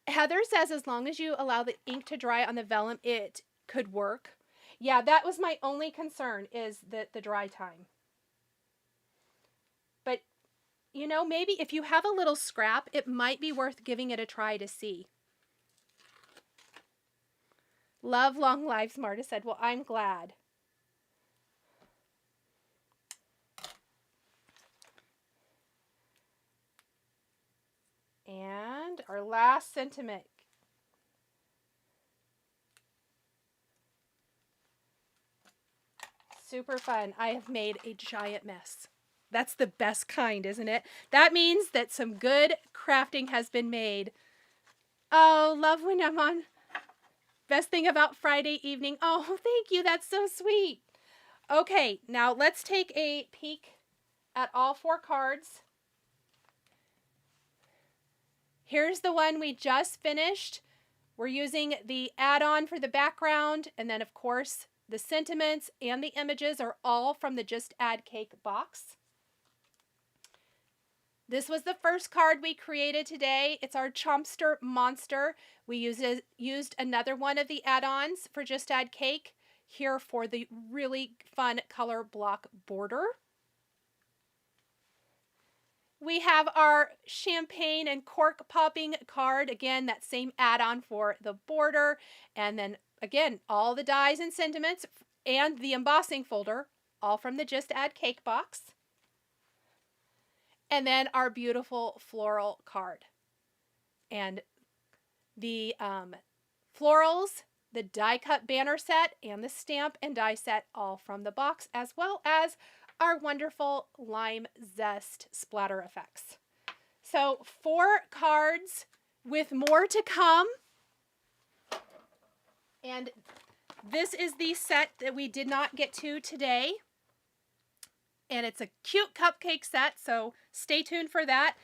Heather says as long as you allow the ink to dry on the vellum, it could work. Yeah, that was my only concern, is the dry time. But, you know, maybe if you have a little scrap, it might be worth giving it a try to see. Love long lives, Marta said. Well, I'm glad. And our last sentiment. Super fun. I have made a giant mess. That's the best kind, isn't it? That means that some good crafting has been made. Oh, love when I'm on. Best thing about Friday evening. Oh, thank you. That's so sweet. Okay, now let's take a peek at all 4 cards. Here's the one we just finished. We're using the add-on for the background, and then of course the sentiments and the images are all from the Just Add Cake box. This was the first card we created today. It's our Chompster Monster. We used another one of the add-ons for Just Add Cake here for the really fun color block border. We have our champagne and cork popping card. Again, that same add-on for the border. And then again, all the dies and sentiments and the embossing folder, all from the Just Add Cake box. And then our beautiful floral card. And the florals, the die cut banner set, and the stamp and die set, all from the box, as well as our wonderful lime zest splatter effects. So 4 cards with more to come. And this is the set that we did not get to today. And it's a cute cupcake set, so stay tuned for that.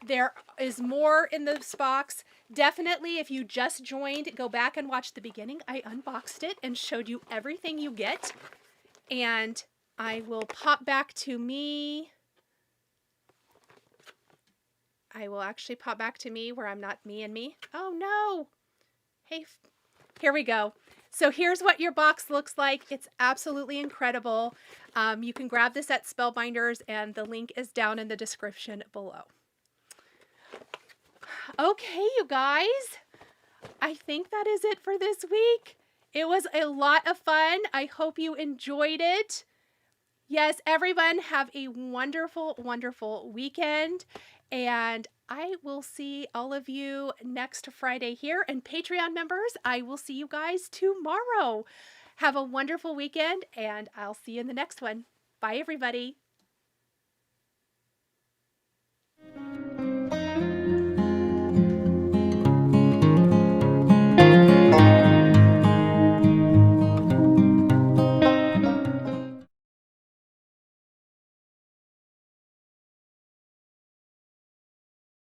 There is more in this box. Definitely, if you just joined, go back and watch the beginning. I unboxed it and showed you everything you get. And I will pop back to me. I will actually pop back to me where I'm not me and me. Oh no. Hey, here we go. So here's what your box looks like. It's absolutely incredible. You can grab this at Spellbinders and the link is down in the description below. Okay, you guys. I think that is it for this week. It was a lot of fun. I hope you enjoyed it. Yes, everyone have a wonderful, wonderful weekend. And I will see all of you next Friday here. And Patreon members, I will see you guys tomorrow. Have a wonderful weekend, and I'll see you in the next one. Bye, everybody.